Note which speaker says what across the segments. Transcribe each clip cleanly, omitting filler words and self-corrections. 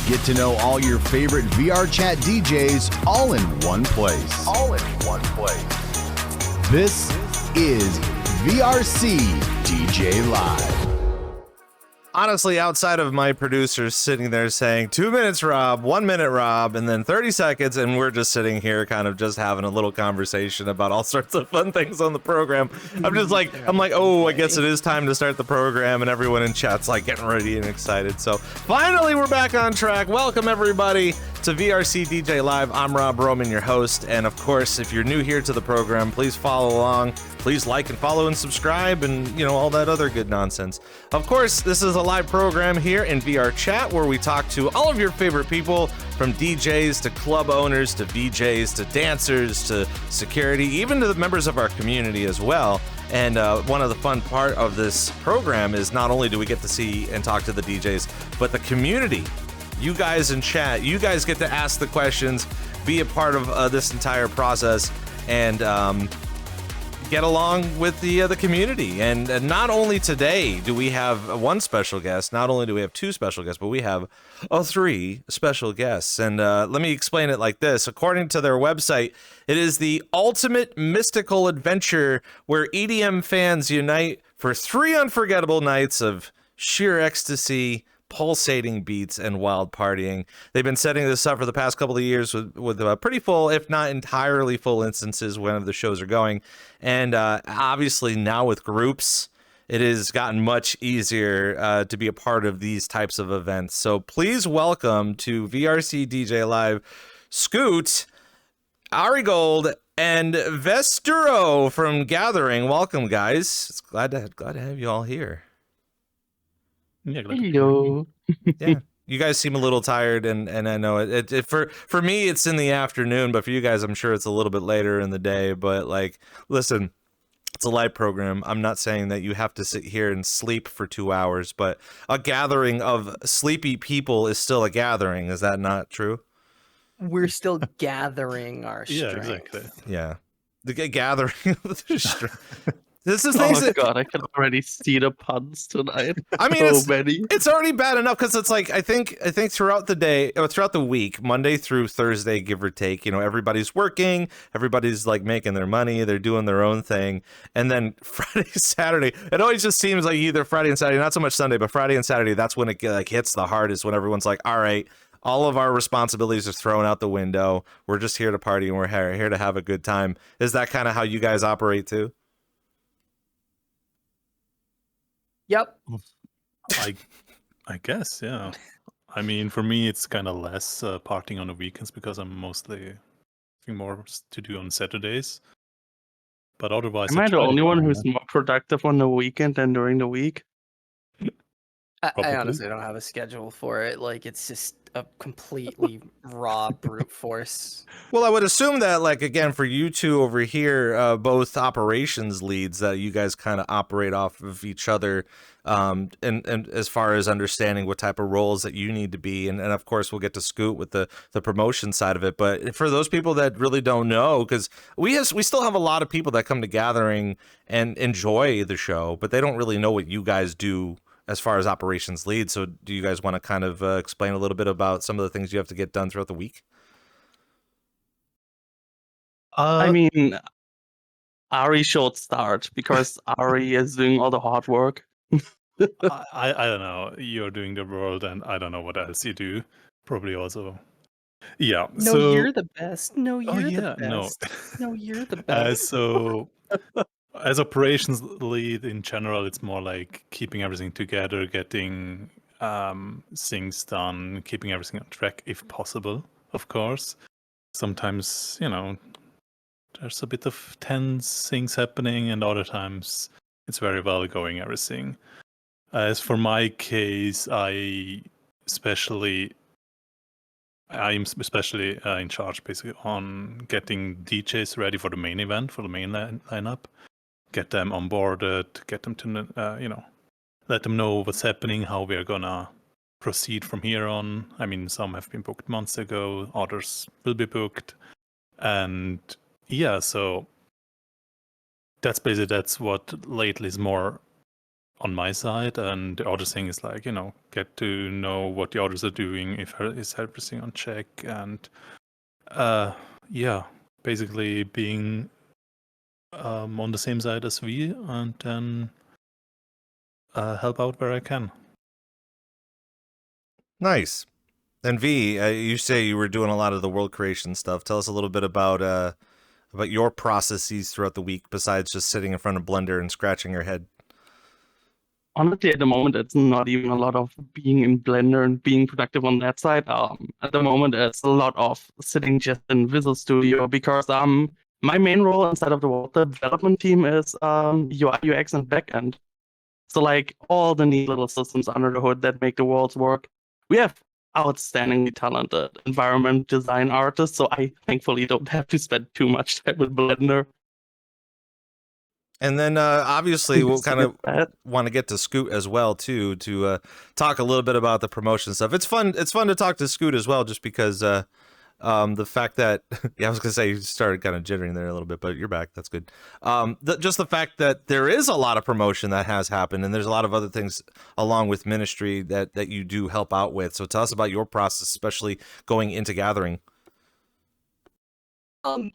Speaker 1: Get to know all your favorite VRChat DJs all in one place. This is VRCDJ Live.
Speaker 2: Honestly, outside of my producers sitting there saying 2 minutes, Rob, 1 minute, Rob, and then 30 seconds, and we're just sitting here kind of just having a little conversation about all sorts of fun things on the program. I'm like, oh, I guess it is time to start the program, and everyone in chat's like getting ready and excited. So finally, we're back on track. Welcome, everybody, to VRCDJ Live. I'm Rob Roman, your host, and of course, if you're new here to the program, please follow along. Please like and follow and subscribe and, you know, all that other good nonsense. Of course, this is a live program here in VRChat where we talk to all of your favorite people, from DJs to club owners to VJs to dancers to security, even to the members of our community as well. And one of the fun part of this program is not only do we get to see and talk to the DJs, but the community. You guys in chat, you guys get to ask the questions, be a part of this entire process, and get along with the community. And not only today do we have one special guest, not only do we have two special guests, but we have three special guests. And let me explain it like this. According to their website, it is the ultimate mystical adventure where EDM fans unite for 3 unforgettable nights of sheer ecstasy, pulsating beats, and wild partying. They've been setting this up for the past couple of years with pretty full, if not entirely full, instances when the shows are going. And obviously now with groups, it has gotten much easier to be a part of these types of events. So please welcome to VRC DJ Live, Scoot, Ari Gold, and Vesturo from Gathering. Welcome, guys. It's glad to have you all here.
Speaker 3: Yeah,
Speaker 4: Hello.
Speaker 2: Yeah, you guys seem a little tired, and I know it for me it's in the afternoon, but for you guys I'm sure it's a little bit later in the day. But like, listen, it's a live program. I'm not saying that you have to sit here and sleep for 2 hours, but a gathering of sleepy people is still a gathering. Is that not true?
Speaker 4: We're still gathering our strength.
Speaker 3: Yeah, exactly.
Speaker 2: Yeah, the gathering of the strength. This is things that,
Speaker 5: God, I can already see the puns tonight.
Speaker 2: I mean,
Speaker 5: Many.
Speaker 2: it's already bad enough because it's like I think throughout the day, or throughout the week, Monday through Thursday, give or take, you know, everybody's working, everybody's like making their money, they're doing their own thing, and then Friday, Saturday, it always just seems like either Friday and Saturday, not so much Sunday, but Friday and Saturday, that's when it like hits the hardest, when everyone's like, all right, all of our responsibilities are thrown out the window. We're just here to party and we're here to have a good time. Is that kind of how you guys operate too?
Speaker 4: Yep.
Speaker 3: I guess, yeah. I mean, for me, it's kind of less partying on the weekends because I'm mostly having more to do on Saturdays. But otherwise,
Speaker 5: Am I the
Speaker 3: try to
Speaker 5: only
Speaker 3: go
Speaker 5: one
Speaker 3: on
Speaker 5: who's
Speaker 3: that.
Speaker 5: more productive on the weekend than during the week?
Speaker 4: I
Speaker 3: Probably.
Speaker 4: honestly don't have a schedule for it. Like, it's just a completely raw brute force.
Speaker 2: Well, I would assume that, like, again, for you two over here, both operations leads, that you guys kind of operate off of each other, and as far as understanding what type of roles that you need to be, and of course we'll get to Scoot with the promotion side of it. But for those people that really don't know, because we still have a lot of people that come to Gathering and enjoy the show, but they don't really know what you guys do as far as operations lead. So do you guys want to kind of explain a little bit about some of the things you have to get done throughout the week?
Speaker 5: I mean, Ari should start because Ari is doing all the hard work.
Speaker 3: I don't know. You're doing the world, and I don't know what else you do. Probably also. Yeah.
Speaker 4: No,
Speaker 3: so,
Speaker 4: you're the best. No, you're
Speaker 3: yeah,
Speaker 4: the
Speaker 3: no.
Speaker 4: best. No, you're the best.
Speaker 3: So, as operations lead in general, it's more like keeping everything together, getting things done, keeping everything on track if possible, of course. Sometimes, you know, there's a bit of tense things happening, and other times it's very well going, everything. As for my case, I'm especially in charge basically on getting DJs ready for the main event, for the main lineup. Get them onboarded, get them to, let them know what's happening, how we're gonna proceed from here on. I mean, some have been booked months ago, others will be booked. And yeah, so that's what lately is more on my side, and the other thing is like, get to know what the others are doing, if is everything on check, and basically being on the same side as we, and then help out where I can.
Speaker 2: Nice. And V, you say you were doing a lot of the world creation stuff. Tell us a little bit about your processes throughout the week, besides just sitting in front of Blender and scratching your head.
Speaker 5: Honestly, at the moment, it's not even a lot of being in Blender and being productive on that side. At the moment, it's a lot of sitting just in Visual Studio, because my main role inside of the world development team is UI, UX, and backend. So like all the neat little systems under the hood that make the worlds work. We have outstandingly talented environment design artists, so I thankfully don't have to spend too much time with Blender.
Speaker 2: And then obviously we'll kind of want to get to Scoot as well too, to talk a little bit about the promotion stuff. It's fun to talk to Scoot as well, just because the fact that I was gonna say you started kind of jittering there a little bit, but you're back. That's good. Just the fact that there is a lot of promotion that has happened, and there's a lot of other things along with ministry that you do help out with. So tell us about your process, especially going into Gathering.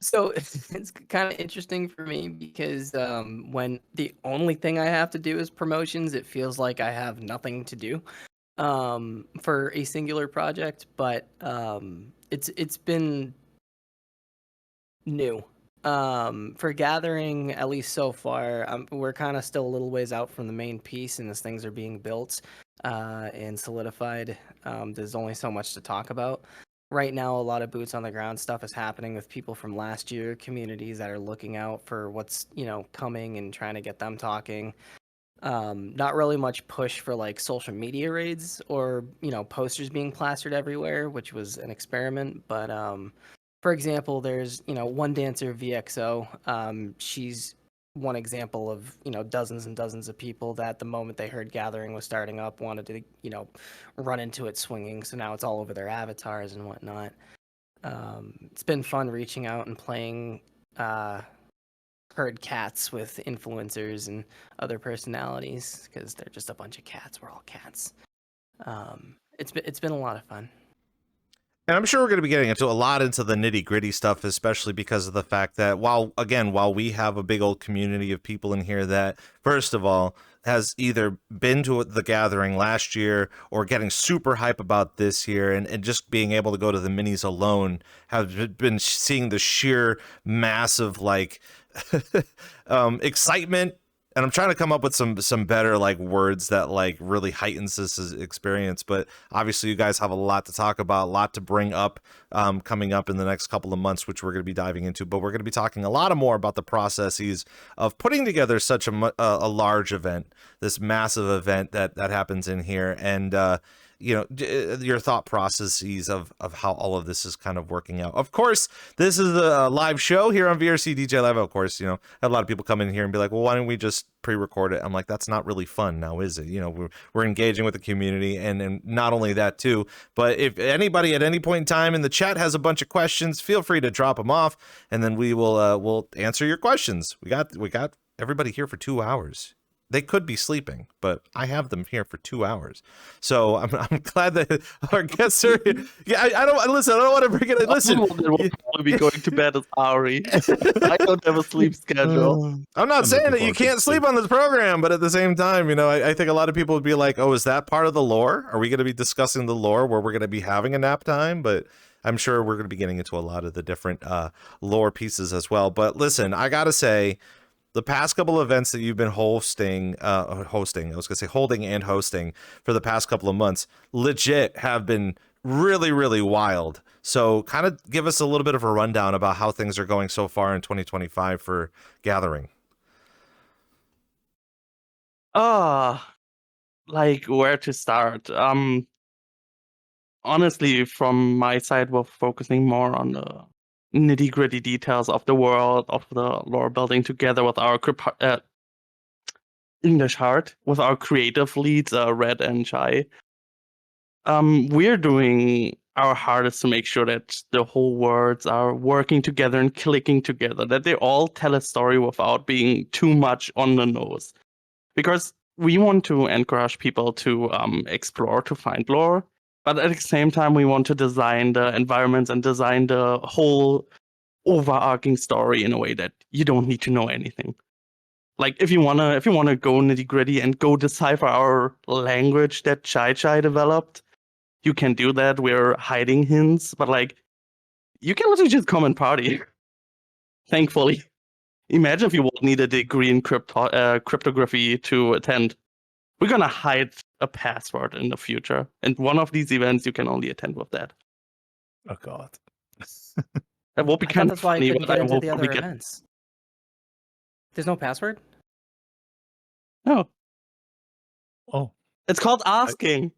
Speaker 4: So it's kind of interesting for me because when the only thing I have to do is promotions, it feels like I have nothing to do for a singular project. But it's been new for Gathering, at least so far. We're kind of still a little ways out from the main piece, and as things are being built and solidified, there's only so much to talk about. Right now, a lot of boots on the ground stuff is happening with people from last year, communities that are looking out for what's, coming and trying to get them talking. Not really much push for like social media raids or, posters being plastered everywhere, which was an experiment. But for example, there's, one dancer, VXO. She's one example of, dozens and dozens of people that the moment they heard Gathering was starting up wanted to, run into it swinging. So now it's all over their avatars and whatnot. It's been fun reaching out and playing herd cats with influencers and other personalities, because they're just a bunch of cats. We're all cats. It's been a lot of fun.
Speaker 2: And I'm sure we're going to be getting into the nitty gritty stuff, especially because of the fact that while we have a big old community of people in here that, first of all, has either been to the Gathering last year or getting super hype about this year, and just being able to go to the minis alone, have been seeing the sheer massive excitement. And I'm trying to come up with some better words that really heightens this experience. But obviously you guys have a lot to talk about, a lot to bring up coming up in the next couple of months, which we're going to be diving into. But we're going to be talking a lot more about the processes of putting together such a large event, this massive event that happens in here. And your thought processes of how all of this is kind of working out. Of course, this is a live show here on VRCDJLIVE. Of course, a lot of people come in here and be like, well, why don't we just pre-record it? I'm like, that's not really fun now, is it? We're engaging with the community, and not only that too, but if anybody at any point in time in the chat has a bunch of questions, feel free to drop them off, and then we'll answer your questions. We got everybody here for 2 hours. They could be sleeping, but I have them here for 2 hours. So I'm glad that our guests are here. Yeah, I don't want to bring it. Listen,
Speaker 5: will probably be going to bed as Ari. I don't have a sleep schedule.
Speaker 2: I'm not saying that you can't sleep on this program, but at the same time, I think a lot of people would be like, oh, is that part of the lore? Are we going to be discussing the lore where we're going to be having a nap time? But I'm sure we're going to be getting into a lot of the different lore pieces as well. But listen, I got to say, the past couple of events that you've been holding and hosting for the past couple of months legit have been really, really wild. So kind of give us a little bit of a rundown about how things are going so far in 2025 for Gathering.
Speaker 5: Where to start? Honestly, from my side, we're focusing more on the nitty-gritty details of the world, of the lore building together with our English heart, with our creative leads, Red and Chai. We're doing our hardest to make sure that the whole words are working together and clicking together, that they all tell a story without being too much on the nose. Because we want to encourage people to explore, to find lore, but at the same time, we want to design the environments and design the whole overarching story in a way that you don't need to know anything. Like if you wanna go nitty gritty and go decipher our language that Chai Chai developed, you can do that. We're hiding hints, but like you can also just come and party. Thankfully, imagine if you would need a degree in cryptography to attend. We're gonna hide a password in the future, and one of these events you can only attend with that.
Speaker 3: Oh God.
Speaker 5: That will be
Speaker 4: I thought
Speaker 5: kind of
Speaker 4: that's why I
Speaker 5: funny,
Speaker 4: couldn't
Speaker 5: but
Speaker 4: get
Speaker 5: I
Speaker 4: into
Speaker 5: will
Speaker 4: the
Speaker 5: probably
Speaker 4: other
Speaker 5: get
Speaker 4: events. There's no password?
Speaker 5: no.
Speaker 3: Oh.
Speaker 5: It's called asking.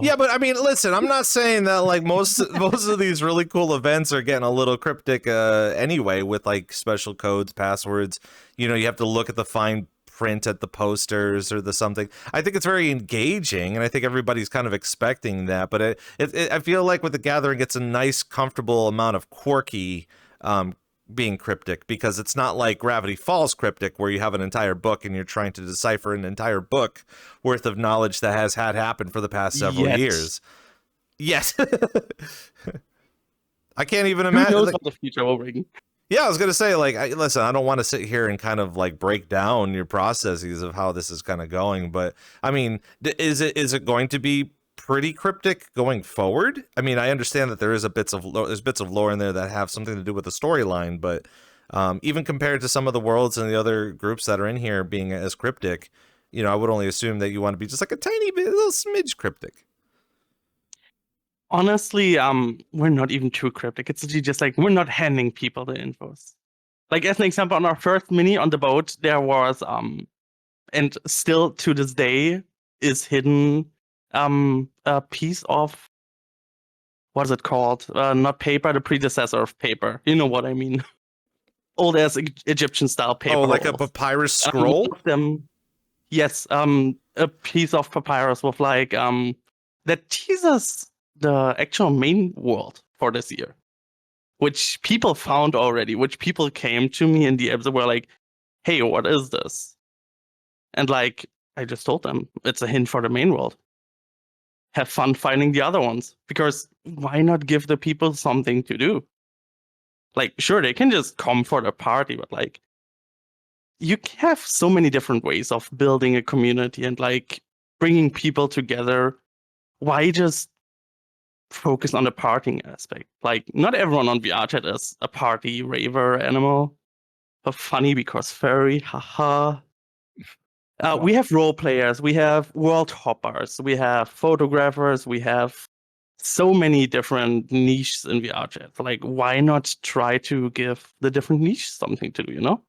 Speaker 2: Yeah, but I mean, listen, I'm not saying that like most of these really cool events are getting a little cryptic anyway with like special codes, passwords. You know, you have to look at the fine print at the posters or the something. I think it's very engaging, and I think everybody's kind of expecting that. But I feel like with the Gathering, it's a nice, comfortable amount of quirky being cryptic, because it's not like Gravity Falls cryptic where you have an entire book and you're trying to decipher an entire book worth of knowledge that has had happened for the past several years. Yes. I can't even
Speaker 5: Who
Speaker 2: imagine.
Speaker 5: knows
Speaker 2: Like,
Speaker 5: what the future will bring?
Speaker 2: yeah, I was gonna say, like, listen, I don't want to sit here and kind of like break down your processes of how this is kind of going, but I mean, is it going to be pretty cryptic going forward? I mean, I understand that there's bits of lore in there that have something to do with the storyline, but even compared to some of the worlds and the other groups that are in here being as cryptic, you know, I would only assume that you want to be just like a tiny bit, a little smidge cryptic.
Speaker 5: Honestly, we're not even too cryptic. It's literally just like we're not handing people the infos. Like as an example, on our first mini on the boat, there was and still to this day is hidden a piece of, what is it called? Not paper, the predecessor of paper. You know what I mean? Old as Egyptian style paper.
Speaker 2: Oh, like a
Speaker 5: rolls.
Speaker 2: papyrus
Speaker 5: One
Speaker 2: scroll?
Speaker 5: of them, yes, a piece of papyrus with like that teases the actual main world for this year, which people found already, which people came to me in the DMs and were like, "Hey, what is this?" And like I just told them it's a hint for the main world. Have fun finding the other ones, because why not give the people something to do? Like, sure, they can just come for the party, but like, you have so many different ways of building a community and like bringing people together. Why just focus on the partying aspect? Like, not everyone on VRChat is a party raver animal, but funny because furry, haha. We have role players, we have world hoppers, we have photographers, we have so many different niches in VRChat. Like, why not try to give the different niches something to do, you know?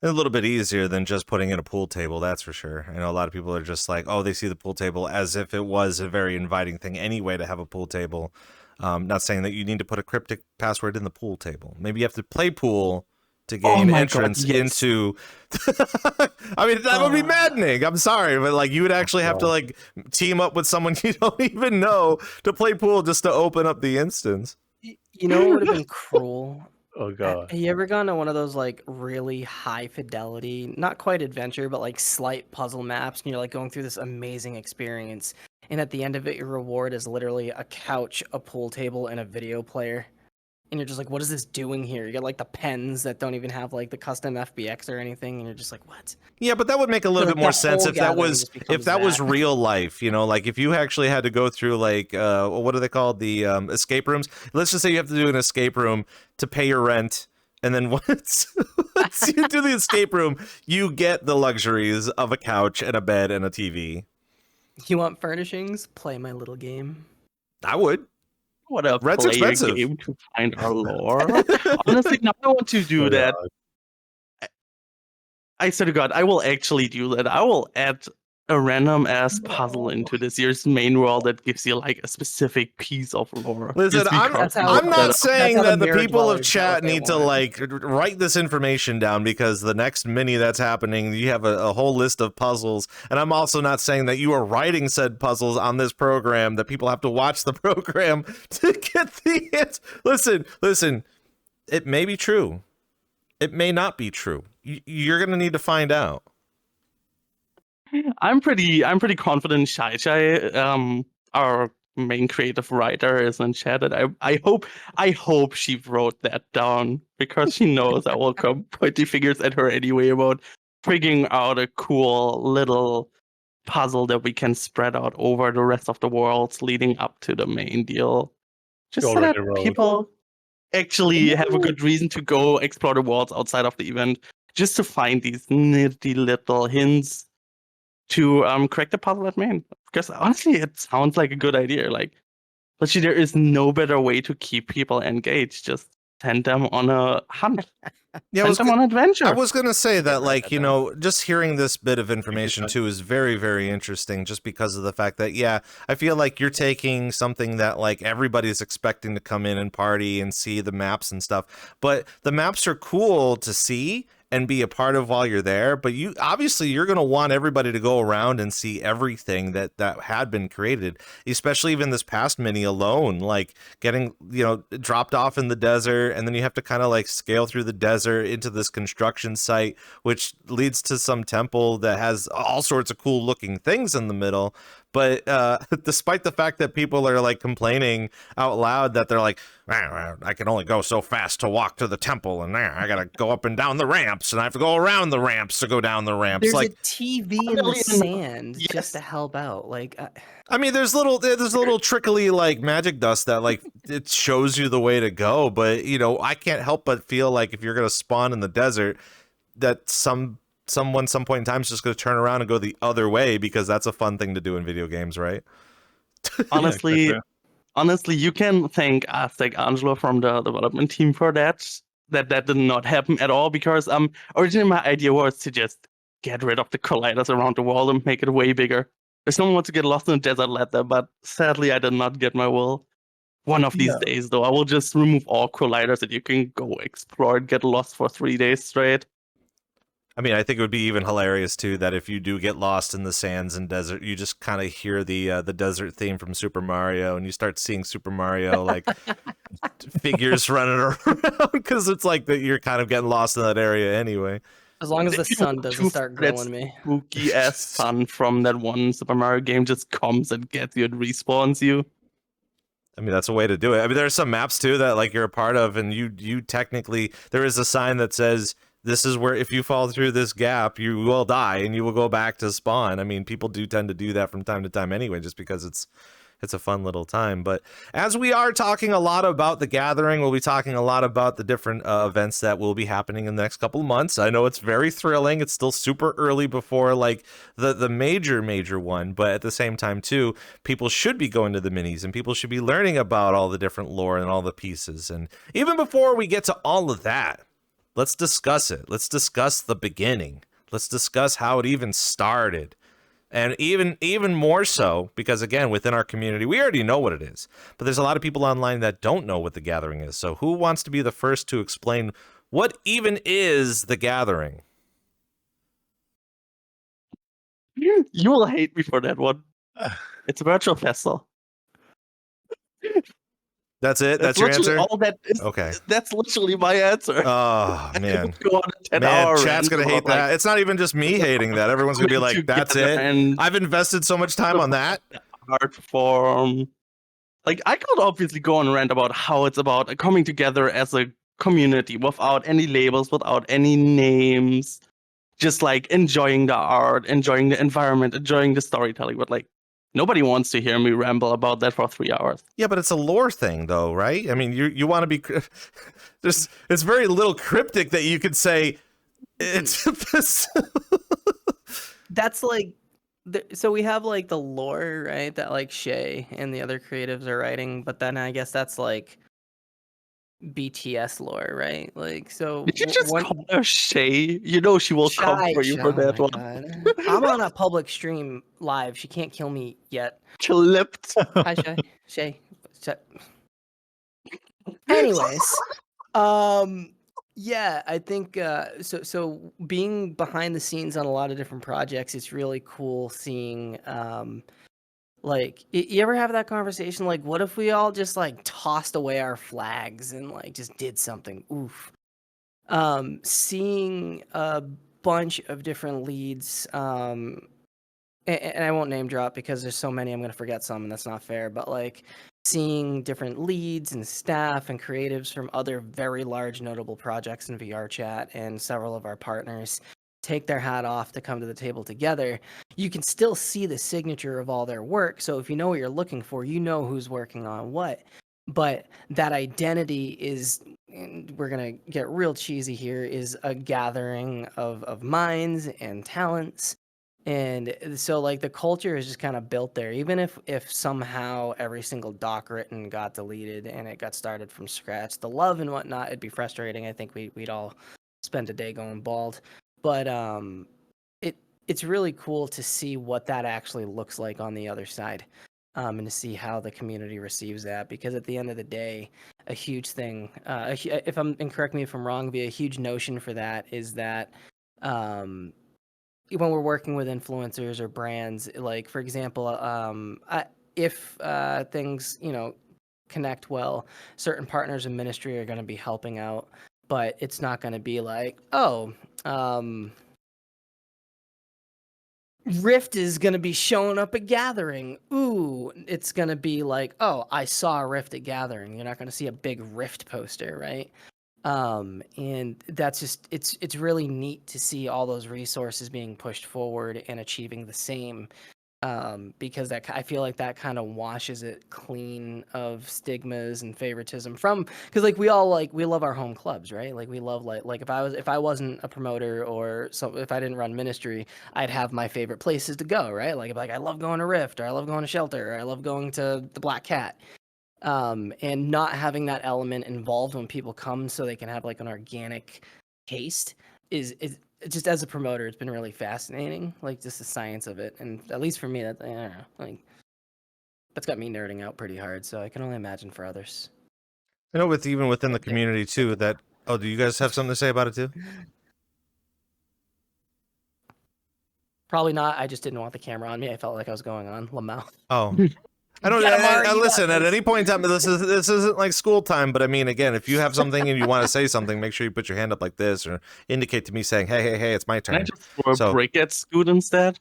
Speaker 2: A little bit easier than just putting in a pool table, that's for sure. I know a lot of people are just like, oh, they see the pool table as if it was a very inviting thing anyway to have a pool table. Not saying that you need to put a cryptic password in the pool table. Maybe you have to play pool to gain entrance into. I mean, that would be maddening. I'm sorry, but like you would actually have to like team up with someone you don't even know to play pool just to open up the instance.
Speaker 4: You know what would have been cruel?
Speaker 3: Oh God.
Speaker 4: Have you ever gone to one of those like really high fidelity, not quite adventure, but like slight puzzle maps, and you're like going through this amazing experience, and at the end of it, your reward is literally a couch, a pool table, and a video player, and you're just like, what is this doing here? You got like the pens that don't even have like the custom FBX or anything, and you're just like, what?
Speaker 2: Yeah, but that would make a little
Speaker 4: Like,
Speaker 2: bit more
Speaker 4: the
Speaker 2: sense
Speaker 4: whole
Speaker 2: if that
Speaker 4: gathering
Speaker 2: was
Speaker 4: just becomes
Speaker 2: was
Speaker 4: that.
Speaker 2: real life, you know, like if you actually had to go through like what are they called, the escape rooms. Let's just say you have to do an escape room to pay your rent, and then once you do the escape room, you get the luxuries of a couch and a bed and a TV.
Speaker 4: You want furnishings? Play my little game.
Speaker 2: I would.
Speaker 5: What a
Speaker 2: Rent's
Speaker 5: player
Speaker 2: expensive.
Speaker 5: game to find our lore. Honestly, now I want to do that. I swear to God, I will actually do that. I will add a random ass puzzle into this year's main world that gives you like a specific piece of lore.
Speaker 2: Listen,
Speaker 5: Just
Speaker 2: I'm
Speaker 5: because
Speaker 4: how-
Speaker 2: I'm not saying
Speaker 4: that's how
Speaker 2: that the
Speaker 4: Mirror
Speaker 2: people of
Speaker 4: Dwellers got
Speaker 2: chat
Speaker 4: what they
Speaker 2: need to
Speaker 4: want.
Speaker 2: like write this information down, because the next mini that's happening, you have a whole list of puzzles. And I'm also not saying that you are writing said puzzles on this program, that people have to watch the program to get the hits. Listen, it may be true. It may not be true. You're going to need to find out.
Speaker 5: I'm pretty confident Shai our main creative writer is in chat, and I hope she wrote that down because she knows I will come pointy fingers at her anyway about figuring out a cool little puzzle that we can spread out over the rest of the worlds leading up to the main deal. Just so that
Speaker 3: already wrote.
Speaker 5: people actually have a good reason to go explore the worlds outside of the event, just to find these nifty little hints to crack the puzzle at main. Because honestly, it sounds like a good idea. Like, literally, there is no better way to keep people engaged. Just send them on a hunt.
Speaker 2: Yeah,
Speaker 5: Send them on adventure.
Speaker 2: I was gonna say that, like, you know, just hearing this bit of information too is very, very interesting, just because of the fact that, yeah, I feel like you're taking something that like everybody's expecting to come in and party and see the maps and stuff, but the maps are cool to see and be a part of while you're there, but you obviously you're going to want everybody to go around and see everything that had been created, especially even this past mini alone, like getting, you know, dropped off in the desert, and then you have to kind of like scale through the desert into this construction site, which leads to some temple that has all sorts of cool looking things in the middle. But despite the fact that people are like complaining out loud that they're like, I can only go so fast to walk to the temple, and I gotta go up and down the ramps, and I have to go around the ramps to go down the ramps.
Speaker 4: There's
Speaker 2: like
Speaker 4: a TV in the sand just to help out. Like,
Speaker 2: I mean, there's a little trickly like magic dust that like it shows you the way to go, but you know, I can't help but feel like if you're gonna spawn in the desert, that someone some point in time is just going to turn around and go the other way, because that's a fun thing to do in video games, right?
Speaker 5: Honestly, you can thank Aztec Angelo from the development team for that. That did not happen at all, because originally my idea was to just get rid of the colliders around the world and make it way bigger. There's no one wants to get lost in the desert ladder, but sadly I did not get my will. One of these days, though, I will just remove all colliders and you can go explore and get lost for 3 days straight.
Speaker 2: I mean, I think it would be even hilarious too that if you do get lost in the sands and desert, you just kind of hear the desert theme from Super Mario, and you start seeing Super Mario like figures running around, because it's like that you're kind of getting lost in that area anyway.
Speaker 4: as long as the sun doesn't start grilling me.
Speaker 5: Spooky ass sun from that one Super Mario game just comes and gets you and respawns you.
Speaker 2: I mean, that's a way to do it. I mean, there's some maps too that like you're a part of, and you technically, there is a sign that says, this is where if you fall through this gap, you will die and you will go back to spawn. I mean, people do tend to do that from time to time anyway, just because it's a fun little time. But as we are talking a lot about the gathering, we'll be talking a lot about the different events that will be happening in the next couple of months. I know it's very thrilling. It's still super early before like the major one, but at the same time too, people should be going to the minis and people should be learning about all the different lore and all the pieces. And even before we get to all of that, let's discuss it. Let's discuss the beginning. Let's discuss how it even started. And even more so, because again, within our community, we already know what it is. But there's a lot of people online that don't know what the gathering is. So who wants to be the first to explain what even is the gathering?
Speaker 5: You will hate me for that one. It's a virtual festival.
Speaker 2: That's it? That's your answer?
Speaker 5: All that is,
Speaker 2: okay.
Speaker 5: That's literally my answer.
Speaker 2: Oh, man.
Speaker 5: Go on a 10-hour
Speaker 2: Chat's going to hate that. It's not even just me hating that. Everyone's going to be like, that's it? I've invested so much time on that.
Speaker 5: Art form. Like, I could obviously go on and rant about how it's about coming together as a community without any labels, without any names. Just, like, enjoying the art, enjoying the environment, enjoying the storytelling. But, like, nobody wants to hear me ramble about that for 3 hours.
Speaker 2: Yeah, but it's a lore thing, though, right? I mean, you want to be... it's very little cryptic that you could say... It's
Speaker 4: That's like... So we have, like, the lore, right? That, like, Shay and the other creatives are writing. But then I guess that's, like... BTS lore, right? Like, so
Speaker 5: did you just call her Shay? You know she will come for you for that one.
Speaker 4: I'm on a public stream live. She can't kill me yet.
Speaker 5: Clipped.
Speaker 4: Hi, Shay. Anyways, yeah, I think so being behind the scenes on a lot of different projects, it's really cool seeing like, you ever have that conversation? Like, what if we all just like tossed away our flags and like just did something? Oof. Seeing a bunch of different leads and I won't name drop because there's so many, I'm going to forget some, and that's not fair. But like seeing different leads and staff and creatives from other very large notable projects in VRChat and several of our partners take their hat off to come to the table together, you can still see the signature of all their work. So if you know what you're looking for, you know who's working on what. But that identity is, and we're going to get real cheesy here, is a gathering of minds and talents. And so like the culture is just kind of built there. Even if somehow every single doc written got deleted and it got started from scratch, the love and whatnot, it'd be frustrating. I think we'd all spend a day going bald. But it's really cool to see what that actually looks like on the other side. And to see how the community receives that, because at the end of the day, a huge thing, if I'm, and correct me if I'm wrong, a huge notion for that is that when we're working with influencers or brands, like for example, if things, connect well, certain partners in ministry are going to be helping out, but it's not going to be like, Rift is going to be showing up at Gathering. Ooh, it's going to be like, oh, I saw a Rift at Gathering. You're not going to see a big Rift poster, right? And that's just, it's really neat to see all those resources being pushed forward and achieving the same, because that, I feel like that kind of washes it clean of stigmas and favoritism from, because like we love our home clubs, right? Like we love like if I wasn't a promoter, or so if I didn't run ministry, I'd have my favorite places to go, right? Like I love going to Rift, or I love going to Shelter, or I love going to the Black Cat. And not having that element involved when people come so they can have like an organic taste is just, as a promoter, it's been really fascinating, like just the science of it. And at least for me, that, I don't know, like that's got me nerding out pretty hard. So I can only imagine for others.
Speaker 2: I know even within the community too, that, oh, do you guys have something to say about it too?
Speaker 4: Probably not. I just didn't want the camera on me. I felt like I was going on Lamau.
Speaker 2: Oh, I don't.
Speaker 4: Get 'em, Ari, you
Speaker 2: Listen,
Speaker 4: got
Speaker 2: at
Speaker 4: this.
Speaker 2: any point in time, this isn't like school time. But I mean, again, if you have something and you want to say something, make sure you put your hand up like this, or indicate to me saying, "Hey, it's my
Speaker 5: Can I
Speaker 2: turn."
Speaker 5: just throw a break at Scoot instead?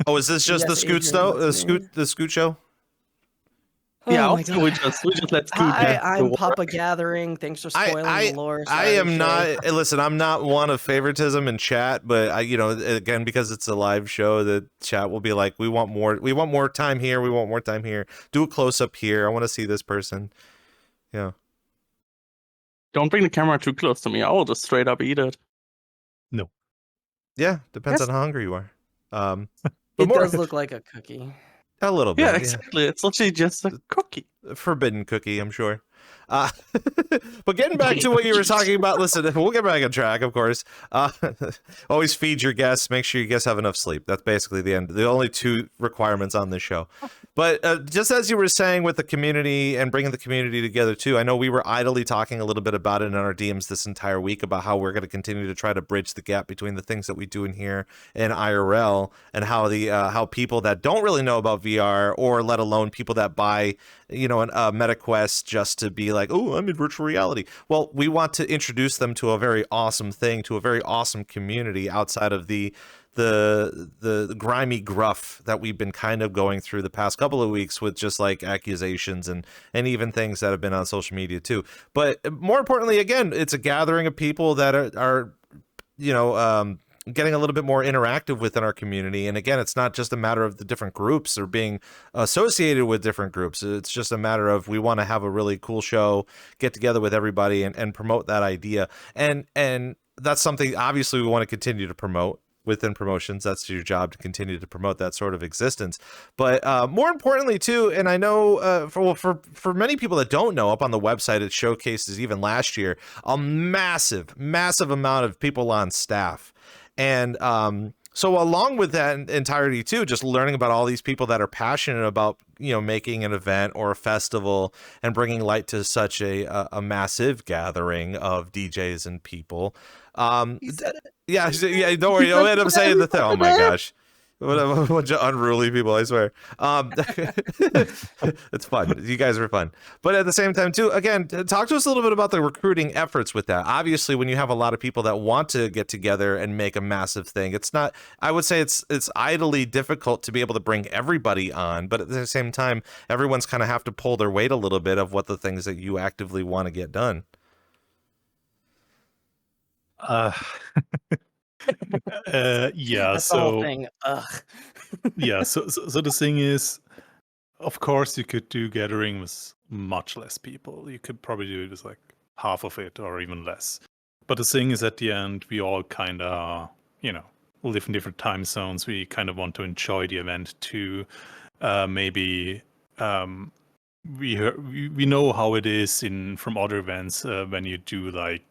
Speaker 2: Oh, is this just
Speaker 4: Yes,
Speaker 2: the Scoot
Speaker 4: Adrian,
Speaker 2: the Scoot show?
Speaker 5: Yeah,
Speaker 4: Oh my
Speaker 5: also we just let Scoot
Speaker 4: Hi,
Speaker 5: do
Speaker 4: I'm
Speaker 5: the
Speaker 4: Papa
Speaker 5: work.
Speaker 4: Gathering. Thanks for spoiling the lore.
Speaker 2: I
Speaker 4: Sorry,
Speaker 2: am
Speaker 4: Shay.
Speaker 2: not. Listen, I'm not one of favoritism in chat, but again, because it's a live show, the chat will be like, we want more time here. We want more time here. Do a close up here. I want to see this person. Yeah.
Speaker 5: Don't bring the camera too close to me. I will just straight up eat it.
Speaker 3: No.
Speaker 2: Yeah, depends
Speaker 5: Yes.
Speaker 2: on how hungry you are. But
Speaker 4: It
Speaker 2: more,
Speaker 4: does look like a cookie.
Speaker 2: a little bit.
Speaker 5: Yeah, exactly. It's literally just a cookie.
Speaker 2: Forbidden cookie, I'm sure. But getting back to what you were talking about, listen, we'll get back on track, of course. Always feed your guests. Make sure you guys have enough sleep. That's basically the only two requirements on this show. But just as you were saying with the community and bringing the community together too, I know we were idly talking a little bit about it in our DMs this entire week about how we're going to continue to try to bridge the gap between the things that we do in here and IRL, and how how people that don't really know about VR, or let alone people that buy a MetaQuest just to be like, oh, I'm in virtual reality. Well, we want to introduce them to a very awesome thing, to a very awesome community outside of the grimy gruff that we've been kind of going through the past couple of weeks with just like accusations and even things that have been on social media too. But more importantly, again, it's a gathering of people that are getting a little bit more interactive within our community. And again, it's not just a matter of the different groups or being associated with different groups. It's just a matter of, we want to have a really cool show, get together with everybody and promote that idea. And that's something obviously we want to continue to promote within promotions. That's your job, to continue to promote that sort of existence. But more importantly too, and I know for many people that don't know, up on the website it showcases even last year a massive amount of people on staff. And so along with that entirety too, just learning about all these people that are passionate about making an event or a festival and bringing light to such a massive gathering of DJs and people. Yeah, don't worry, you'll end up saying the thing. Oh my gosh. What a bunch of unruly people, I swear. It's fun. You guys are fun. But at the same time, too, again, talk to us a little bit about the recruiting efforts with that. Obviously, when you have a lot of people that want to get together and make a massive thing, it's not, I would say it's idly difficult to be able to bring everybody on. But at the same time, everyone's kind of have to pull their weight a little bit of what the things that you actively want to get done.
Speaker 3: Uh, yeah.
Speaker 4: That's the whole
Speaker 3: So
Speaker 4: thing. Ugh.
Speaker 3: yeah. So the thing is, of course, you could do gathering with much less people. You could probably do it with like half of it or even less. But the thing is, at the end, we all kind of, live in different time zones. We kind of want to enjoy the event too. Maybe we know how it is from other events when you do like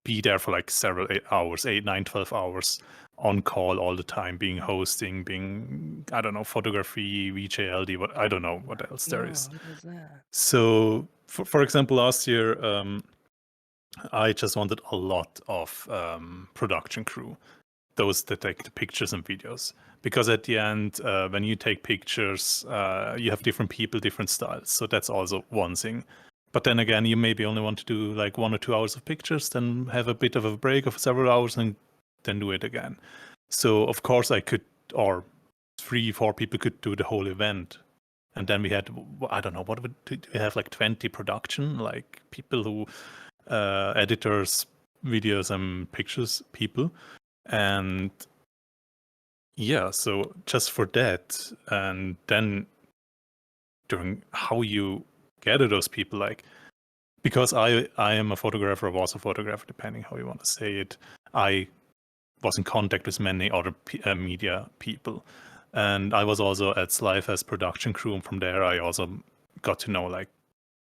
Speaker 3: be there for like several 8 hours, 8, 9, 12 hours on call all the time, being I don't know, photography, VJLD, what I don't know what else there is.
Speaker 4: What is that?
Speaker 3: So for example, last year I just wanted a lot of production crew, those that take the pictures and videos, because at the end when you take pictures you have different people, different styles, so that's also one thing. But then again, you maybe only want to do like 1 or 2 hours of pictures, then have a bit of a break of several hours and then do it again. So of course I could, or 3, 4 people could do the whole event. And then we had, I don't know, what would we have, like 20 production, like people who, editors, videos and pictures people. And yeah, so just for that, and then during how you gather those people, like, because I am a photographer, or was a photographer, depending how you want to say it, I was in contact with many other media people, and I was also at SLive as production crew, and from there I also got to know, like,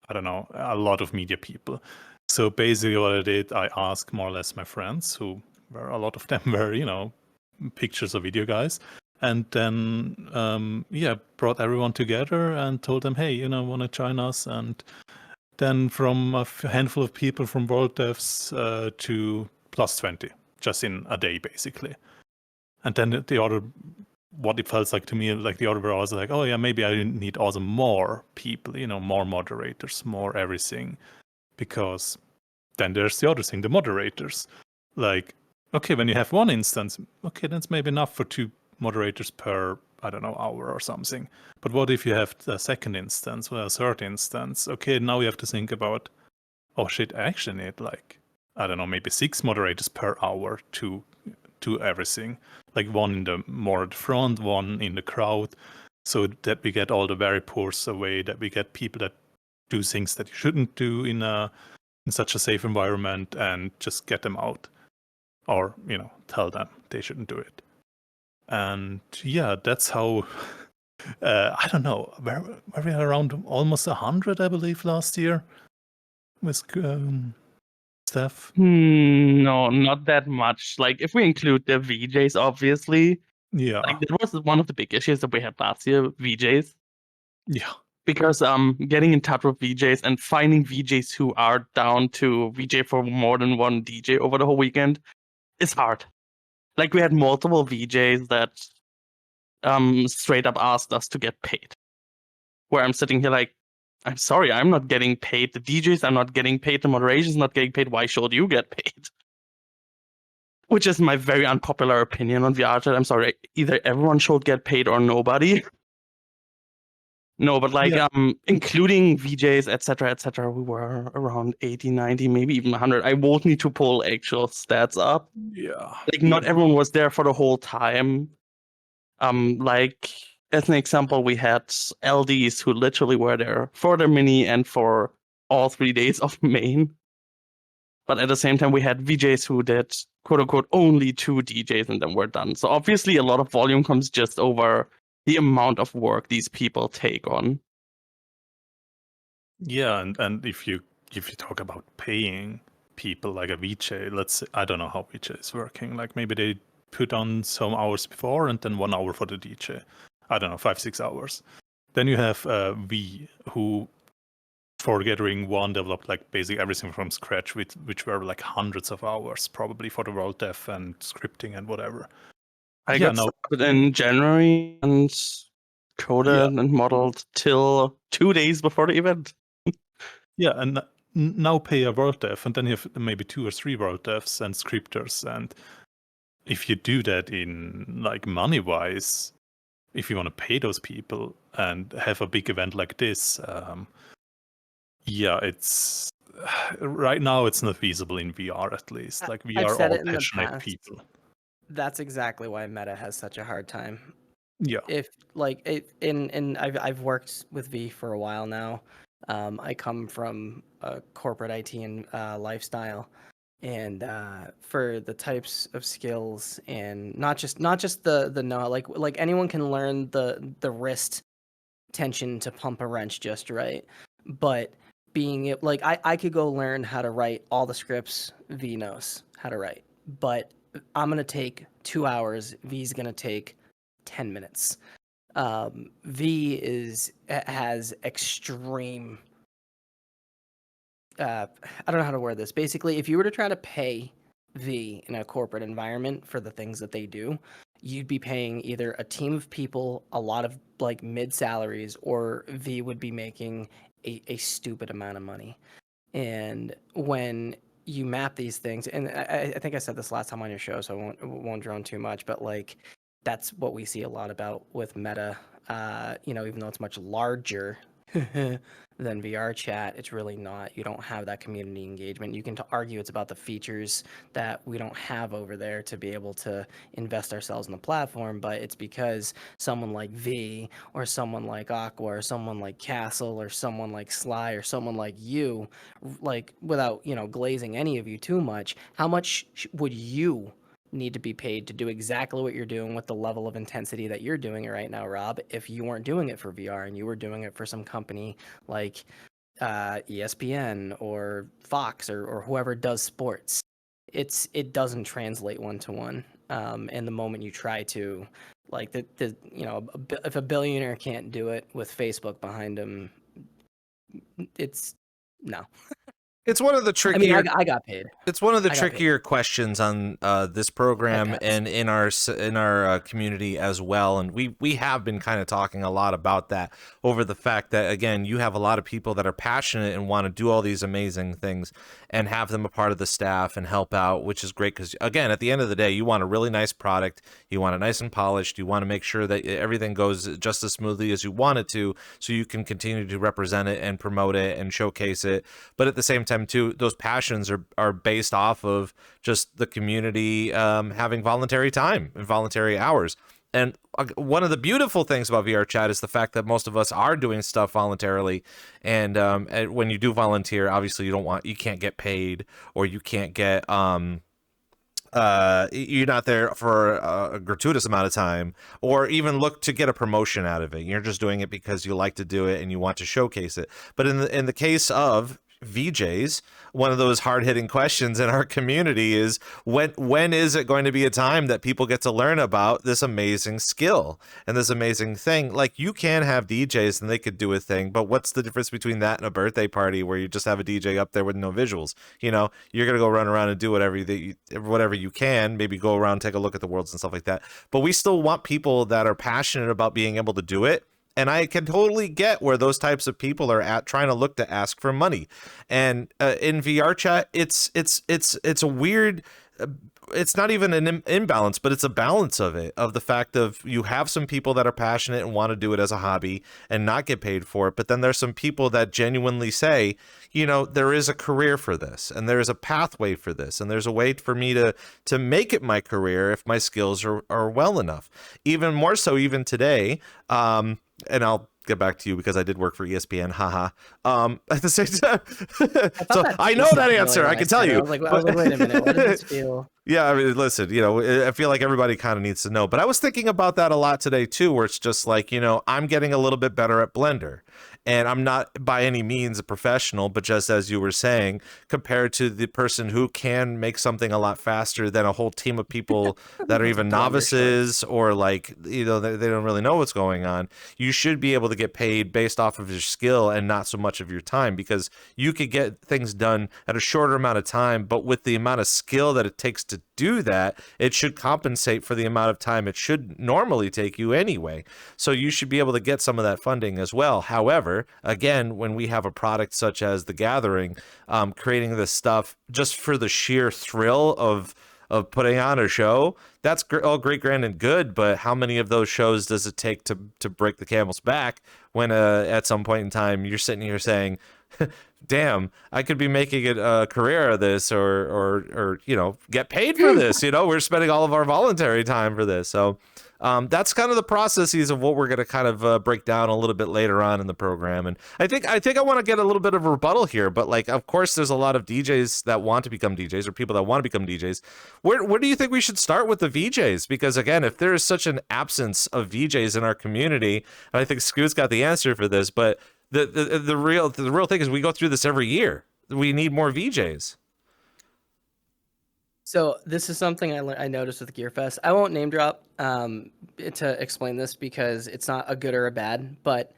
Speaker 3: I don't know, a lot of media people. So basically what I did, I asked more or less my friends, who were, a lot of them were, pictures or video guys, and then brought everyone together and told them, hey, want to join us? And then from a handful of people from World Devs to plus 20, just in a day, basically. And then the other, what it felt like to me, like the other were also like, oh yeah, maybe I need also more people, more moderators, more everything. Because then there's the other thing, the moderators. Like, okay, when you have one instance, okay, that's maybe enough for 2 moderators per, I don't know, hour or something. But what if you have a second instance or a third instance? Okay, now you have to think about, oh shit, I actually need like, I don't know, maybe 6 moderators per hour to do everything. Like one in the more at the front, one in the crowd, so that we get all the very poors away, that we get people that do things that you shouldn't do in such a safe environment, and just get them out, or tell them they shouldn't do it. And yeah, that's how I don't know, were we around almost 100, I believe, last year with staff?
Speaker 5: No, not that much. Like, if we include the VJs, obviously,
Speaker 3: Yeah,
Speaker 5: like that was one of the big issues that we had last year, VJs.
Speaker 3: yeah,
Speaker 5: Because getting in touch with VJs and finding VJs who are down to VJ for more than one DJ over the whole weekend is hard. Like, we had multiple VJs that straight up asked us to get paid. Where I'm sitting here like, I'm sorry, I'm not getting paid. The DJs are not getting paid. The moderation's not getting paid. Why should you get paid? Which is my very unpopular opinion on VRChat. I'm sorry, either everyone should get paid or nobody. No, but like including VJs, etc., we were around 80, 90, maybe even 100. I won't need to pull actual stats up.
Speaker 3: yeah.
Speaker 5: Like, not everyone was there for the whole time. Like, as an example, we had LDs who literally were there for the mini and for all 3 days of main. But at the same time, we had VJs who did, quote unquote, only 2 DJs and then we're done. So obviously a lot of volume comes just over the amount of work these people take on.
Speaker 3: Yeah, and if you talk about paying people like a VJ, let's say, I don't know how VJ is working. Like, maybe they put on some hours before and then 1 hour for the DJ. I don't know, 5, 6 hours. Then you have V, who for Gathering 1 developed like basically everything from scratch, which were like hundreds of hours probably for the world dev and scripting and whatever.
Speaker 5: I
Speaker 3: Yeah,
Speaker 5: got
Speaker 3: no.
Speaker 5: started in January and coded and modeled till 2 days before the event.
Speaker 3: Yeah, and now pay a world dev, and then you have maybe 2 or 3 world devs and scripters. And if you do that in like money-wise, if you want to pay those people and have a big event like this, yeah, it's right now it's not feasible in VR at least. Like we
Speaker 4: I've
Speaker 3: are
Speaker 4: said
Speaker 3: all
Speaker 4: it in the
Speaker 3: passionate
Speaker 4: past.
Speaker 3: people.
Speaker 4: That's exactly why Meta has such a hard time.
Speaker 3: Yeah.
Speaker 4: If like I've worked with V for a while now. I come from a corporate IT and lifestyle, and for the types of skills and not just the know, like anyone can learn the wrist tension to pump a wrench just right, but like I could go learn how to write all the scripts V knows how to write, but I'm gonna take 2 hours. V's gonna take 10 minutes. V has extreme. I don't know how to word this. Basically, if you were to try to pay V in a corporate environment for the things that they do, you'd be paying either a team of people a lot of like mid salaries, or V would be making a stupid amount of money. And when you map these things, and I think I said this last time on your show, so I won't drone too much, but like that's what we see a lot about with Meta. Even though it's much larger than VRChat, it's really not. You don't have that community engagement. You can argue it's about the features that we don't have over there to be able to invest ourselves in the platform, but it's because someone like V or someone like Aqua or someone like Castle or someone like Sly or someone like you, like without, glazing any of you too much, how much would you need to be paid to do exactly what you're doing with the level of intensity that you're doing it right now, Rob, if you weren't doing it for VR and you were doing it for some company like ESPN or Fox or whoever does sports? It doesn't translate one-to-one. And the moment you try to, like, if a billionaire can't do it with Facebook behind him, it's no.
Speaker 2: It's one of the trickier.
Speaker 4: I mean, I got paid.
Speaker 2: It's one of the
Speaker 4: I got
Speaker 2: trickier questions on this program and in our community as well. And we have been kind of talking a lot about that, over the fact that, again, you have a lot of people that are passionate and want to do all these amazing things and have them a part of the staff and help out, which is great because, again, at the end of the day, you want a really nice product. You want it nice and polished. You want to make sure that everything goes just as smoothly as you want it to, so you can continue to represent it and promote it and showcase it. But at the same time, too, those passions are based off of just the community having voluntary time and voluntary hours. And one of the beautiful things about VRChat is the fact that most of us are doing stuff voluntarily. And when you do volunteer, obviously you can't get paid, or you can't get you're not there for a gratuitous amount of time, or even look to get a promotion out of it. You're just doing it because you like to do it and you want to showcase it. But in the case of VJs, one of those hard-hitting questions in our community is when is it going to be a time that people get to learn about this amazing skill and this amazing thing? Like, you can have DJs and they could do a thing, but what's the difference between that and a birthday party where you just have a DJ up there with no visuals? You're gonna go run around and do whatever you can, maybe go around, take a look at the worlds and stuff like that. But we still want people that are passionate about being able to do it. And I can totally get where those types of people are at, trying to look to ask for money. And in VRChat, it's a weird. It's not even an imbalance, but it's a balance of the fact of, you have some people that are passionate and want to do it as a hobby and not get paid for it. But then there's some people that genuinely say, there is a career for this, and there's a pathway for this, and there's a way for me to make it my career if my skills are well enough. Even more so, even today, and I'll get back to you because I did work for ESPN, haha. At the same time, so I know that answer. I can tell you.
Speaker 4: I was like, wait a minute, what does this feel?
Speaker 2: Yeah, I mean, listen, I feel like everybody kind of needs to know. But I was thinking about that a lot today too, where it's just like, I'm getting a little bit better at Blender. And I'm not by any means a professional, but just as you were saying, compared to the person who can make something a lot faster than a whole team of people that are even novices, or like, they don't really know what's going on, you should be able to get paid based off of your skill and not so much of your time, because you could get things done at a shorter amount of time, but with the amount of skill that it takes to do that, it should compensate for the amount of time it should normally take you anyway. So you should be able to get some of that funding as well. However, again, when we have a product such as The Gathering, creating this stuff just for the sheer thrill of putting on a show, that's all great, grand, and good, but how many of those shows does it take to break the camel's back when at some point in time you're sitting here saying, damn, I could be making it a career of this, or get paid for this. We're spending all of our voluntary time for this. So that's kind of the processes of what we're going to kind of break down a little bit later on in the program. And I think I want to get a little bit of a rebuttal here, but like, of course, there's a lot of DJs that want to become DJs, or people that want to become DJs. Where do you think we should start with the VJs? Because again, if there is such an absence of VJs in our community, and I think Scoot's got the answer for this, but the real thing is we go through this every year. We need more VJs.
Speaker 4: So this is something I noticed with GearFest. I won't name drop to explain this because it's not a good or a bad. But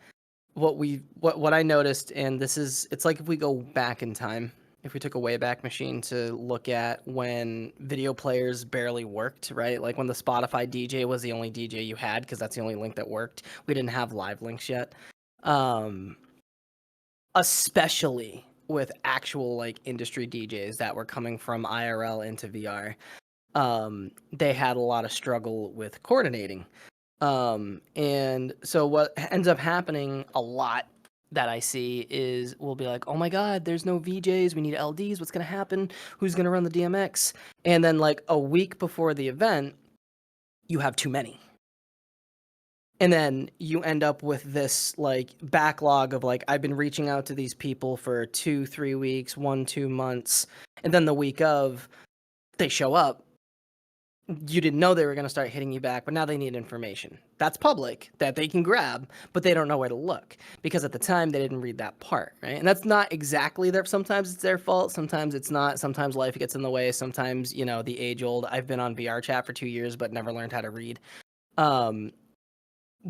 Speaker 4: what I noticed, and it's like if we go back in time, if we took a Wayback Machine to look at when video players barely worked, right? Like when the Spotify DJ was the only DJ you had because that's the only link that worked. We didn't have live links yet. Especially with actual like industry DJs that were coming from IRL into VR, they had a lot of struggle with coordinating. And so what ends up happening a lot that I see is we'll be like, oh my God, there's no VJs. We need LDs. What's going to happen? Who's going to run the DMX? And then like a week before the event, you have too many. And then you end up with this like backlog of like, I've been reaching out to these people for 2-3 weeks, 1-2 months. And then the week of, they show up. You didn't know they were going to start hitting you back, but now they need information. That's public that they can grab, but they don't know where to look because at the time they didn't read that part, right? And that's not exactly their, sometimes it's their fault. Sometimes it's not. Sometimes life gets in the way. Sometimes, the age old, I've been on VRChat for 2 years, but never learned how to read.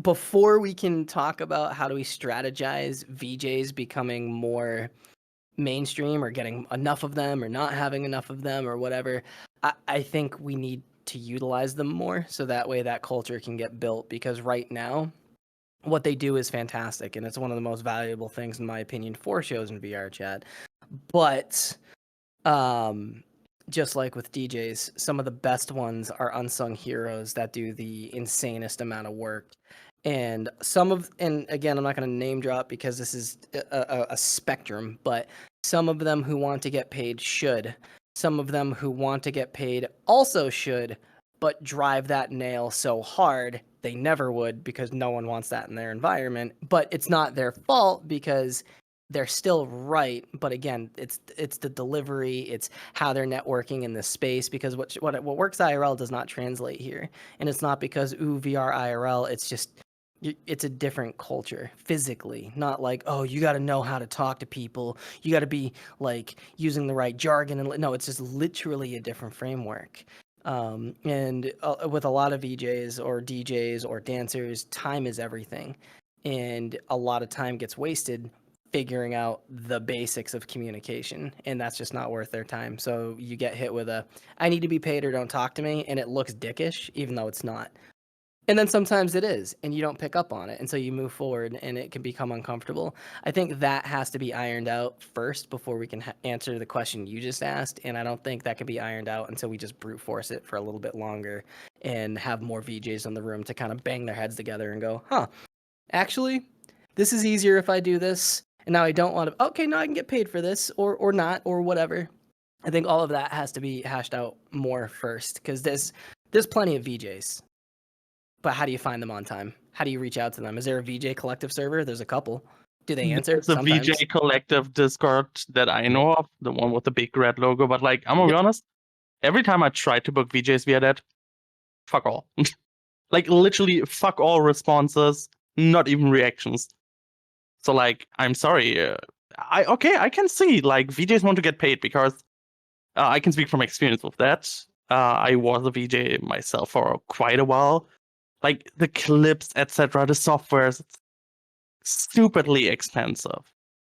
Speaker 4: Before we can talk about how do we strategize VJs becoming more mainstream or getting enough of them or not having enough of them or whatever, I think we need to utilize them more so that way that culture can get built, because right now what they do is fantastic and it's one of the most valuable things in my opinion for shows in VRChat. But just like with DJs, some of the best ones are unsung heroes that do the insanest amount of work. And and again, I'm not going to name drop because this is a spectrum, but some of them who want to get paid should. Some of them who want to get paid also should, but drive that nail so hard they never would because no one wants that in their environment. But it's not their fault because they're still right. But again, it's the delivery, it's how they're networking in this space, because what works IRL does not translate here. And it's not because, VR IRL, it's just, it's a different culture physically, not like, oh, you got to know how to talk to people. You got to be like using the right jargon. And no, it's just literally a different framework. And with a lot of VJs or DJs or dancers, time is everything. And a lot of time gets wasted figuring out the basics of communication, and that's just not worth their time. So you get hit with I need to be paid or don't talk to me, and it looks dickish, even though it's not. And then sometimes it is, and you don't pick up on it, and so you move forward, and it can become uncomfortable. I think that has to be ironed out first before we can answer the question you just asked, and I don't think that can be ironed out until we just brute force it for a little bit longer and have more VJs in the room to kind of bang their heads together and go, actually, this is easier if I do this, and now I don't want to, okay, now I can get paid for this, or not, or whatever. I think all of that has to be hashed out more first, because there's plenty of VJs. But how do you find them on time? How do you reach out to them? Is there a VJ collective server? There's a couple. Do they answer?
Speaker 5: It's a VJ collective Discord that I know of, the one with the big red logo. But like, I'm gonna be honest, every time I try to book VJs via that, fuck all. Like literally fuck all responses, not even reactions. So like, I'm sorry. I can see like VJs want to get paid because I can speak from experience with that. I was a VJ myself for quite a while. Like the clips, etc., the software is stupidly expensive.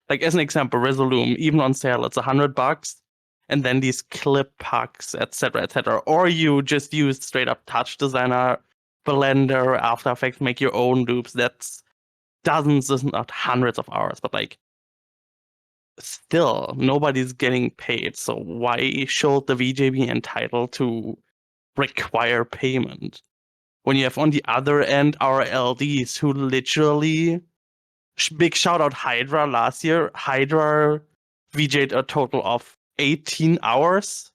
Speaker 5: Like as an example, Resolume, even on sale, it's $100. and then these clip pucks, etc., etc. Or you just use straight up Touch Designer, Blender, After Effects, make your own loops. That's dozens, if not hundreds of hours, but like still nobody's getting paid. So why should the VJ be entitled to require payment when you have on the other end our LDs who literally big shout out Hydra last year. Hydra VJ'd a total of 18 hours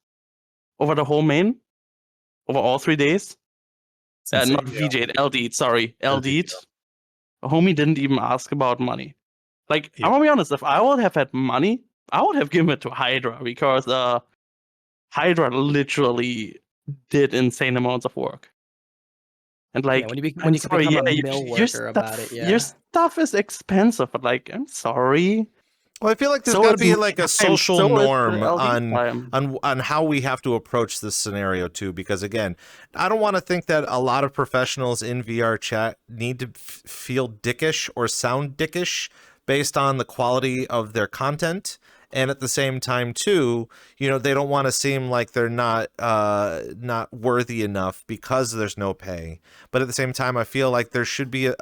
Speaker 5: over the whole main, over all 3 days. Not VJ'd, LD'd, sorry. LD'd. Homie didn't even ask about money. Like, I'm gonna be honest, if I would have had money, I would have given it to Hydra because Hydra literally did insane amounts of work. And like,
Speaker 4: when you can become a mill worker about it,
Speaker 5: your stuff is expensive, but like, I'm sorry.
Speaker 2: Well, I feel like there's got to be like a social norm on how we have to approach this scenario too, because again, I don't want to think that a lot of professionals in VR chat need to feel dickish or sound dickish based on the quality of their content. And at the same time, too, you know, they don't want to seem like they're not worthy enough because there's no pay. But at the same time, I feel like there should be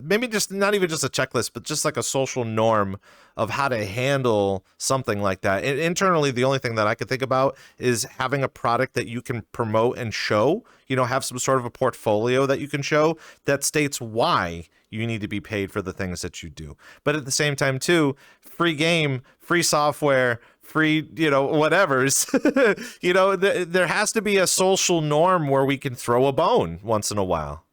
Speaker 2: maybe just not even just a checklist, but just like a social norm of how to handle something like that. And internally, the only thing that I could think about is having a product that you can promote and show, you know, have some sort of a portfolio that you can show that states why you need to be paid for the things that you do. But at the same time, too, free game, free software, free, you know, whatever's, you know, there has to be a social norm where we can throw a bone once in a while.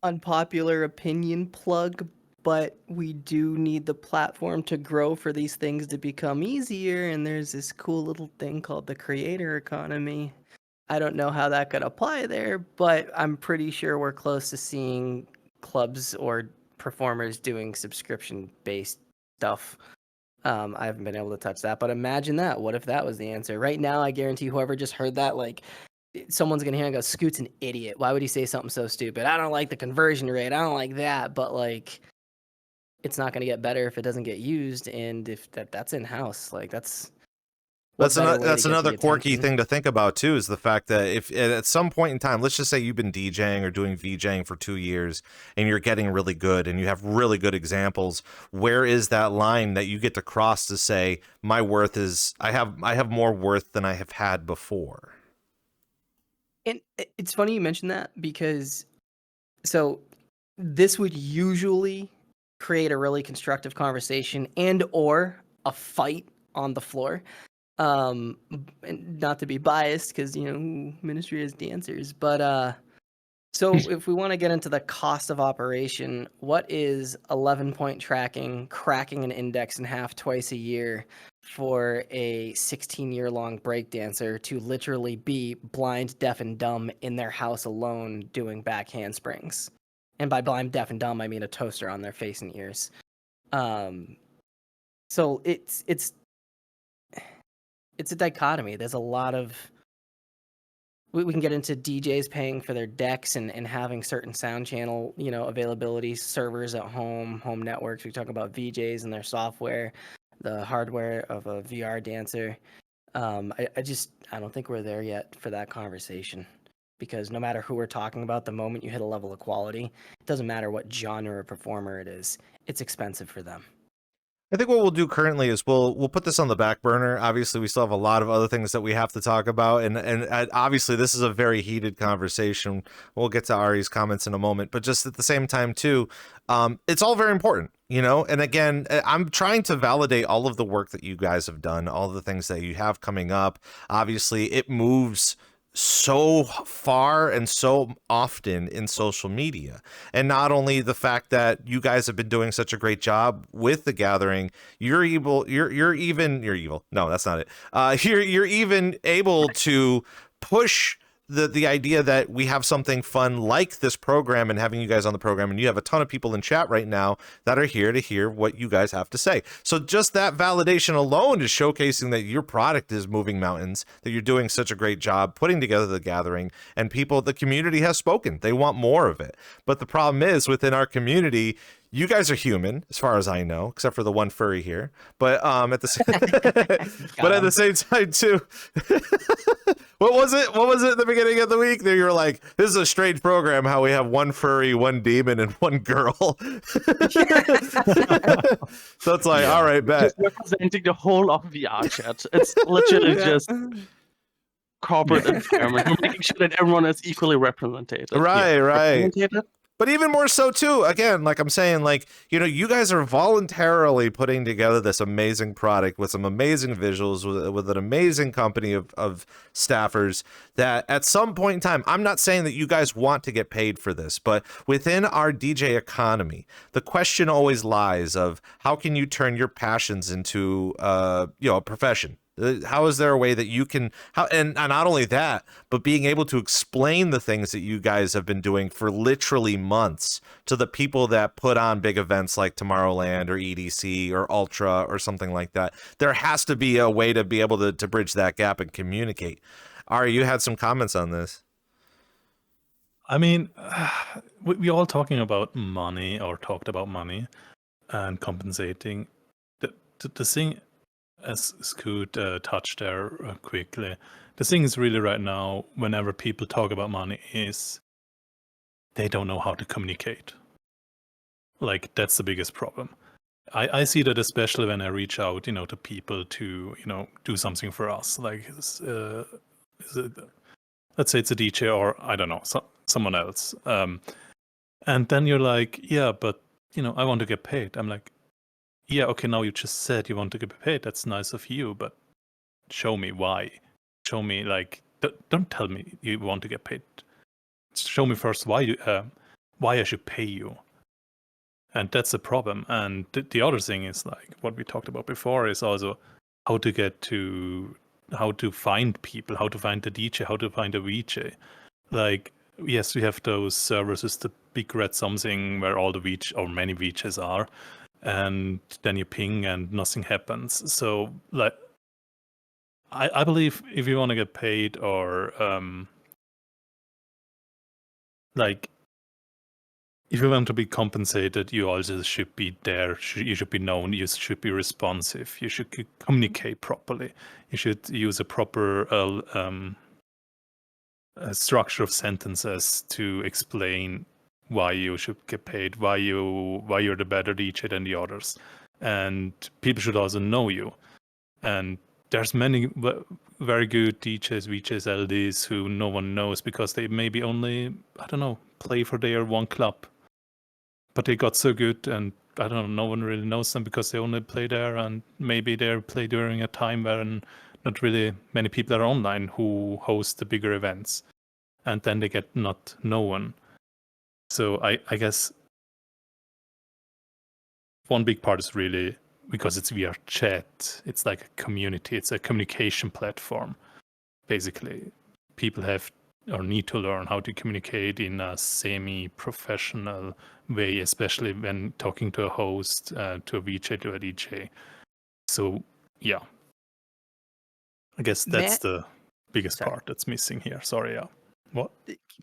Speaker 4: Unpopular opinion plug, but we do need the platform to grow for these things to become easier. And there's this cool little thing called the creator economy. I don't know how that could apply there, but I'm pretty sure we're close to seeing clubs or performers doing subscription-based stuff. I haven't been able to touch that, but imagine that. What if that was the answer? Right now, I guarantee whoever just heard that, like, someone's gonna hear and go, Scoot's an idiot. Why would he say something so stupid? I don't like the conversion rate. I don't like that. But like, it's not gonna get better if it doesn't get used, and if that's in-house, like that's
Speaker 2: another quirky thing to think about too, is the fact that if at some point in time, let's just say you've been DJing or doing VJing for 2 years and you're getting really good and you have really good examples, where is that line that you get to cross to say my worth is I have more worth than I have had before?
Speaker 4: And it's funny you mentioned that, because so this would usually create a really constructive conversation and or a fight on the floor. And not to be biased, because you know Ministry has dancers, but so if we want to get into the cost of operation, what is 11-point tracking, cracking an index in half twice a year for a 16-year-long breakdancer to literally be blind, deaf, and dumb in their house alone doing back handsprings? And by blind, deaf, and dumb, I mean a toaster on their face and ears. So it's a dichotomy. There's a lot of... We can get into DJs paying for their decks and having certain sound channel, you know, availability, servers at home networks. We talk about VJs and their software, the hardware of a VR dancer. I don't think we're there yet for that conversation, because no matter who we're talking about, the moment you hit a level of quality, it doesn't matter what genre or performer it is, it's expensive for them.
Speaker 2: I think what we'll do currently is we'll put this on the back burner. Obviously, we still have a lot of other things that we have to talk about, and obviously this is a very heated conversation. We'll get to Ari's comments in a moment, but just at the same time too, it's all very important, you know. And again, I'm trying to validate all of the work that you guys have done, all of the things that you have coming up. Obviously, it moves so far and so often in social media, and not only the fact that you guys have been doing such a great job with the Gathering, you're even able to push the idea that we have something fun like this program and having you guys on the program, and you have a ton of people in chat right now that are here to hear what you guys have to say. So just that validation alone is showcasing that your product is moving mountains, that you're doing such a great job putting together the Gathering, and the community has spoken. They want more of it. But the problem is, within our community, you guys are human, as far as I know, except for the one furry here. But at the same time too, what was it? What was it at the beginning of the week? There you were like, "This is a strange program. How we have one furry, one demon, and one girl." So it's like, all right, bet.
Speaker 5: Just representing the whole of VRChat. It's literally just corporate environment. We're making sure that everyone is equally represented.
Speaker 2: Right.
Speaker 5: Represented.
Speaker 2: But even more so too, again, like I'm saying, like, you know, you guys are voluntarily putting together this amazing product with some amazing visuals, with an amazing company of staffers that at some point in time, I'm not saying that you guys want to get paid for this, but within our DJ economy, the question always lies of how can you turn your passions into, you know, a profession? How is there a way that you can, and not only that, but being able to explain the things that you guys have been doing for literally months to the people that put on big events like Tomorrowland or EDC or Ultra or something like that? There has to be a way to be able to bridge that gap and communicate. Ari, you had some comments on this.
Speaker 3: I mean, we all talking about money or talked about money and compensating. The thing, as Scoot touched there quickly, the thing is really right now, whenever people talk about money, is they don't know how to communicate. Like, that's the biggest problem. I see that especially when I reach out, you know, to people to, you know, do something for us. Like, let's say it's a DJ or, I don't know, someone else. And then you're like, yeah, but, you know, I want to get paid. I'm like, yeah, okay, now you just said you want to get paid. That's nice of you, but show me why. Show me, like, don't tell me you want to get paid. Show me first why I should pay you. And that's the problem. And the other thing is, like, what we talked about before is also how to find people, how to find the DJ, how to find a VJ. Like, yes, we have those services, the big red something where all the VJ or many VJs are. And then you ping and nothing happens. So, like, I believe if you want to get paid or like, if you want to be compensated, you also should be there. You should be known. You should be responsive. You should communicate properly. You should use a proper structure of sentences to explain why you should get paid, why you're the better DJ than the others, and people should also know you. And there's many very good DJs, VJs, LDs who no one knows because they maybe only, I don't know, play for their one club, but they got so good, and I don't know, no one really knows them because they only play there, and maybe they play during a time when not really many people are online who host the bigger events, and then they get not known. So I guess one big part is really because it's VRChat. It's like a community. It's a communication platform. Basically, people have or need to learn how to communicate in a semi-professional way, especially when talking to a host, to a VJ, to a DJ. So yeah, I guess that's the biggest part that's missing here. Sorry, yeah. What?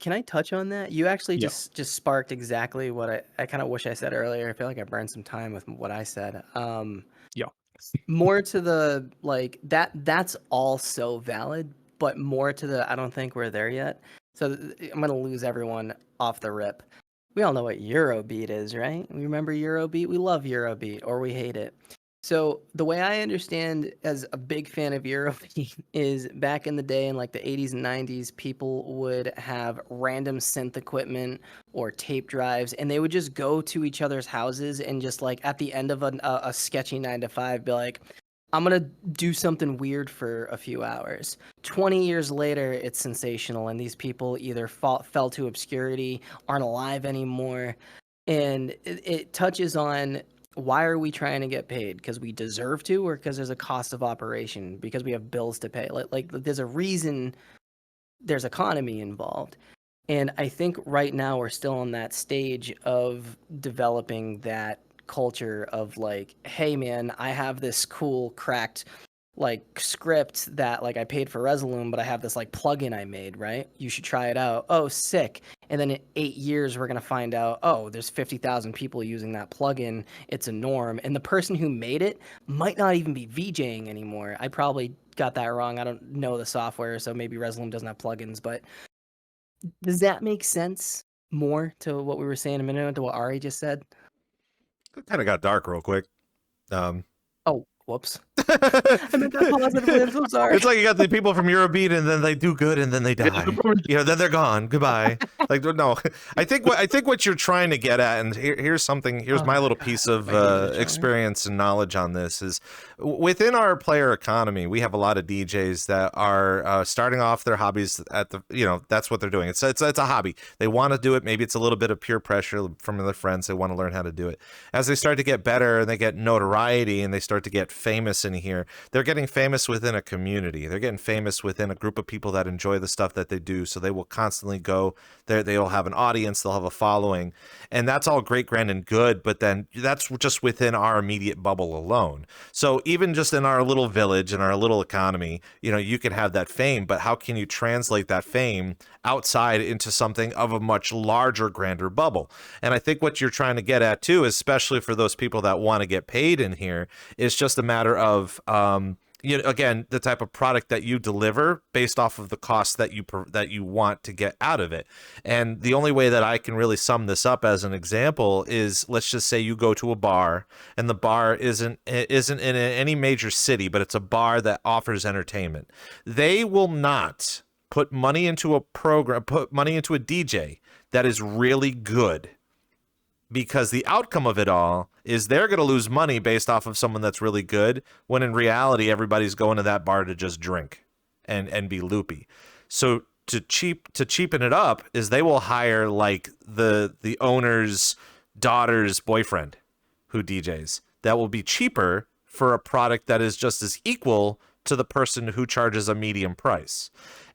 Speaker 4: Can I touch on that? You actually just sparked exactly what I kind of wish I said earlier. I feel like I burned some time with what I said.
Speaker 3: Yeah.
Speaker 4: More to the, like, that's all so valid, but more to the, I don't think we're there yet. So I'm going to lose everyone off the rip. We all know what Eurobeat is, right? We remember Eurobeat? We love Eurobeat, or we hate it. So the way I understand as a big fan of Eurobeat is back in the day in like the 80s and 90s, people would have random synth equipment or tape drives, and they would just go to each other's houses and just like at the end of a sketchy 9 to 5 be like, I'm going to do something weird for a few hours. 20 years later, it's sensational, and these people either fell to obscurity, aren't alive anymore, and it touches on, why are we trying to get paid? Because we deserve to, or because there's a cost of operation? Because we have bills to pay? Like there's a reason. There's economy involved, and I think right now we're still on that stage of developing that culture of like, hey man, I have this cool cracked like script that like I paid for Resolume, but I have this like plugin I made, right? You should try it out. Oh, sick. And then in 8 years, we're going to find out, oh, there's 50,000 people using that plugin. It's a norm. And the person who made it might not even be VJing anymore. I probably got that wrong. I don't know the software, so maybe Resolume doesn't have plugins, but does that make sense more to what we were saying a minute ago, to what Ari just said?
Speaker 2: It kind of got dark real quick.
Speaker 4: Oh, whoops. I meant that positively. I'm so sorry.
Speaker 2: It's like you got the people from Eurobeat, and then they do good, and then they die. Then they're gone. Goodbye. Like, no, I think what you're trying to get at, and here's my little piece of experience and knowledge on this is within our player economy, we have a lot of DJs that are starting off their hobbies at the, that's what they're doing. It's a hobby. They want to do it. Maybe it's a little bit of peer pressure from their friends. They want to learn how to do it. As they start to get better and they get notoriety and they start to get famous in here, they're getting famous within a community. They're getting famous within a group of people that enjoy the stuff that they do. So they will constantly go there. They will have an audience. They'll have a following, and that's all great, grand, and good. But then that's just within our immediate bubble alone. So even just in our little village, in our little economy, you can have that fame, but how can you translate that fame outside into something of a much larger, grander bubble? And I think what you're trying to get at too, especially for those people that want to get paid in here, is just a matter of again, the type of product that you deliver based off of the cost that you want to get out of it. And the only way that I can really sum this up as an example is, let's just say you go to a bar, and the bar isn't in any major city, but it's a bar that offers entertainment. They will not put money into a DJ that is really good, because the outcome of it all is they're going to lose money based off of someone that's really good, when in reality, everybody's going to that bar to just drink and be loopy. So to cheapen it up is they will hire like the owner's daughter's boyfriend who DJs. That will be cheaper for a product that is just as equal to the person who charges a medium price.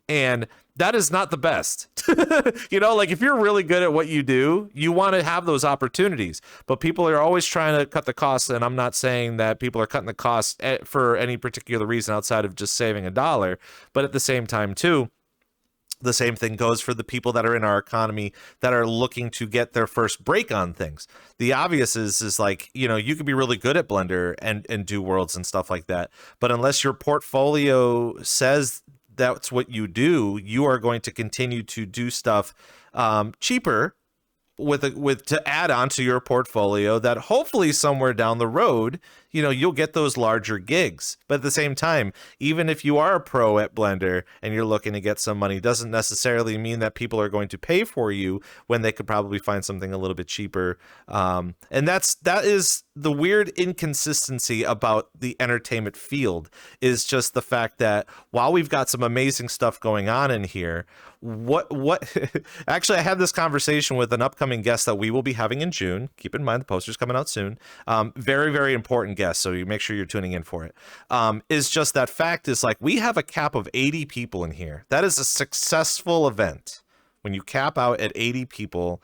Speaker 2: And that is not the best. Like if you're really good at what you do, you want to have those opportunities. But people are always trying to cut the costs, and I'm not saying that people are cutting the costs for any particular reason outside of just saving $1. But at the same time, too, the same thing goes for the people that are in our economy that are looking to get their first break on things. The obvious is like, you could be really good at Blender and do worlds and stuff like that. But unless your portfolio says that's what you do, you are going to continue to do stuff cheaper to add on to your portfolio that hopefully somewhere down the road, you'll get those larger gigs. But at the same time, even if you are a pro at Blender and you're looking to get some money, doesn't necessarily mean that people are going to pay for you when they could probably find something a little bit cheaper. And that is the weird inconsistency about the entertainment field, is just the fact that while we've got some amazing stuff going on in here, actually, I had this conversation with an upcoming guest that we will be having in June. Keep in mind, the poster's coming out soon. Very, very important guest, so you make sure you're tuning in for it. Is just that fact is like, we have a cap of 80 people in here. That is a successful event. When you cap out at 80 people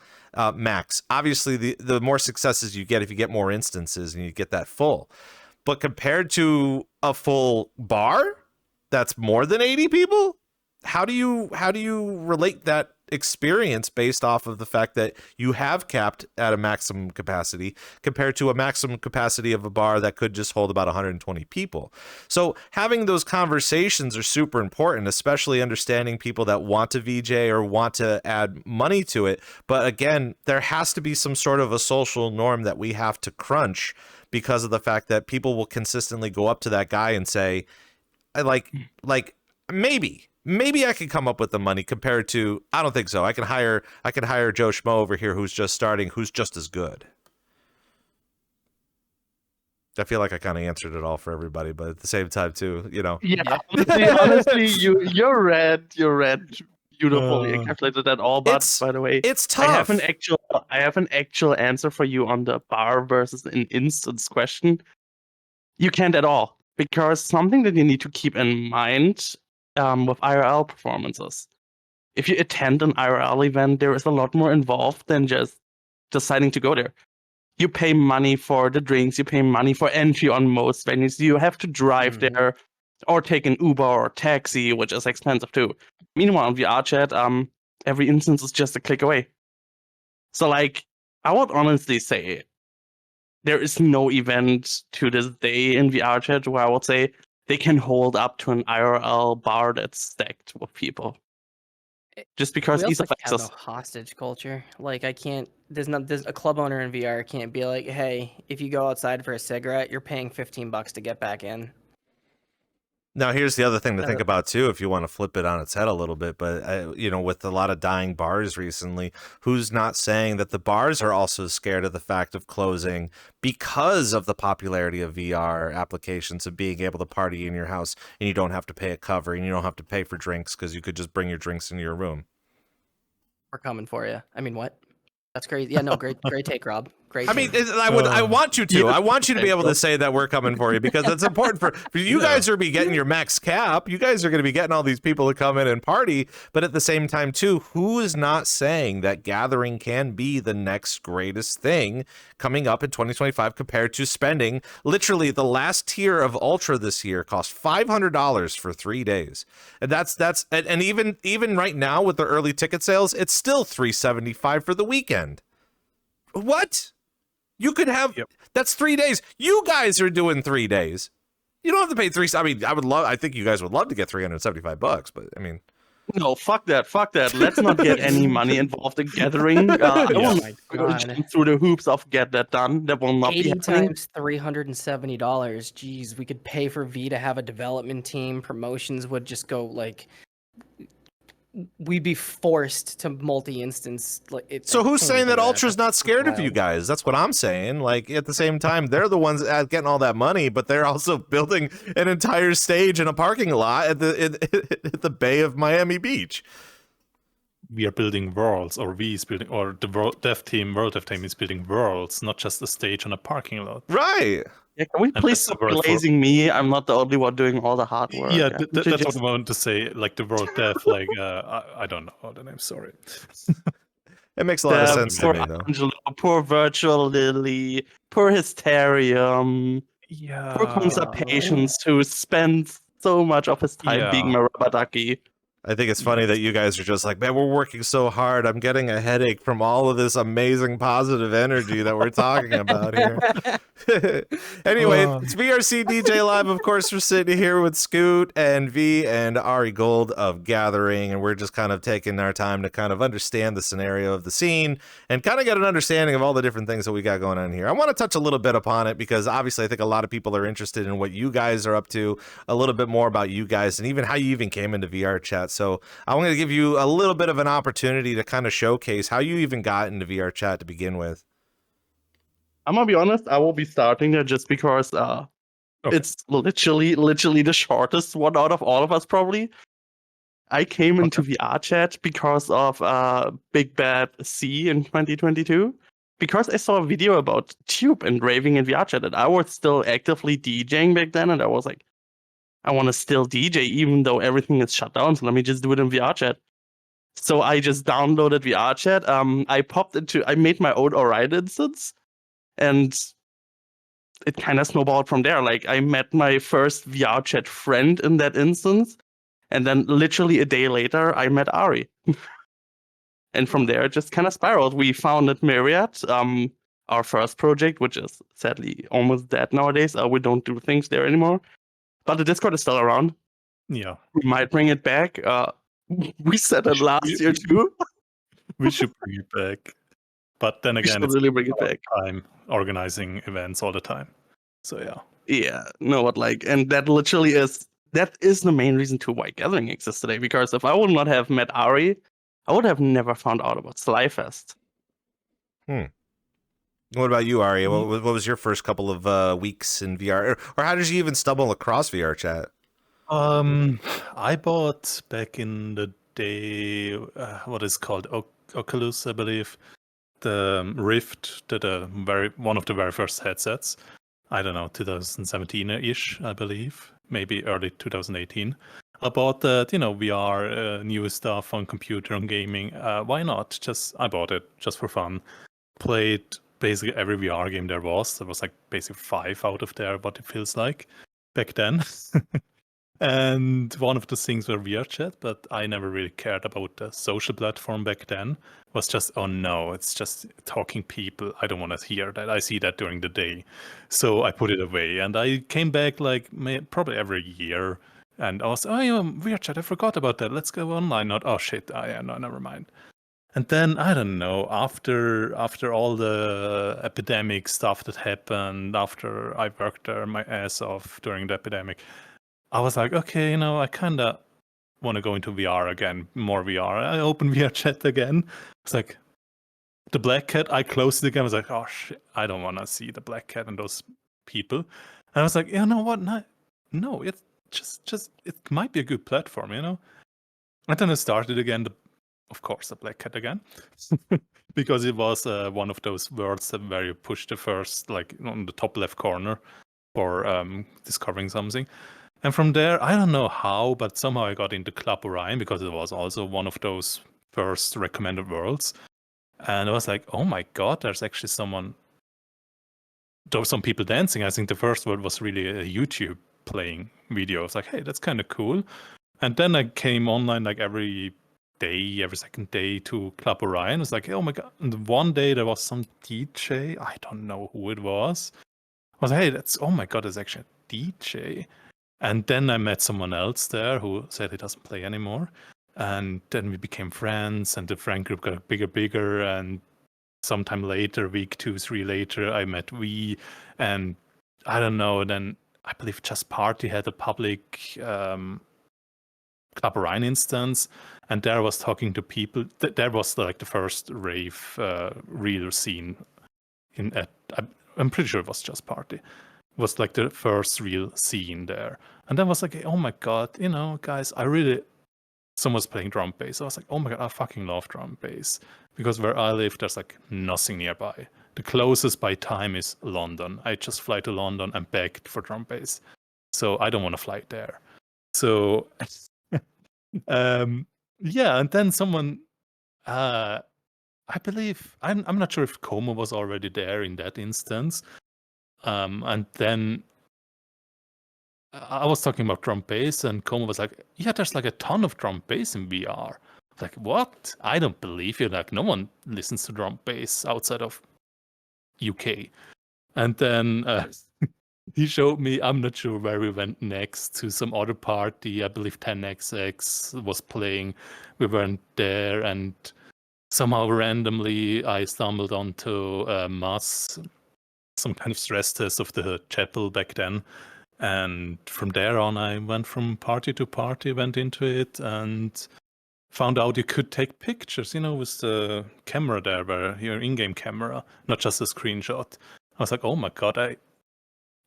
Speaker 2: max, obviously the more successes you get if you get more instances and you get that full. But compared to a full bar that's more than 80 people, how do you relate that experience based off of the fact that you have capped at a maximum capacity compared to a maximum capacity of a bar that could just hold about 120 people? So having those conversations are super important, especially understanding people that want to VJ or want to add money to it. But again, there has to be some sort of a social norm that we have to crunch, because of the fact that people will consistently go up to that guy and say, Maybe I could come up with the money, compared to, I don't think so. I can hire Joe Schmo over here who's just starting, who's just as good. I feel like I kind of answered it all for everybody, but at the same time too,
Speaker 5: Yeah, honestly, you read beautifully encapsulated that all. But by the way,
Speaker 2: it's tough.
Speaker 5: I have an actual answer for you on the bar versus an instance question. You can't at all, because something that you need to keep in mind with IRL performances. If you attend an IRL event, there is a lot more involved than just deciding to go there. You pay money for the drinks, you pay money for entry on most venues. You have to drive there. or take an Uber or taxi, which is expensive too. Meanwhile, in VRChat, every instance is just a click away. So, like, I would honestly say there is no event to this day in VRChat where I would say they can hold up to an IRL bar that's stacked with people. Just because
Speaker 4: We
Speaker 5: ease
Speaker 4: also
Speaker 5: of
Speaker 4: have no
Speaker 5: access.
Speaker 4: hostage culture. Like I can't. There's a club owner in VR can't be like, hey, if you go outside for a cigarette, you're paying $15 to get back in.
Speaker 2: Now, here's the other thing to think
Speaker 4: Uh,
Speaker 2: about too, if you want to flip it on its head a little bit. But with a lot of dying bars recently, who's not saying that the bars are also scared of the fact of closing because of the popularity of VR applications of being able to party in your house and you don't have to pay a cover and you don't have to pay for drinks because you could just bring your drinks into your room.
Speaker 4: We're coming for you. I mean, what? That's crazy. Yeah, no, great take, Rob. Great.
Speaker 2: I mean,
Speaker 4: take.
Speaker 2: I want you to.
Speaker 5: Yeah.
Speaker 2: I want you to be able to say that we're coming for you because it's important for you guys are be getting your max cap. You guys are going to be getting all these people to come in and party. But at the same time, too, who is not saying that gathering can be the next greatest thing coming up in 2025 compared to spending literally the last tier of Ultra this year cost $500 for 3 days. And and even right now with the early ticket sales, it's still $375 for the weekend. What? You could have that's 3 days. You guys are doing 3 days. You don't have to pay three. I mean, I think you guys would love to get $375, but I mean,
Speaker 5: No, fuck that. Let's not get any money involved in gathering. I will
Speaker 4: my
Speaker 5: not
Speaker 4: God.
Speaker 5: jump through the hoops of get that done. That will not be
Speaker 4: 80
Speaker 5: happening.
Speaker 4: times $370. Jeez, we could pay for V to have a development team. Promotions would just go like. We'd be forced to multi-instance.
Speaker 2: so who's saying that Ultra's not scared of you guys? That's what I'm saying. Like at the same time, they're the ones getting all that money, but they're also building an entire stage in a parking lot at the bay of Miami Beach.
Speaker 3: We are building worlds, or V is building, or the world dev team is building worlds, not just a stage on a parking lot.
Speaker 2: Right.
Speaker 5: Yeah, can we
Speaker 3: And
Speaker 5: please
Speaker 3: that's the
Speaker 5: stop
Speaker 3: word for-
Speaker 5: glazing me? I'm not the only one doing all the hard work.
Speaker 3: Yeah,
Speaker 5: I
Speaker 3: that's
Speaker 5: just-
Speaker 3: what I wanted to say. Like the world dev, like I don't know the name. Sorry.
Speaker 2: It makes a lot of
Speaker 5: the
Speaker 2: sense to
Speaker 5: poor
Speaker 2: me, though.
Speaker 5: Angelo, poor Virtual Lily, poor Hysterium,
Speaker 3: Yeah.
Speaker 5: poor Concept Patience who spends so much of his time being my rubber ducky.
Speaker 2: I think it's funny that you guys are just like, man, we're working so hard. I'm getting a headache from all of this amazing positive energy that we're talking about here. Anyway, it's VRCDJLIVE, of course. We're sitting here with Scoot and V and Ari Gold of Gathering, and we're just kind of taking our time to kind of understand the scenario of the scene and kind of get an understanding of all the different things that we got going on here. I want to touch a little bit upon it because obviously I think a lot of people are interested in what you guys are up to, a little bit more about you guys, and even how you even came into VRChat. So I'm going to give you a little bit of an opportunity to kind of showcase how you even got into VRChat to begin with.
Speaker 5: I'm gonna be honest, I will be starting there just because it's literally the shortest one out of all of us probably. I came into VRChat because of Big Bad C in 2022. Because I saw a video about Tube and raving in VRChat, and I was still actively DJing back then, and I was like, I want to still DJ even though everything is shut down, so let me just do it in VRChat. So I just downloaded VRChat. I made my own Orion instance, and it kind of snowballed from there. Like I met my first VRChat friend in that instance, and then literally a day later, I met Ari. And from there, it just kind of spiraled. We founded Myriad, our first project, which is sadly almost dead nowadays. We don't do things there anymore. But the Discord is still around.
Speaker 3: Yeah.
Speaker 5: We might bring it back. We said it last year too.
Speaker 3: We should bring it back. But then again, it's
Speaker 5: really bring it back.
Speaker 3: Time organizing events all the time. So yeah.
Speaker 5: Yeah, no, but like, and that literally is the main reason to why Gathering exists today. Because if I would not have met Ari, I would have never found out about Slyfest.
Speaker 2: What about you, Ari? What was your first couple of weeks in VR, or how did you even stumble across VRChat?
Speaker 3: I bought back in the day what is called Oculus, I believe, the Rift, one of the very first headsets. I don't know, 2017-ish, I believe, maybe early 2018. I bought that, VR, new stuff on computer, on gaming. Why not? I bought it just for fun. Played basically every VR game there was. There was like basically 5 out of there, what it feels like back then. And one of the things were VRChat, but I never really cared about the social platform back then. It was just, oh no, it's just talking people. I don't want to hear that. I see that during the day. So I put it away. And I came back like probably every year. And I was, oh yeah, VRChat, I forgot about that. Let's go online. Not, oh shit, yeah, no, never mind. And then I don't know, after all the epidemic stuff that happened, after I worked there my ass off during the epidemic, I was like, okay, I kind of want to go into VR again, more VR. I opened VRChat again. It's like the black cat. I closed it again. I was like, oh shit, I don't want to see the black cat and those people. And I was like, you know what? No, it's just it might be a good platform, And then I started again. Of course, the black cat again, because it was one of those words where you push the first, like on the top left corner, for discovering something. And from there, I don't know how, but somehow I got into Club Orion because it was also one of those first recommended worlds. And I was like, oh my god, there's actually some people dancing. I think the first world was really a YouTube playing video. I was like, hey, that's kind of cool. And then I came online like every second day to Club Orion. It was like, oh my god. And one day there was some DJ. I don't know who it was. I was like, hey, oh my god, there's actually a DJ. And then I met someone else there who said he doesn't play anymore. And then we became friends, and the friend group got bigger. And sometime later, week 2, 3 later, I met V. And I don't know, then I believe Just Party had a public Club Orion instance. And there I was talking to people. There was like the first rave real scene. I'm pretty sure it was Just Party. Was like the first real scene there. And then I was like, oh my god, guys, someone's playing drum bass. I was like, oh my god, I fucking love drum bass. Because where I live, there's like nothing nearby. The closest by time is London. I just fly to London and beg for drum bass. So I don't want to fly there. So, yeah, and then someone, I believe, I'm not sure if Como was already there in that instance. And then I was talking about drum bass, and Como was like, yeah, there's like a ton of drum bass in VR. Like, what? I don't believe you. Like, no one listens to drum bass outside of UK. And then he showed me, I'm not sure where we went next, to some other party. I believe 10XX was playing. We weren't there, and somehow randomly I stumbled onto Mass, some kind of stress test of the chapel back then. And from there on, I went from party to party, went into it, and found out you could take pictures, with the camera there, where your in-game camera, not just a screenshot. I was like, oh my god,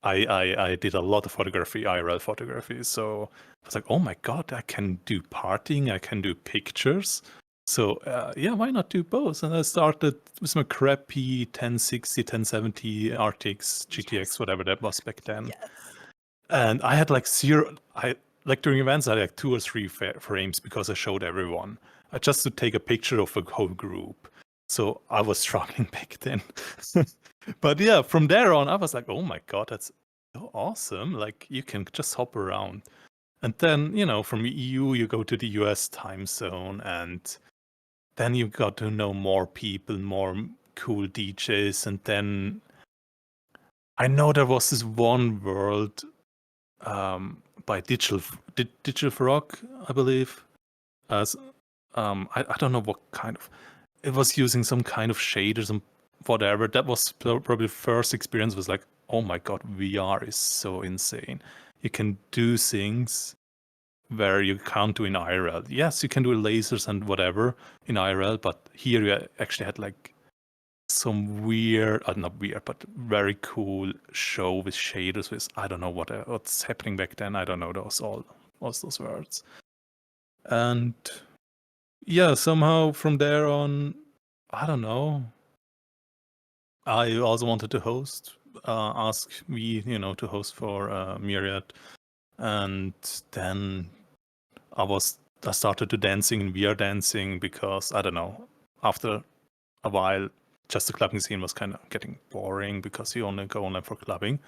Speaker 3: I did a lot of photography, IRL photography. So I was like, oh my god, I can do partying, I can do pictures. So yeah, why not do both? And I started with my crappy 1060, 1070 RTX, GTX, whatever that was back then.
Speaker 4: Yes.
Speaker 3: And I had like during events, I had like 2 or 3 frames because I showed everyone. Just to take a picture of a whole group. So I was struggling back then. But yeah, from there on, I was like, oh my god, that's so awesome. Like, you can just hop around. And then, from EU, you go to the US time zone, and then you got to know more people, more cool DJs. And then I know there was this one world by Digital Frog, I believe. As I don't know what kind of. It was using some kind of shaders and whatever. That was probably the first experience. Was like, oh my god, VR is so insane. You can do things where you can't do in IRL. Yes, you can do lasers and whatever in IRL, but here you actually had like some weird, not weird, but very cool show with shaders. With I don't know what's happening back then. I don't know all those words. And yeah, somehow from there on, I don't know. I also wanted to host, ask me, to host for Myriad, and then I started to dancing in VR dancing because I don't know. After a while, just the clubbing scene was kind of getting boring because you only go online for clubbing,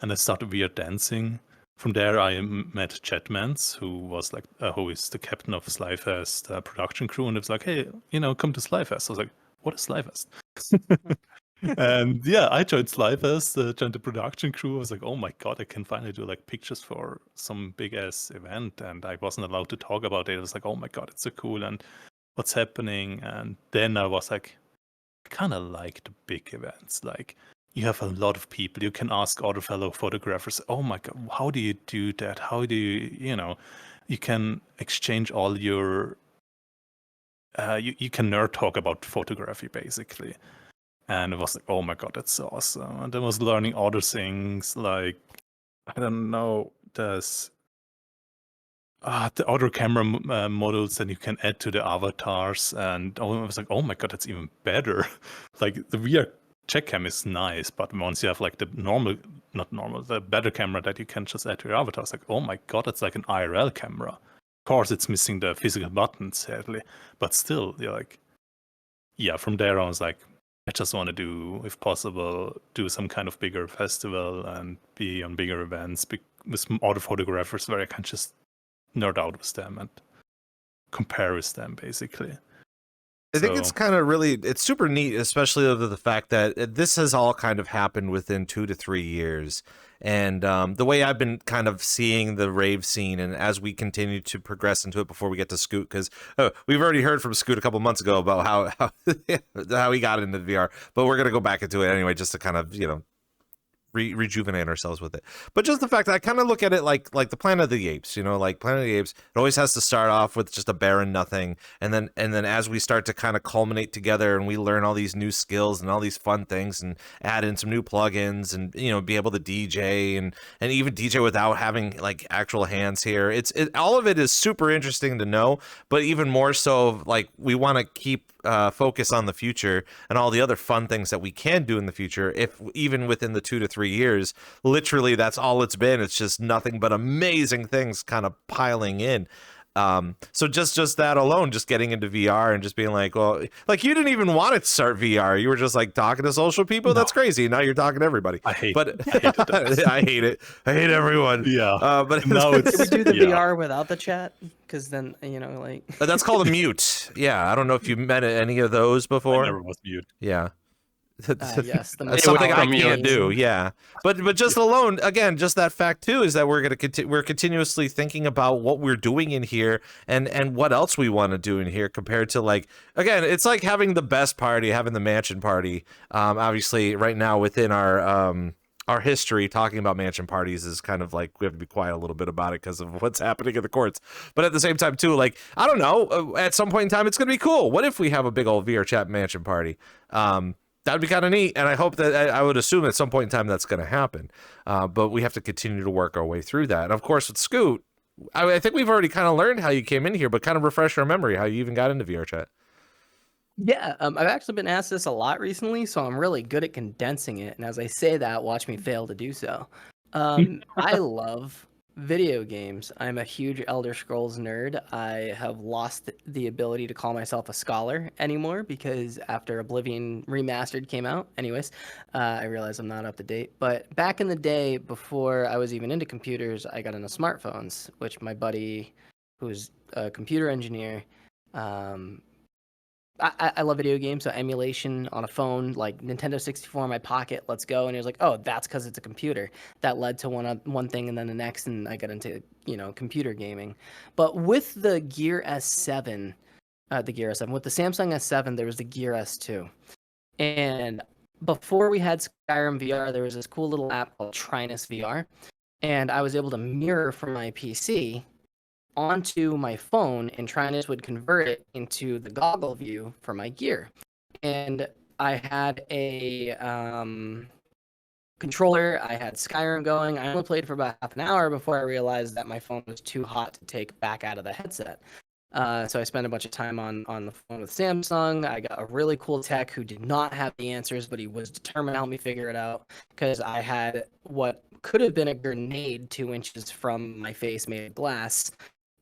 Speaker 3: and I started VR dancing from there, I met Chad Mans, who is the captain of Slyfest production crew, and it was like, hey, come to Slyfest. I was like, what is Slyfest? And yeah, I joined Slyfest, joined the production crew. I was like, oh my god, I can finally do like pictures for some big ass event, and I wasn't allowed to talk about it. I was like, oh my god, it's so cool, and what's happening? And then I was like, I kind of like the big events, like. You have a lot of people. You can ask other fellow photographers, oh my god, how do you do that? How do you, you can exchange all your, you can nerd talk about photography basically. And it was like, oh my god, that's so awesome. And I was learning other things like, I don't know, there's the other camera modules that you can add to the avatars. And I was like, oh my god, that's even better. Like the VRChat cam is nice, but once you have like the the better camera that you can just add to your avatar, it's like, oh my god, it's like an IRL camera. Of course, it's missing the physical buttons, sadly, but still, you're like, yeah. From there, I was like, I just want to do, if possible, do some kind of bigger festival and be on bigger events with other photographers where I can just nerd out with them and compare with them, basically.
Speaker 2: I think it's kind of it's super neat, especially over the fact that this has all kind of happened within 2 to 3 years. And the way I've been kind of seeing the rave scene, and as we continue to progress into it before we get to Scoot, because we've already heard from Scoot a couple months ago about how he got into VR, but we're going to go back into it anyway, just to kind of, rejuvenate ourselves with it. But just the fact that I kind of look at it like the Planet of the Apes, like Planet of the Apes, it always has to start off with just a barren nothing, and then as we start to kind of culminate together and we learn all these new skills and all these fun things and add in some new plugins and be able to DJ and even DJ without having like actual hands here. All of it is super interesting to know, but even more so, like, we want to keep focus on the future and all the other fun things that we can do in the future. If even within the 2 to 3 years, literally that's all it's been. It's just nothing but amazing things kind of piling in. So just that alone, just getting into VR and just being like, well, like, you didn't even want to start VR. You were just like talking to social people. No. That's crazy. Now you're talking to everybody. I hate it. I hate it. I hate everyone.
Speaker 3: Yeah.
Speaker 2: But
Speaker 3: no,
Speaker 4: Did we do the VR without the chat? Because then, like...
Speaker 2: That's called a mute. Yeah. I don't know if you've met any of those before.
Speaker 3: I never was mute.
Speaker 2: Yeah.
Speaker 4: Yes,
Speaker 2: that's something I can't do. Yeah, but just alone, again, just that fact too is that we're we're continuously thinking about what we're doing in here and what else we want to do in here, compared to, like, again, it's like having the best party, having the mansion party. Obviously, right now within our history, talking about mansion parties is kind of like we have to be quiet a little bit about it because of what's happening in the courts. But at the same time too, like, I don't know, at some point in time, it's gonna be cool. What if we have a big old VRChat mansion party? That would be kind of neat, and I hope that I would assume at some point in time that's going to happen. But we have to continue to work our way through that. And of course, with Scoot, I think we've already kind of learned how you came in here, but kind of refresh our memory how you even got into VRChat.
Speaker 4: Yeah, I've actually been asked this a lot recently, so I'm really good at condensing it. And as I say that, watch me fail to do so. I love video games. I'm a huge Elder Scrolls nerd. I have lost the ability to call myself a scholar anymore because after Oblivion Remastered came out, I realized I'm not up to date. But back in the day, before I was even into computers, I got into smartphones, which my buddy, who's a computer engineer, I love video games, so emulation on a phone, like Nintendo 64 in my pocket, let's go. And he was like, oh, that's because it's a computer. That led to one thing and then the next, and I got into, computer gaming. But with the Gear S7, with the Samsung S7, there was the Gear S2. And before we had SkyrimVR, there was this cool little app called Trinus VR. And I was able to mirror from my PC onto my phone, and Trinus would convert it into the goggle view for my gear. And I had a controller, I had Skyrim going. I only played for about half an hour before I realized that my phone was too hot to take back out of the headset. So I spent a bunch of time on the phone with Samsung. I got a really cool tech who did not have the answers, but he was determined to help me figure it out, because I had what could have been a grenade 2 inches from my face made of glass.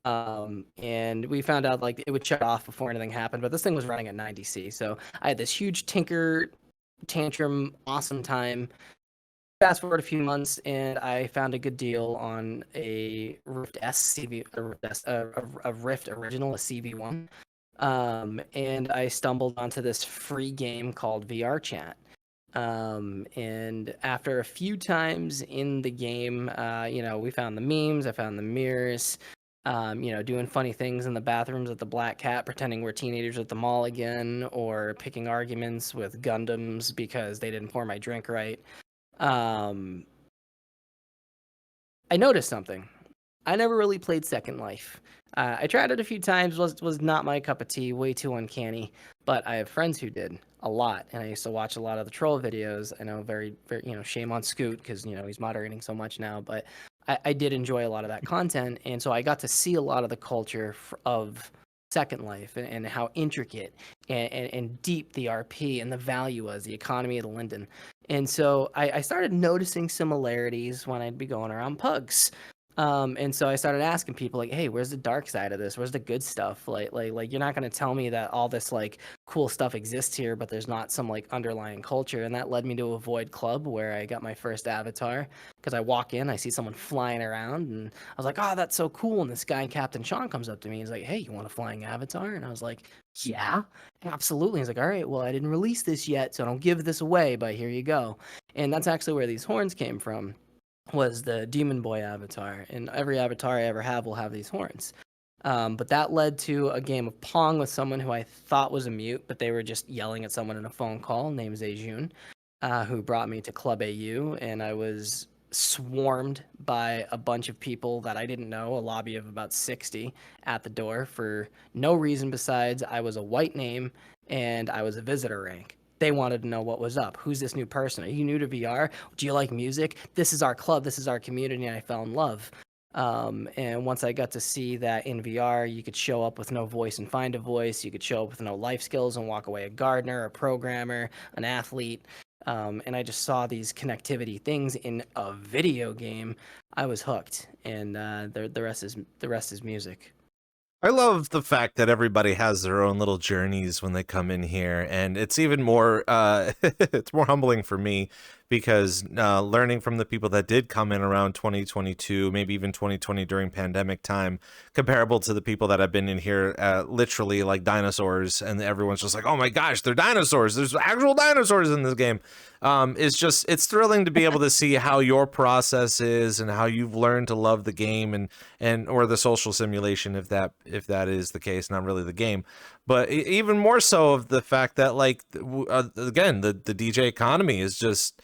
Speaker 4: And we found out, like, it would shut off before anything happened, but this thing was running at 90C. So I had this huge tinker tantrum, awesome time. fast forward a few months, and I found a good deal on a Rift S CV, a Rift Original, a CV1. And I stumbled onto this free game called VRChat. And after a few times in the game, we found the memes, I found the mirrors, doing funny things in the bathrooms at the Black Cat, pretending we're teenagers at the mall again, or picking arguments with Gundams because they didn't pour my drink right. I noticed something. I never really played Second Life. I tried it a few times, was not my cup of tea, way too uncanny. But I have friends who did a lot, and I used to watch a lot of the troll videos. I know, very, very, shame on Scoot because he's moderating so much now. But I did enjoy a lot of that content, and so I got to see a lot of the culture of Second Life and how intricate and deep the RP and the value was, the economy of the Linden. And so I started noticing similarities when I'd be going around pugs. And so I started asking people like, hey, where's the dark side of this? Where's the good stuff? Like you're not going to tell me that all this like cool stuff exists here, but there's not some like underlying culture. And that led me to a Void Club where I got my first avatar because I walk in, I see someone flying around and I was like, oh, that's so cool. And this guy, Captain Sean, comes up to me. He's like, hey, you want a flying avatar? And I was like, yeah, absolutely. He's like, all right, well, I didn't release this yet, so don't give this away, but here you go. And that's actually where these horns came from. Was the Demon Boy avatar, and every avatar I ever have will have these horns. But that led to a game of Pong with someone who I thought was a mute, but they were just yelling at someone in a phone call named Zejun, who brought me to Club AU, and I was swarmed by a bunch of people that I didn't know, a lobby of about 60 at the door for no reason besides I was a white name and I was a visitor rank. They wanted to know what was up. Who's this new person? Are you new to VR? Do you like music? This is our club. This is our community. And I fell in love. And once I got to see that in VR, you could show up with no voice and find a voice. You could show up with no life skills and walk away a gardener, a programmer, an athlete. And I just saw these connectivity things in a video game. I was hooked. And the rest is music.
Speaker 2: I love the fact that everybody has their own little journeys when they come in here, and it's even more it's more humbling for me because learning from the people that did come in around 2022, maybe even 2020 during pandemic time, comparable to the people that have been in here literally like dinosaurs, and everyone's just like, oh my gosh, they're dinosaurs, there's actual dinosaurs in this game. It's thrilling to be able to see how your process is and how you've learned to love the game and or the social simulation, if that is the case, not really the game, but even more so of the fact that like again the DJ economy is just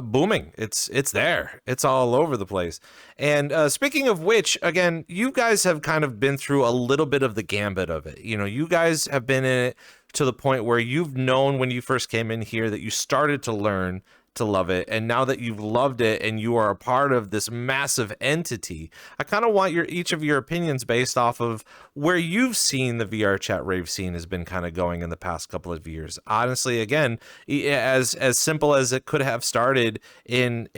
Speaker 2: booming. It's there. It's all over the place. And speaking of which, again, you guys have kind of been through a little bit of the gambit of it. You guys have been in it to the point where you've known when you first came in here that you started to learn to love it, and now that you've loved it and you are a part of this massive entity, I kind of want each of your opinions based off of where you've seen the VRChat Rave scene has been kind of going in the past couple of years. Honestly, again, as simple as it could have started in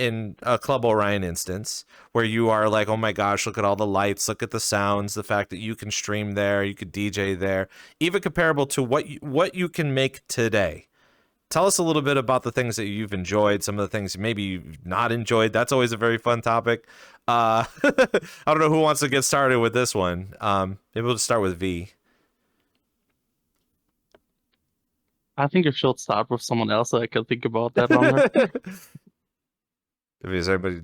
Speaker 2: a Club Orion instance, where you are like, oh my gosh, look at all the lights, look at the sounds, the fact that you can stream there, you could DJ there, even comparable to what you can make today. Tell us a little bit about the things that you've enjoyed, some of the things maybe you've not enjoyed. That's always a very fun topic. I don't know who wants to get started with this one. Maybe we'll just start with V.
Speaker 5: I think you should start with someone else so I can think about that longer.
Speaker 2: Is anybody?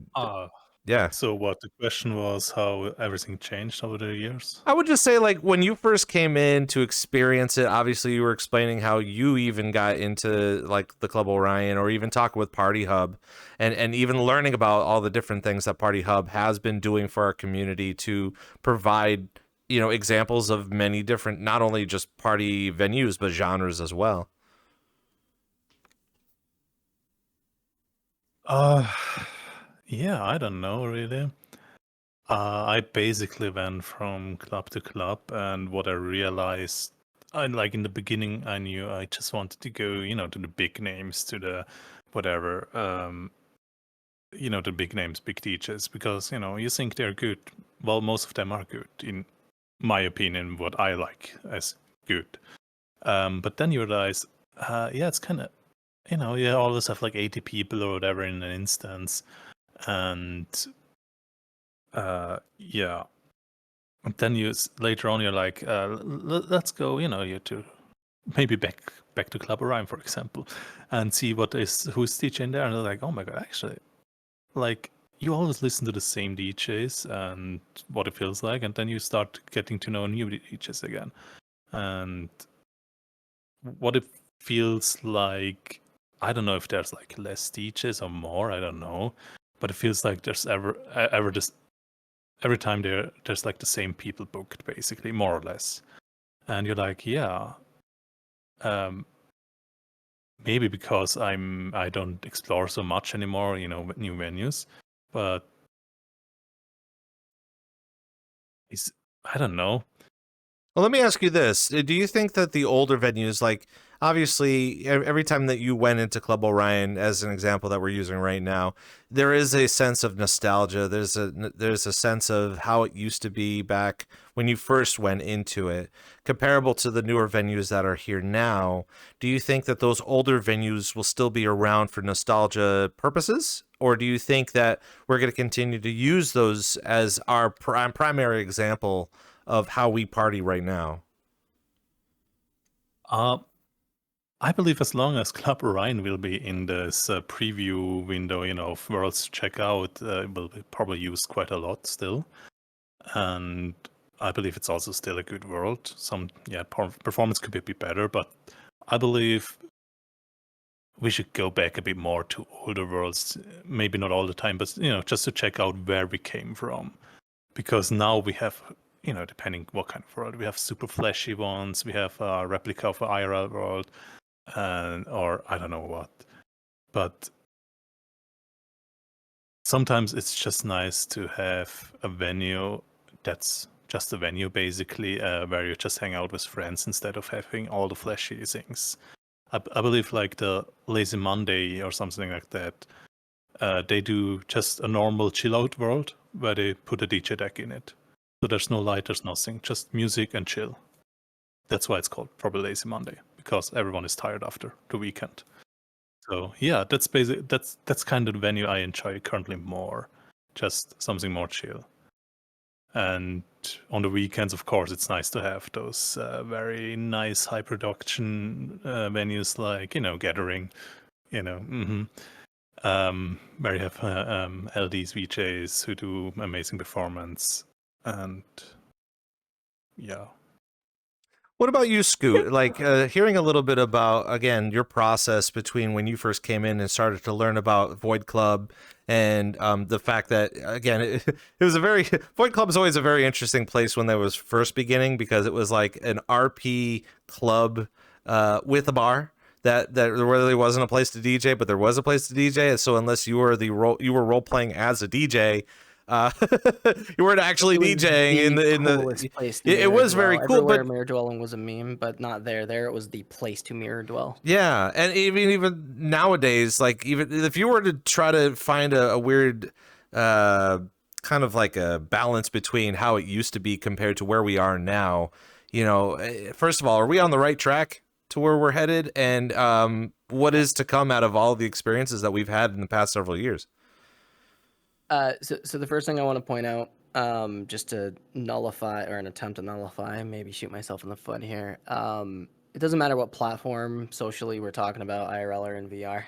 Speaker 2: Yeah.
Speaker 3: So what the question was, how everything changed over the years?
Speaker 2: I would just say, like, when you first came in to experience it, obviously you were explaining how you even got into like the Club Orion, or even talking with Party Hub, and even learning about all the different things that Party Hub has been doing for our community to provide, examples of many different, not only just party venues, but genres as well.
Speaker 3: Yeah, I don't know really. I basically went from club to club, and what I realized, in the beginning, I knew I just wanted to go, to the big names, to the whatever, the big names, big DJs, because you think they're good. Well, most of them are good, in my opinion, what I like as good. But then you realize, it's kind of you always have like 80 people or whatever in an instance, and yeah. And then later on you're like, let's go, you to maybe back to Club Orion, for example, and see who's teaching there, and they're like, oh my god, actually, like you always listen to the same DJs and what it feels like, and then you start getting to know new DJs again, and what it feels like. I don't know if there's like less DJs or more. I don't know, but it feels like there's ever just every time there's like the same people booked, basically, more or less, and you're like, yeah. Maybe because I don't explore so much anymore, new venues, but I don't know.
Speaker 2: Well, let me ask you this. Do you think that the older venues, like obviously every time that you went into Club Orion, as an example that we're using right now, there is a sense of nostalgia. There's a sense of how it used to be back when you first went into it, comparable to the newer venues that are here now. Do you think that those older venues will still be around for nostalgia purposes? Or do you think that we're going to continue to use those as our primary example of how we party right now?
Speaker 3: I believe as long as Club Orion will be in this preview window, of Worlds Checkout, it will be probably used quite a lot still. And I believe it's also still a good world. Performance could be a bit better, but I believe we should go back a bit more to older worlds. Maybe not all the time, but just to check out where we came from. Because now we have, depending what kind of world, we have super flashy ones, we have a replica of an IRL world, or I don't know what. But sometimes it's just nice to have a venue that's just a venue, basically, where you just hang out with friends instead of having all the flashy things. I believe like the Lazy Monday or something like that, they do just a normal chill out world where they put a DJ deck in it. So there's no light, there's nothing, just music and chill. That's why it's called probably Lazy Monday, because everyone is tired after the weekend. So yeah, that's kind of the venue I enjoy currently more, just something more chill. And on the weekends, of course, it's nice to have those very nice high production venues like Gathering, where you have LDs, VJs who do amazing performance, and yeah.
Speaker 2: What about you, Scoot? Like hearing a little bit about, again, your process between when you first came in and started to learn about Void Club, and the fact that, again, it was Void Club is always a very interesting place when they was first beginning, because it was like an RP club with a bar. That there really wasn't a place to DJ, but there was a place to DJ. And so unless you were role playing as a DJ, you weren't actually DJing in the
Speaker 4: place to
Speaker 2: it was
Speaker 4: dwell.
Speaker 2: very cool.
Speaker 4: Everywhere
Speaker 2: But
Speaker 4: mirror dwelling was a meme, but not there. There it was the place to mirror dwell.
Speaker 2: yeah, and even nowadays, like even if you were to try to find a weird kind of like a balance between how it used to be compared to where we are now, first of all, are we on the right track to where we're headed, and what is to come out of all the experiences that we've had in the past several years?
Speaker 4: So the first thing I want to point out, just to nullify or an attempt to nullify, maybe shoot myself in the foot here. It doesn't matter what platform socially we're talking about, IRL or in VR.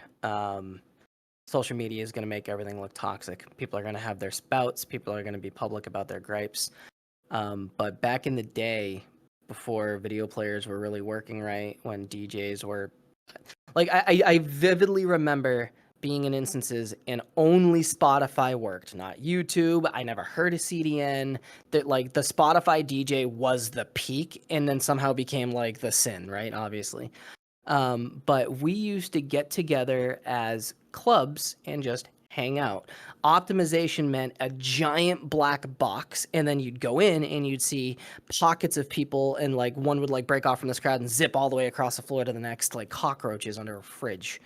Speaker 4: Social media is going to make everything look toxic. People are going to have their spouts. People are going to be public about their gripes. But back in the day, before video players were really working right, when DJs were like, I vividly remember being in instances and only Spotify worked, not YouTube. I never heard of CDN. That like the Spotify DJ was the peak, and then somehow became like the sin, right? Obviously. But we used to get together as clubs and just hang out. Optimization meant a giant black box, and then you'd go in and you'd see pockets of people, and like one would like break off from this crowd and zip all the way across the floor to the next, like cockroaches under a fridge.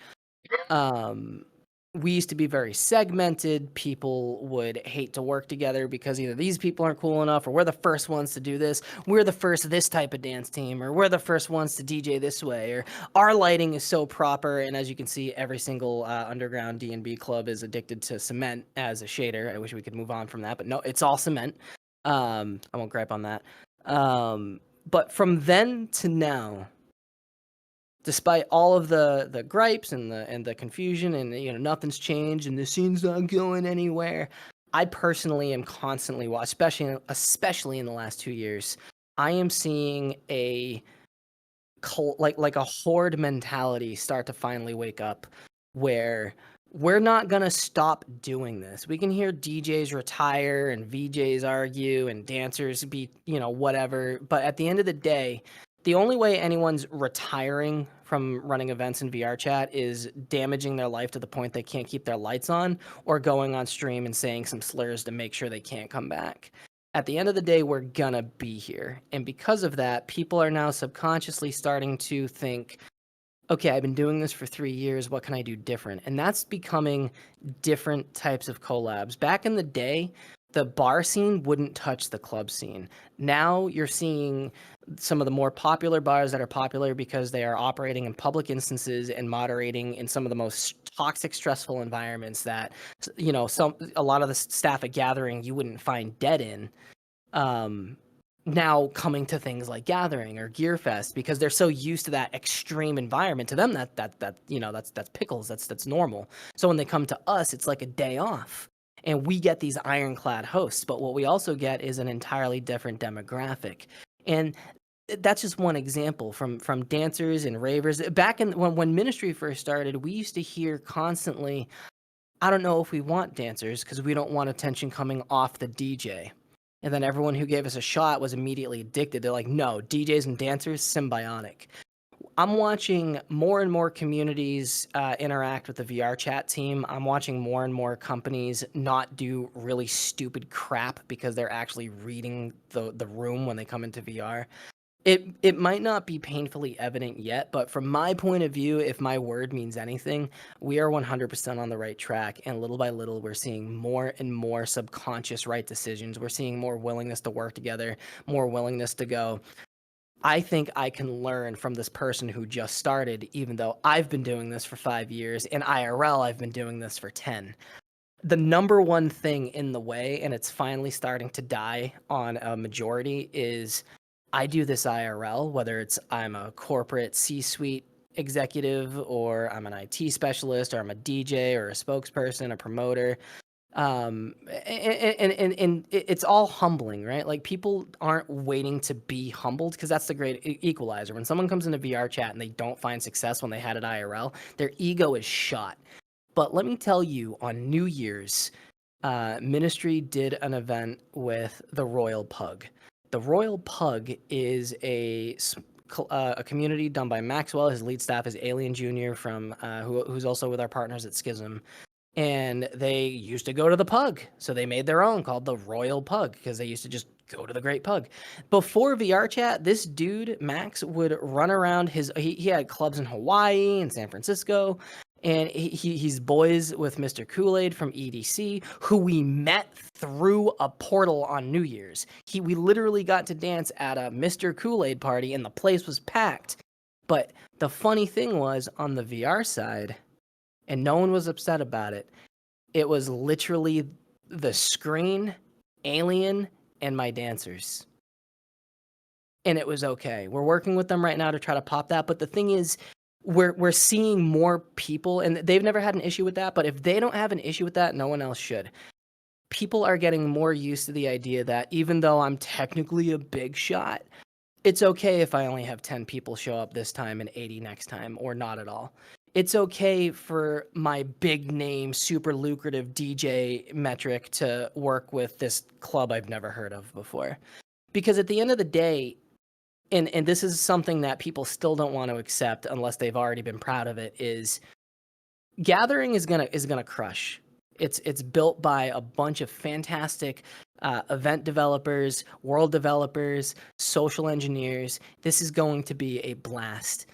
Speaker 4: we used to be very segmented. People would hate to work together because either these people aren't cool enough, or we're the first ones to do this. We're the first this type of dance team, or we're the first ones to DJ this way, or our lighting is so proper. And as you can see, every single underground D&B club is addicted to cement as a shader. I wish we could move on from that, but no, it's all cement. I won't gripe on that. But from then to now, despite all of the gripes and the confusion and nothing's changed and the scene's not going anywhere, I personally am constantly especially in the last 2 years, I am seeing a like a horde mentality start to finally wake up, where we're not gonna stop doing this. We can hear DJs retire and VJs argue and dancers be whatever, but at the end of the day, the only way anyone's retiring from running events in VRChat is damaging their life to the point they can't keep their lights on, or going on stream and saying some slurs to make sure they can't come back. At the end of the day, we're gonna be here. And because of that, people are now subconsciously starting to think, okay, I've been doing this for 3 years, what can I do different? And that's becoming different types of collabs. Back in the day, the bar scene wouldn't touch the club scene. Now you're seeing some of the more popular bars that are popular because they are operating in public instances and moderating in some of the most toxic, stressful environments that a lot of the staff at Gathering you wouldn't find dead in. Now coming to things like Gathering or Gearfest because they're so used to that extreme environment. To them, that's pickles. That's normal. So when they come to us, it's like a day off. And we get these ironclad hosts, but what we also get is an entirely different demographic. And that's just one example from dancers and ravers. Back when Ministry first started, we used to hear constantly, I don't know if we want dancers because we don't want attention coming off the DJ. And then everyone who gave us a shot was immediately addicted. They're like, no, DJs and dancers, symbiotic. I'm watching more and more communities interact with the VRChat team. I'm watching more and more companies not do really stupid crap because they're actually reading the room when they come into VR. It might not be painfully evident yet, but from my point of view, if my word means anything, we are 100% on the right track. And little by little, we're seeing more and more subconscious right decisions. We're seeing more willingness to work together, more willingness to go, I think I can learn from this person who just started, even though I've been doing this for 5 years. In IRL, I've been doing this for 10. The number one thing in the way, and it's finally starting to die on a majority, is I do this IRL, whether I'm a corporate C-suite executive, or I'm an IT specialist, or I'm a DJ, or a spokesperson, a promoter. And it's all humbling, right? Like, people aren't waiting to be humbled, because that's the great equalizer. When someone comes into VRChat and they don't find success when they had it IRL, their ego is shot. But let me tell you, on New Year's, Ministry did an event with the Royal Pug. The Royal Pug is a community done by Maxwell. His lead staff is Alien Jr. from who's also with our partners at Schism. And they used to go to the Pug, so they made their own called the Royal Pug, because they used to just go to the Great Pug. Before VRChat, this dude, Max, would run around he had clubs in Hawaii and San Francisco, and he's boys with Mr. Kool-Aid from EDC, who we met through a portal on New Year's. We literally got to dance at a Mr. Kool-Aid party, and the place was packed. But the funny thing was, on the VR side, and no one was upset about it, it was literally the screen, Alien, and my dancers. And it was okay. We're working with them right now to try to pop that. But the thing is, we're seeing more people, and they've never had an issue with that, but if they don't have an issue with that, no one else should. People are getting more used to the idea that even though I'm technically a big shot, it's okay if I only have 10 people show up this time and 80 next time, or not at all. It's okay for my big name, super lucrative DJ metric to work with this club I've never heard of before. Because at the end of the day, and this is something that people still don't want to accept unless they've already been proud of it, is Gathering is gonna crush. It's built by a bunch of fantastic event developers, world developers, social engineers. This is going to be a blast.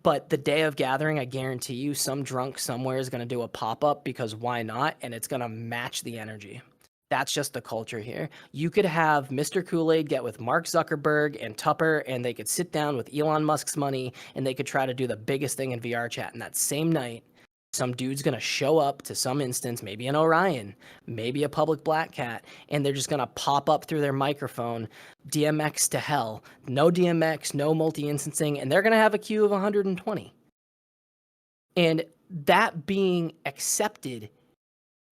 Speaker 4: But the day of gathering, I guarantee you, some drunk somewhere is going to do a pop-up because why not? And it's going to match the energy. That's just the culture here. You could have Mr. Kool-Aid get with Mark Zuckerberg and Tupper, and they could sit down with Elon Musk's money, and they could try to do the biggest thing in VR chat. And that same night, some dude's going to show up to some instance, maybe an Orion, maybe a public Black Cat, and they're just going to pop up through their microphone, DMX to hell. No DMX, no multi-instancing, and they're going to have a queue of 120. And that being accepted,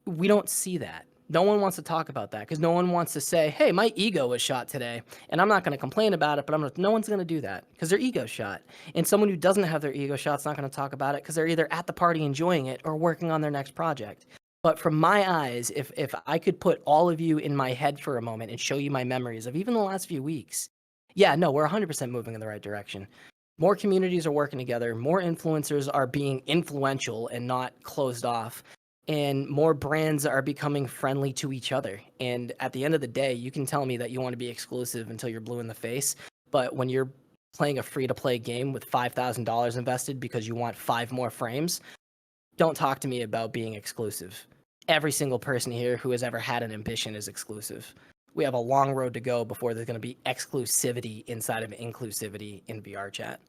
Speaker 4: we don't see that. No one wants to talk about that because no one wants to say, hey, my ego was shot today. And I'm not going to complain about it, but no one's going to do that because their ego's shot. And someone who doesn't have their ego shot is not going to talk about it because they're either at the party enjoying it or working on their next project. But from my eyes, if I could put all of you in my head for a moment and show you my memories of even the last few weeks, yeah, no, we're 100% moving in the right direction. More communities are working together. More influencers are being influential and not closed off. And more brands are becoming friendly to each other. And at the end of the day, you can tell me that you want to be exclusive until you're blue in the face. But when you're playing a free-to-play game with $5,000 invested because you want 5 more frames, don't talk to me about being exclusive. Every single person here who has ever had an ambition is exclusive. We have a long road to go before there's going to be exclusivity inside of inclusivity in VR chat.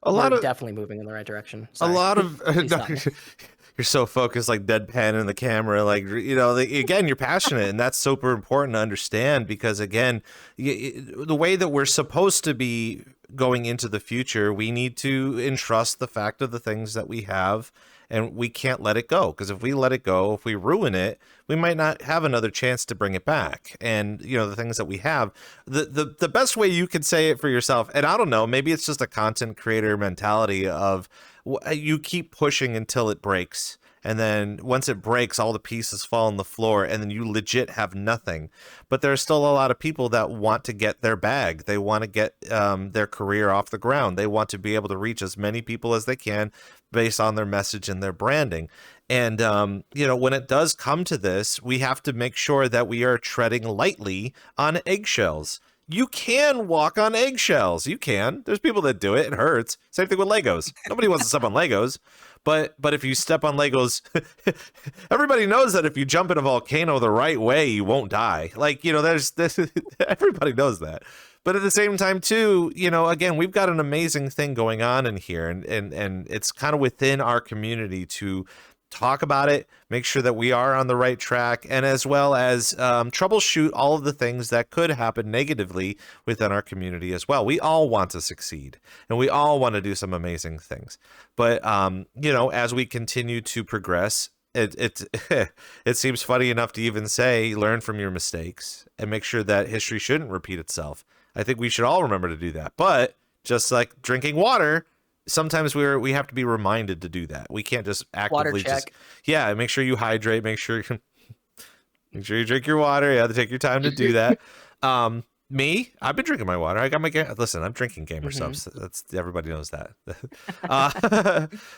Speaker 4: We're definitely moving in the right direction. Sorry.
Speaker 2: A lot of you're so focused, like deadpan in the camera, like, you know, again, you're passionate, and that's super important to understand because, again, the way that we're supposed to be going into the future, we need to entrust the fact of the things that we have, and we can't let it go, because if we let it go, if we ruin it, we might not have another chance to bring it back. And, you know, the things that we have, the best way you could say it for yourself, and I don't know, maybe it's just a content creator mentality of you keep pushing until it breaks. And then once it breaks, all the pieces fall on the floor, and then you legit have nothing. But there's still a lot of people that want to get their bag. They want to get their career off the ground. They want to be able to reach as many people as they can based on their message and their branding. And, you know, when it does come to this, we have to make sure that we are treading lightly on eggshells. You can walk on eggshells. You can. There's people that do it. It hurts. Same thing with Legos. Nobody wants to step on Legos. But if you step on Legos, everybody knows that if you jump in a volcano the right way, you won't die. Like, you know, there's everybody knows that. But at the same time, too, you know, again, we've got an amazing thing going on in here. And it's kind of within our community to talk about it, make sure that we are on the right track, and as well as troubleshoot all of the things that could happen negatively within our community as well. We all want to succeed, and we all want to do some amazing things. But, you know, as we continue to progress, it seems funny enough to even say, learn from your mistakes and make sure that history shouldn't repeat itself. I think we should all remember to do that. But just like drinking water, sometimes we have to be reminded to do that. We can't just actively make sure you hydrate, make sure you drink your water. You have to take your time to do that. Me, I've been drinking my water. I got my listen, I'm drinking gamer subs. That's everybody knows that.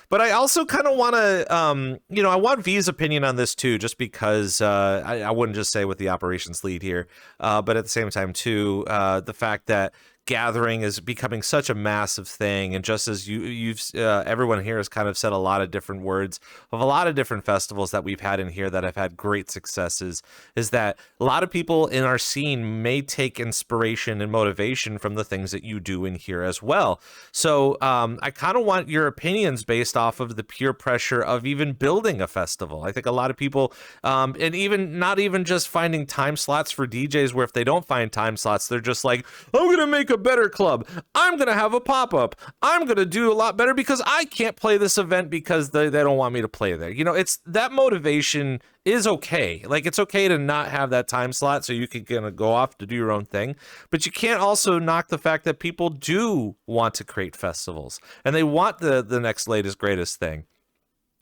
Speaker 2: But I also kind of want to, you know, I want V's opinion on this too, just because I wouldn't just say with the operations lead here, but at the same time too, the fact that gathering is becoming such a massive thing, and just as you've everyone here has kind of said a lot of different words of a lot of different festivals that we've had in here that have had great successes, is that a lot of people in our scene may take inspiration and motivation from the things that you do in here as well. So I kind of want your opinions based off of the peer pressure of even building a festival. I think a lot of people, and even not even just finding time slots for DJs, where if they don't find time slots, they're just like, I'm gonna make a better club, I'm gonna have a pop-up, I'm gonna do a lot better because I can't play this event because they don't want me to play there. You know, it's that motivation is okay. Like, it's okay to not have that time slot so you can kind of go off to do your own thing, but you can't also knock the fact that people do want to create festivals and they want the next latest greatest thing.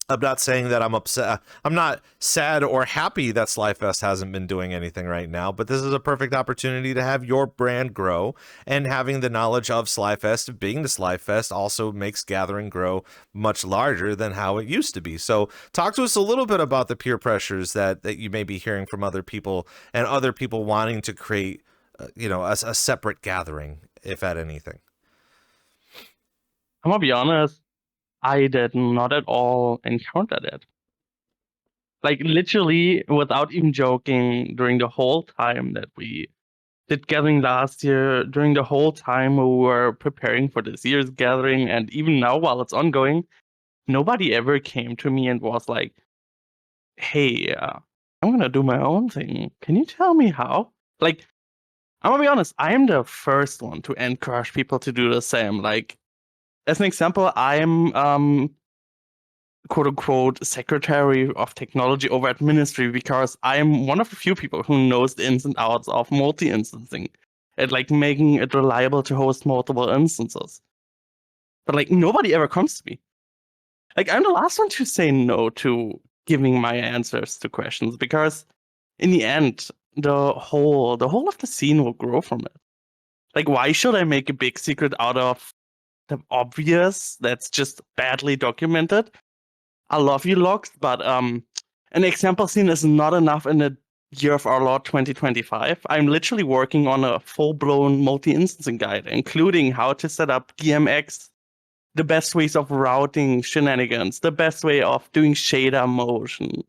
Speaker 2: I'm not saying that I'm upset. I'm not sad or happy that Slyfest hasn't been doing anything right now, but this is a perfect opportunity to have your brand grow, and having the knowledge of Slyfest, being the Slyfest, also makes Gathering grow much larger than how it used to be. So talk to us a little bit about the peer pressures that you may be hearing from other people, and other people wanting to create, you know, a separate Gathering, if at anything.
Speaker 5: I'm gonna be honest, I did not at all encounter that. Like literally, without even joking, during the whole time that we did gathering last year, during the whole time we were preparing for this year's gathering, and even now while it's ongoing, nobody ever came to me and was like, "Hey, I'm gonna do my own thing. Can you tell me how?" Like, I'm gonna be honest, I am the first one to encourage people to do the same. Like, as an example, I'm quote unquote secretary of technology over at ministry because I'm one of the few people who knows the ins and outs of multi-instancing and like making it reliable to host multiple instances. But like nobody ever comes to me. Like I'm the last one to say no to giving my answers to questions because in the end, the whole of the scene will grow from it. Like why should I make a big secret out of the obvious that's just badly documented? I love you, logs, but an example scene is not enough in the year of our Lord 2025. I'm literally working on a full-blown multi-instancing guide, including how to set up DMX, the best ways of routing shenanigans, the best way of doing shader motion,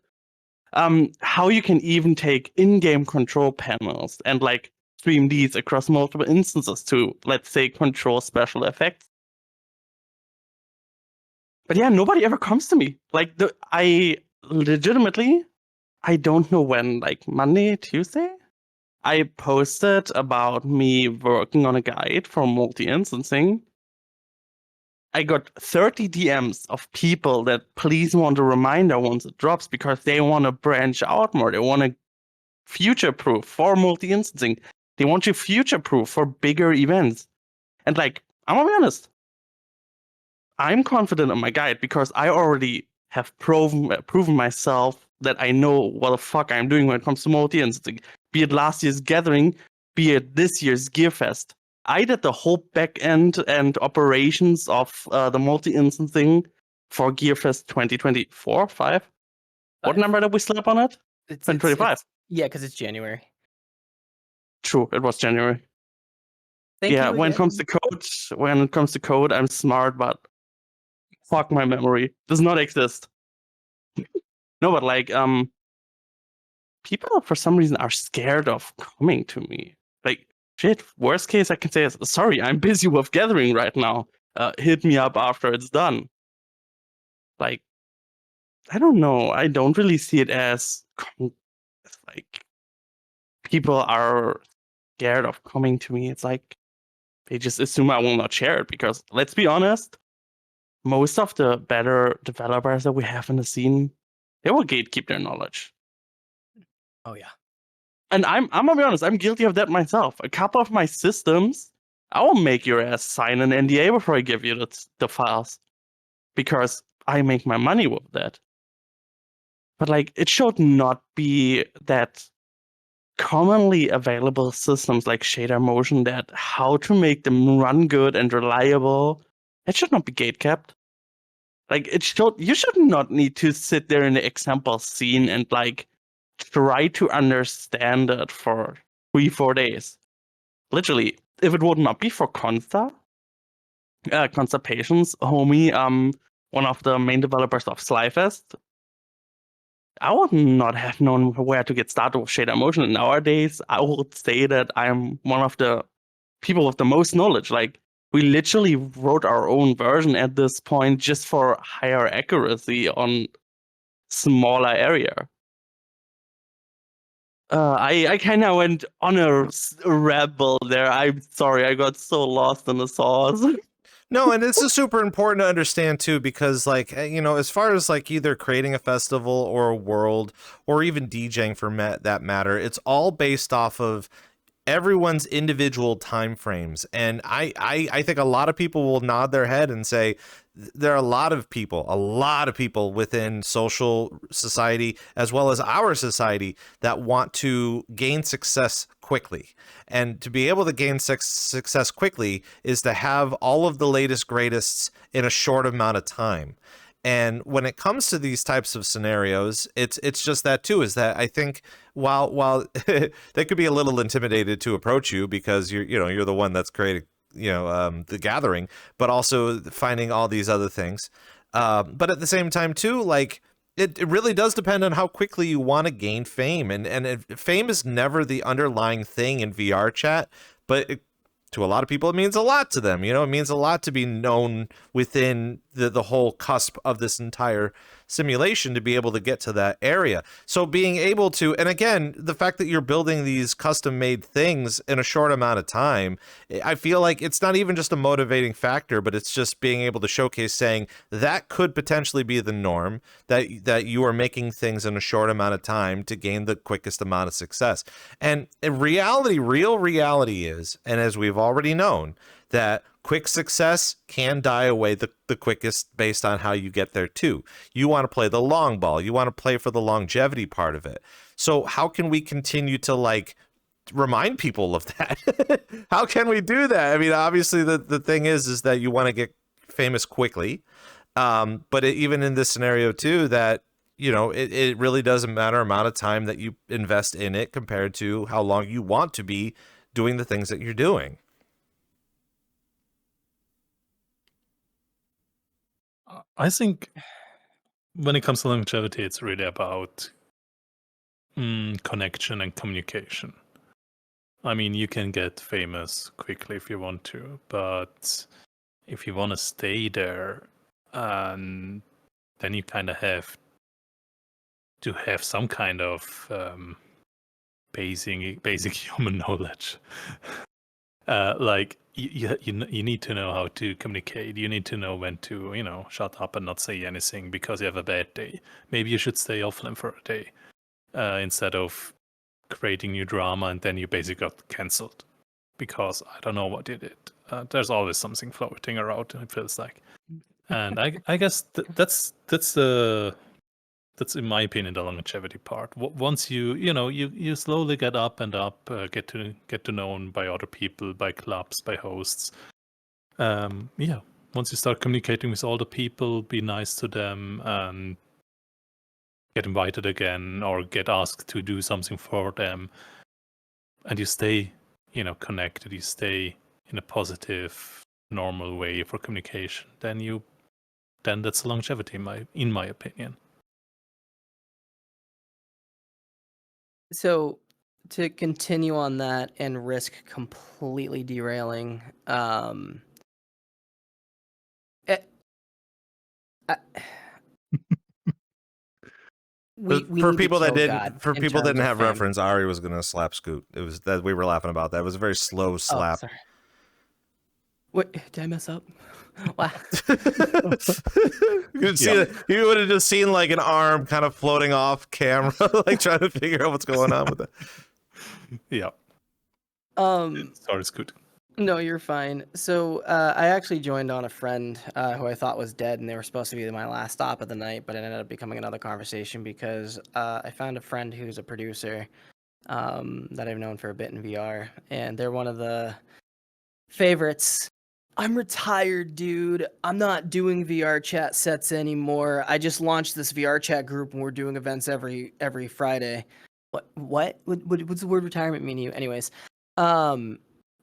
Speaker 5: how you can even take in-game control panels and like stream these across multiple instances to, let's say, control special effects. But yeah, nobody ever comes to me. Like I legitimately, I don't know when, like Monday, Tuesday, I posted about me working on a guide for multi-instancing. I got 30 DMs of people that please want a reminder once it drops because they want to branch out more. They want to future-proof for multi-instancing. They want to future-proof for bigger events. And like, I'm gonna be honest, I'm confident in my guide because I already have proven myself that I know what the fuck I'm doing when it comes to multi-instancing. Be it last year's gathering, be it this year's Gearfest. I did the whole back end and operations of the multi-instancing for Gearfest 2024, 5. What number did we slap on it? 2025.
Speaker 4: Yeah, because it's January.
Speaker 5: True, it was January.
Speaker 4: Thank you
Speaker 5: when it
Speaker 4: again.
Speaker 5: comes to code, I'm smart, but fuck my memory. Does not exist. No, but like, people for some reason are scared of coming to me. Like, shit, worst case I can say is, sorry, I'm busy with gathering right now. Hit me up after it's done. Like, I don't know. I don't really see it as like people are scared of coming to me. It's like they just assume I will not share it because let's be honest, most of the better developers that we have in the scene, they will gatekeep their knowledge.
Speaker 4: Oh yeah.
Speaker 5: And I'm gonna be honest, I'm guilty of that myself. A couple of my systems, I will make your ass sign an NDA before I give you the files. Because I make my money with that. But like it should not be that commonly available systems like shader motion that how to make them run good and reliable, it should not be gatekept. Like you should not need to sit there in the example scene and like try to understand it for 3-4 days. Literally, if it would not be for Consta Patience, homie, one of the main developers of Slyfest, I would not have known where to get started with shader motion. Nowadays, I would say that I'm one of the people with the most knowledge. Like, we literally wrote our own version at this point just for higher accuracy on smaller area. I kind of went on a rebel there. I'm sorry, I got so lost in the sauce.
Speaker 2: No, and this is super important to understand too, because like, you know, as far as like either creating a festival or a world or even DJing for that matter, it's all based off of everyone's individual time frames. And I think a lot of people will nod their head and say there are a lot of people within social society as well as our society that want to gain success quickly. And to be able to gain success quickly is to have all of the latest greatest in a short amount of time. And when it comes to these types of scenarios, it's just that too, is that I think while they could be a little intimidated to approach you because you're the one that's creating the gathering, but also finding all these other things. But at the same time too, like it really does depend on how quickly you want to gain fame, and fame is never the underlying thing in VR chat, but to a lot of people, it means a lot to them. It means a lot to be known within the whole cusp of this entire simulation to be able to get to that area. So being able to, and again, the fact that you're building these custom made things in a short amount of time, I feel like it's not even just a motivating factor, but it's just being able to showcase saying that could potentially be the norm, that you are making things in a short amount of time to gain the quickest amount of success. And real reality is, and as we've already known, that quick success can die away the quickest based on how you get there too. You want to play the long ball. You want to play for the longevity part of it. So how can we continue to like remind people of that? How can we do that? I mean, obviously the thing is that you want to get famous quickly. But even in this scenario too, that, it really doesn't matter amount of time that you invest in it compared to how long you want to be doing the things that you're doing.
Speaker 3: I think when it comes to longevity, it's really about connection and communication. I mean, you can get famous quickly if you want to, but if you want to stay there, then you kind of have to have some kind of basic human knowledge. Like you need to know how to communicate. You need to know when to shut up and not say anything because you have a bad day. Maybe you should stay offline for a day instead of creating new drama and then you basically got cancelled because I don't know what you did. There's always something floating around. It feels like, and I guess that's in my opinion the longevity part. Once you slowly get up and up, get to known by other people, by clubs, by hosts. Once you start communicating with all the people, be nice to them, and get invited again or get asked to do something for them, and you stay connected, you stay in a positive, normal way for communication, then that's longevity in my opinion.
Speaker 4: So to continue on that and risk completely derailing, we
Speaker 2: for
Speaker 4: need
Speaker 2: people
Speaker 4: to
Speaker 2: that
Speaker 4: kill
Speaker 2: didn't,
Speaker 4: God
Speaker 2: for
Speaker 4: in
Speaker 2: people that
Speaker 4: terms
Speaker 2: didn't
Speaker 4: of
Speaker 2: have
Speaker 4: fame.
Speaker 2: reference, Ari was gonna slap Scoot. It was that we were laughing about that. It was a very slow slap.
Speaker 4: Oh, sorry. Wait, did I mess up? Wow.
Speaker 2: You would have just seen like an arm kind of floating off camera, like trying to figure out what's going on with it.
Speaker 3: Yeah. Sorry, Scoot.
Speaker 4: No, you're fine. So I actually joined on a friend who I thought was dead, and they were supposed to be my last stop of the night, but it ended up becoming another conversation because I found a friend who's a producer that I've known for a bit in VR, and they're one of the favorites. I'm retired, dude. I'm not doing VR chat sets anymore. I just launched this VR chat group, and we're doing events every Friday. What's the word retirement mean to you? Anyways,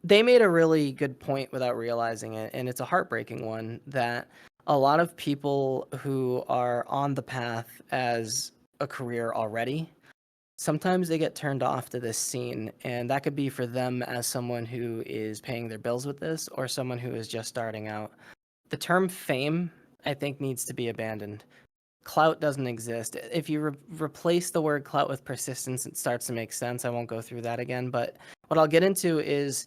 Speaker 4: they made a really good point without realizing it, and it's a heartbreaking one, that a lot of people who are on the path as a career already, sometimes they get turned off to this scene, and that could be for them as someone who is paying their bills with this or someone who is just starting out. The term fame, I think, needs to be abandoned. Clout doesn't exist. If you replace the word clout with persistence, it starts to make sense. I won't go through that again, but what I'll get into is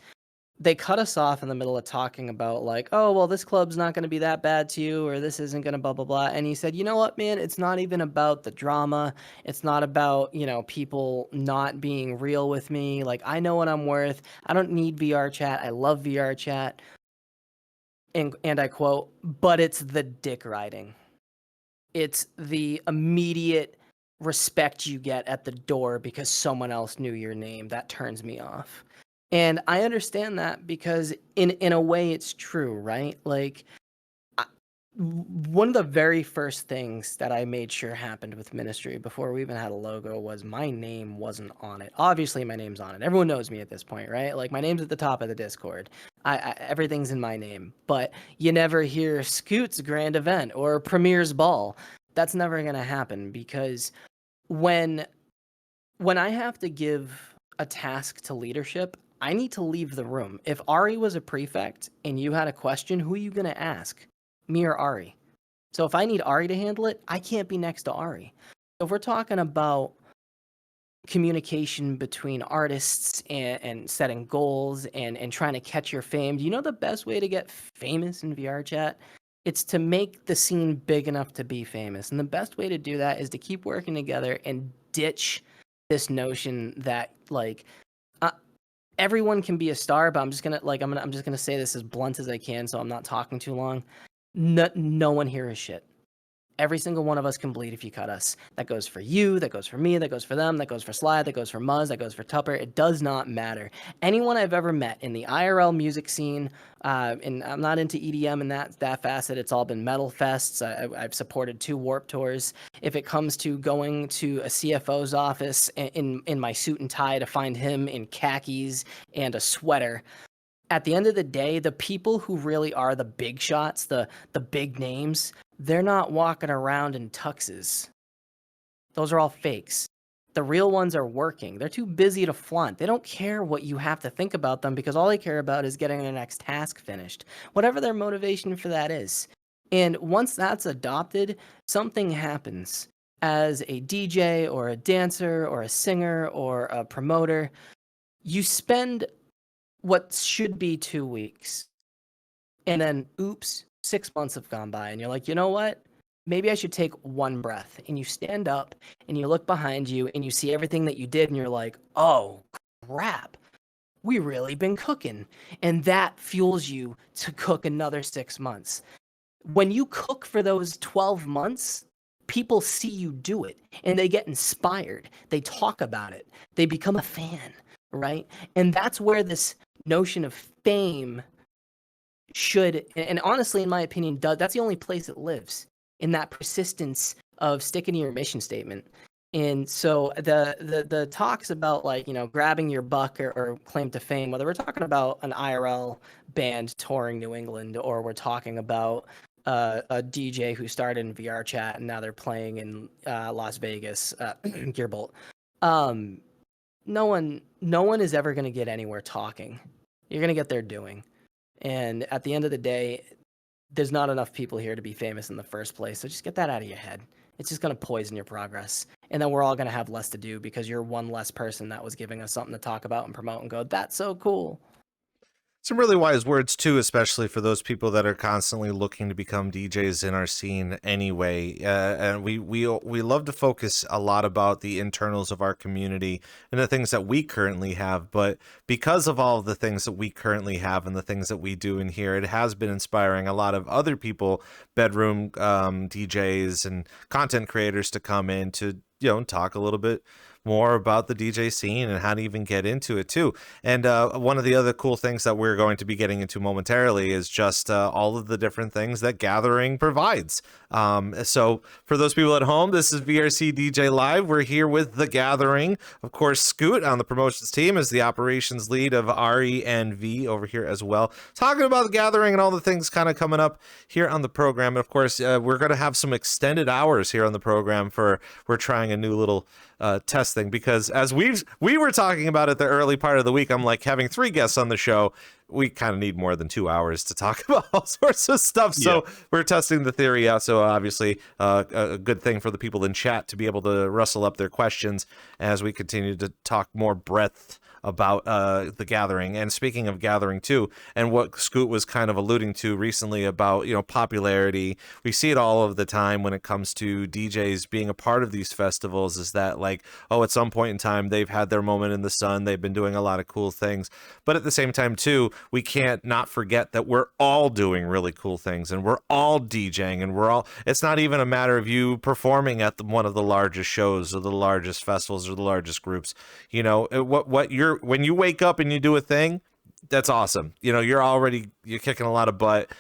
Speaker 4: they cut us off in the middle of talking about like, oh, well, this club's not going to be that bad to you, or this isn't going to blah, blah, blah. And he said, you know what, man, it's not even about the drama. It's not about, people not being real with me. Like, I know what I'm worth. I don't need VR chat. I love VR chat. And I quote, but it's the dick riding. It's the immediate respect you get at the door because someone else knew your name. That turns me off. And I understand that because in a way it's true, right? Like one of the very first things that I made sure happened with Ministry before we even had a logo was my name wasn't on it. Obviously, my name's on it. Everyone knows me at this point, right? Like, my name's at the top of the Discord. Everything's in my name. But you never hear Scoot's grand event or Premier's ball. That's never going to happen, because when I have to give a task to leadership, I need to leave the room. If Ari was a prefect and you had a question, who are you going to ask? Me or Ari? So if I need Ari to handle it, I can't be next to Ari. So if we're talking about communication between artists and setting goals and trying to catch your fame, do you know the best way to get famous in VR chat? It's to make the scene big enough to be famous. And the best way to do that is to keep working together and ditch this notion that, like, everyone can be a star, but I'm just gonna say this as blunt as I can, so I'm not talking too long. No one here is shit. Every single one of us can bleed if you cut us. That goes for you, that goes for me, that goes for them, that goes for Sly, that goes for Muzz, that goes for Tupper. It does not matter. Anyone I've ever met in the IRL music scene, and I'm not into EDM and that facet, it's all been metal fests. I've supported 2 Warp Tours. If it comes to going to a CFO's office in my suit and tie to find him in khakis and a sweater, at the end of the day, the people who really are the big shots, the big names, they're not walking around in tuxes. Those are all fakes. The real ones are working. They're too busy to flaunt. They don't care what you have to think about them, because all they care about is getting their next task finished, whatever their motivation for that is. And once that's adopted, something happens. As a DJ or a dancer or a singer or a promoter, you spend what should be 2 weeks, and then oops, 6 months have gone by, and you're like, you know what? Maybe I should take one breath. And you stand up and you look behind you and you see everything that you did, and you're like, oh crap, we really been cooking. And that fuels you to cook another 6 months. When you cook for those 12 months, people see you do it and they get inspired. They talk about it. They become a fan, right? And that's where this notion of fame should, and honestly, in my opinion, that's the only place it lives, in that persistence of sticking to your mission statement. And so the talks about, like, you know, grabbing your buck or claim to fame, whether we're talking about an IRL band touring New England, or we're talking about a DJ who started in VR chat and now they're playing in Las Vegas, Gearbolt. No one is ever going to get anywhere talking. You're going to get there doing. And at the end of the day, there's not enough people here to be famous in the first place. So just get that out of your head. It's just going to poison your progress. And then we're all going to have less to do because you're one less person that was giving us something to talk about and promote and go, that's so cool.
Speaker 2: Some really wise words too, especially for those people that are constantly looking to become DJs in our scene anyway. And we love to focus a lot about the internals of our community and the things that we currently have. But because of all of the things that we currently have and the things that we do in here, it has been inspiring a lot of other people, bedroom DJs and content creators, to come in to, you know, talk a little bit more about the DJ scene and how to even get into it too. And one of the other cool things that we're going to be getting into momentarily is just all of the different things that Gathering provides. So for those people at home, this is VRCDJLIVE. We're here with The Gathering. Of course, Scoot on the promotions team is the operations lead of RE and V over here as well, talking about The Gathering and all the things kind of coming up here on the program. And of course, we're going to have some extended hours here on the program we're trying a new little test thing, because as we were talking about it the early part of the week, I'm like, having 3 guests on the show, we kind of need more than 2 hours to talk about all sorts of stuff. So we're testing the theory out. So obviously a good thing for the people in chat to be able to rustle up their questions as we continue to talk more breadth about the Gathering. And speaking of Gathering too, and what Scoot was kind of alluding to recently about, you know, popularity, we see it all of the time when it comes to DJs being a part of these festivals, is that, like, oh, at some point in time they've had their moment in the sun, they've been doing a lot of cool things, but at the same time too, we can't not forget that we're all doing really cool things, and we're all DJing, and it's not even a matter of you performing at one of the largest shows or the largest festivals or the largest groups. You know, when you wake up and you do a thing, that's awesome. You know, you're kicking a lot of butt.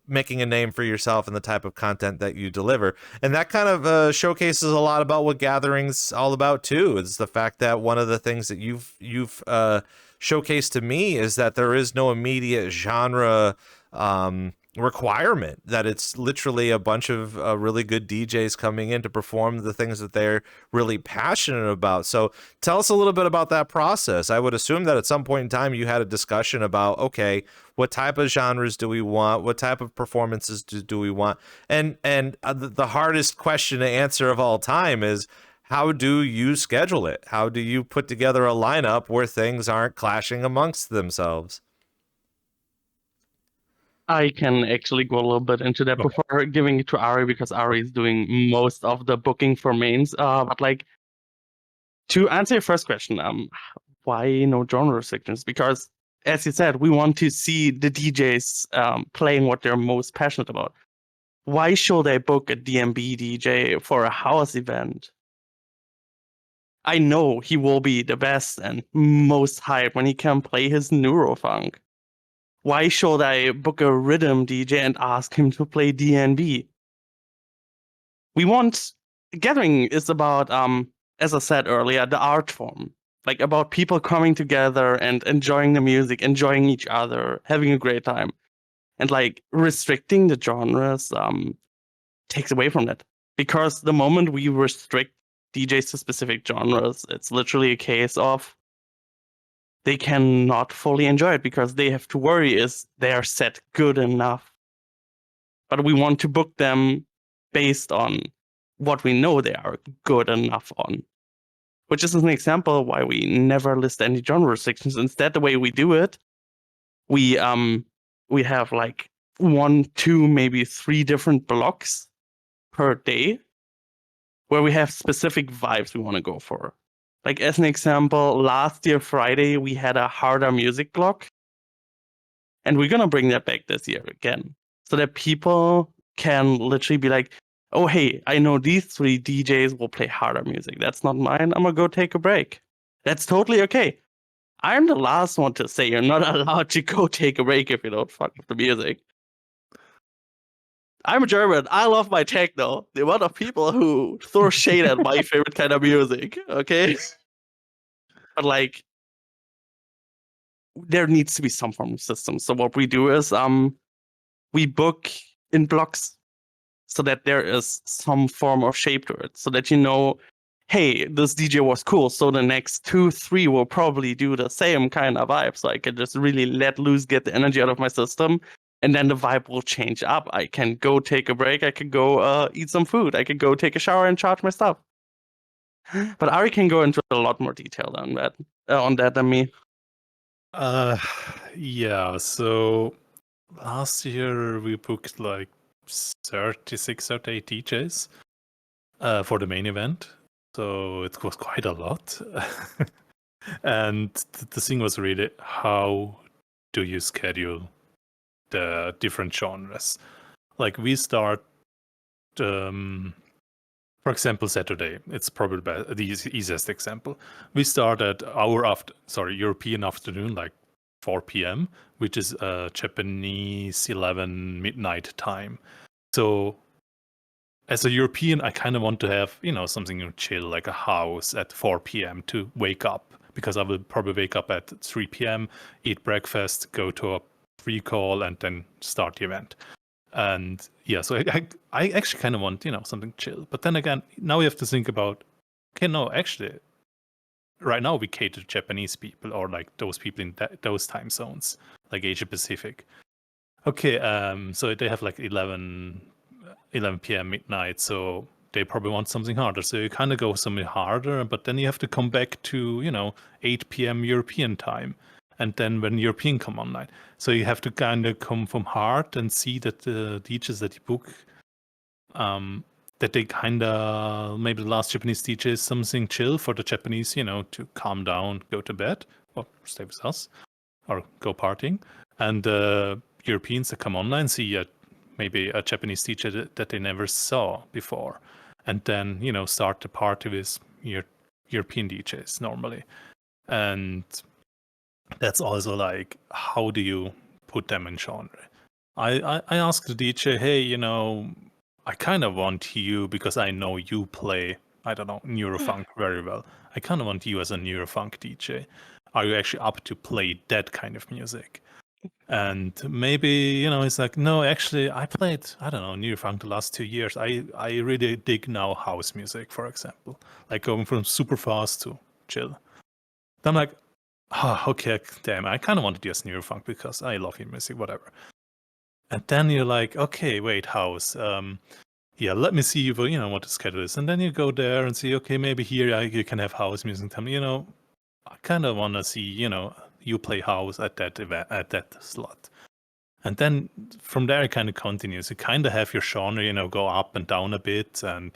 Speaker 2: making a name for yourself and the type of content that you deliver. And that kind of showcases a lot about what Gathering's all about too. It's the fact that one of the things that you've showcased to me is that there is no immediate genre requirement, that it's literally a bunch of really good DJs coming in to perform the things that they're really passionate about. So tell us a little bit about that process. I would assume that at some point in time you had a discussion about, okay, what type of genres do we want? What type of performances do we want? And the hardest question to answer of all time is, how do you schedule it? How do you put together a lineup where things aren't clashing amongst themselves?
Speaker 5: I can actually go a little bit into that before giving it to Ari, because Ari is doing most of the booking for mains. But like, to answer your first question, why no genre restrictions? Because as you said, we want to see the DJs playing what they're most passionate about. Why should I book a DMB DJ for a house event? I know he will be the best and most hype when he can play his Neurofunk. Why should I book a rhythm DJ and ask him to play DNB? Gathering is about, as I said earlier, the art form. Like, about people coming together and enjoying the music, enjoying each other, having a great time. And like, restricting the genres takes away from that. Because the moment we restrict DJs to specific genres, it's literally a case of they cannot fully enjoy it, because they have to worry, is their set good enough? But we want to book them based on what we know they are good enough on. Which is an example why we never list any genre restrictions. Instead, the way we do it, we have like 1, 2, maybe 3 different blocks per day where we have specific vibes we want to go for. Like, as an example, last year, Friday, we had a harder music block. And we're going to bring that back this year again, so that people can literally be like, oh, hey, I know these 3 DJs will play harder music. That's not mine. I'm going to go take a break. That's totally okay. I'm the last one to say you're not allowed to go take a break if you don't fuck with the music. I'm German. I love my techno. The amount of people who throw shade at my favorite kind of music, okay? But like, there needs to be some form of system. So what we do is we book in blocks, so that there is some form of shape to it, so that you know, hey, this DJ was cool, so the next 2, 3 will probably do the same kind of vibe. So I can just really let loose, get the energy out of my system. And then the vibe will change up. I can go take a break. I can go eat some food. I can go take a shower and charge my stuff. But Ari can go into a lot more detail on that than me.
Speaker 3: Yeah, so last year we booked like 36, 38 DJs for the main event. So it was quite a lot. And the thing was really, how do you schedule the different genres? Like, we start, for example, Saturday. It's probably the easiest example. We start at European afternoon, like 4 p.m., which is Japanese 11 midnight time. So as a European, I kind of want to have, something chill, like a house at 4 p.m. to wake up, because I will probably wake up at 3 p.m., eat breakfast, go to a free call, and then start the event. And yeah, so I actually kind of want, something chill. But then again, now we have to think about, okay, no, actually, right now we cater to Japanese people, or like those people in those time zones, like Asia Pacific. Okay, so they have like 11 p.m. midnight, so they probably want something harder. So you kind of go something harder, but then you have to come back to, 8 p.m. European time. And then when European come online. So you have to kind of come from hard and see that the DJs that you book, that they kind of, maybe the last Japanese DJ is something chill for the Japanese, to calm down, go to bed, or stay with us, or go partying. And Europeans that come online see maybe a Japanese DJ that they never saw before. And then, start the party with your European DJs normally. And that's also like, how do you put them in genre? I asked the DJ, hey, I kind of want you, because I know you play, I don't know, Neurofunk very well. I kind of want you as a Neurofunk DJ. Are you actually up to play that kind of music? And maybe, it's like, no, actually, I played, I don't know, Neurofunk the last 2 years. I really dig now house music, for example, like going from super fast to chill. Then I'm like, okay, damn, I kind of want to do a Neurofunk because I love your music, whatever. And then you're like, okay, wait, house. Yeah, let me see what the schedule is. And then you go there and see, okay, maybe here you can have house music. Tell me, I kind of want to see, you play house at that event, at that slot. And then from there it kind of continues. You kind of have your genre, go up and down a bit and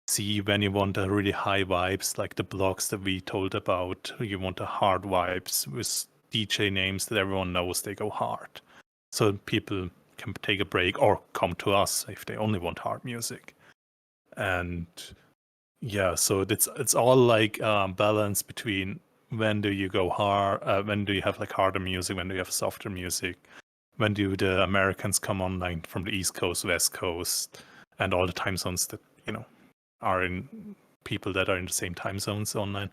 Speaker 3: see when you want the really high vibes, like the blocks that we told about. You want the hard vibes with DJ names that everyone knows they go hard. So people can take a break or come to us if they only want hard music. And yeah, so it's all like balance between when do you go hard, when do you have like harder music, when do you have softer music, when do the Americans come online from the East Coast, West Coast, and all the time zones that are in people that are in the same time zones online.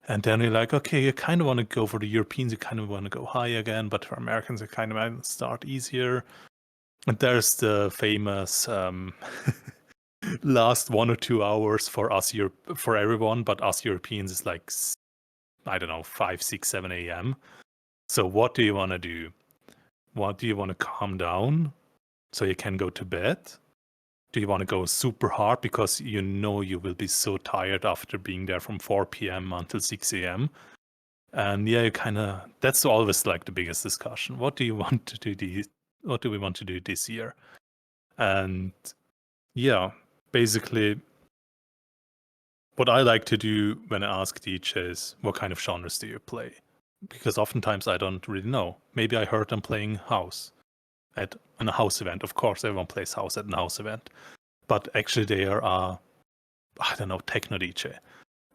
Speaker 3: And then you're like, okay, you kind of want to go for the Europeans, you kind of want to go high again, but for Americans, you kind of want to start easier. And there's the famous last 1 or 2 hours for us, for everyone, but us Europeans is like, I don't know, 5, 6, 7 a.m. So what do you want to do? What do you want to calm down so you can go to bed? Do you want to go super hard because you will be so tired after being there from 4 p.m. until 6 a.m.? And yeah, you kind of, that's always like the biggest discussion. What do you want to do? What do we want to do this year? And yeah, basically, what I like to do when I ask DJs, what kind of genres do you play? Because oftentimes I don't really know. Maybe I heard them playing house at a house event. Of course, everyone plays house at a house event. But actually they are, I don't know, techno DJ.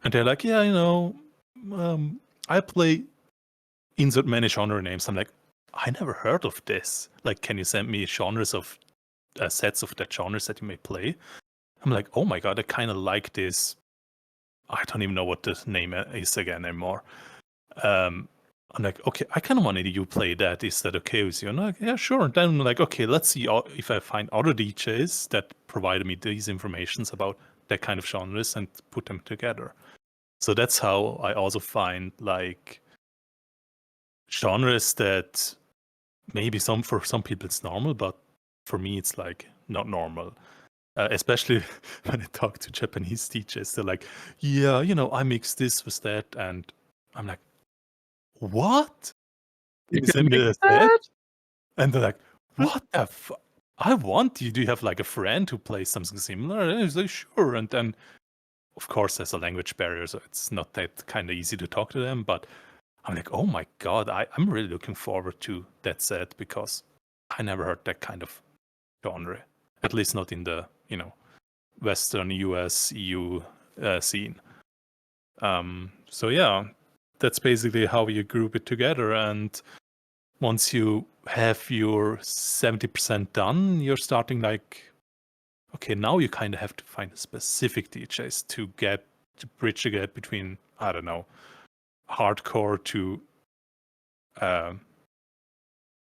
Speaker 3: And they're like, yeah, I play insert many genre names. I'm like, I never heard of this. Like, can you send me genres of sets of the genres that you may play? I'm like, oh my god, I kind of like this. I don't even know what the name is again anymore. I'm like, okay, I kind of wanted you play that. Is that okay with you? And I'm like, yeah, sure. And then I'm like, okay, let's see if I find other DJs that provided me these informations about that kind of genres and put them together. So that's how I also find like genres that maybe for some people it's normal, but for me it's like not normal. Especially when I talk to Japanese DJs, they're like, yeah, I mix this with that. And I'm like, what? You send me a set? And they're like, what the fuck? I want you. Do you have like a friend who plays something similar? And I was like, sure. And then, of course, there's a language barrier, so it's not that kind of easy to talk to them. But I'm like, oh my god, I'm really looking forward to that set because I never heard that kind of genre, at least not in the Western US EU scene. So yeah, that's basically how you group it together. And once you have your 70% done, you're starting like, okay, now you kind of have to find specific DJs to bridge the gap between, I don't know, hardcore to, I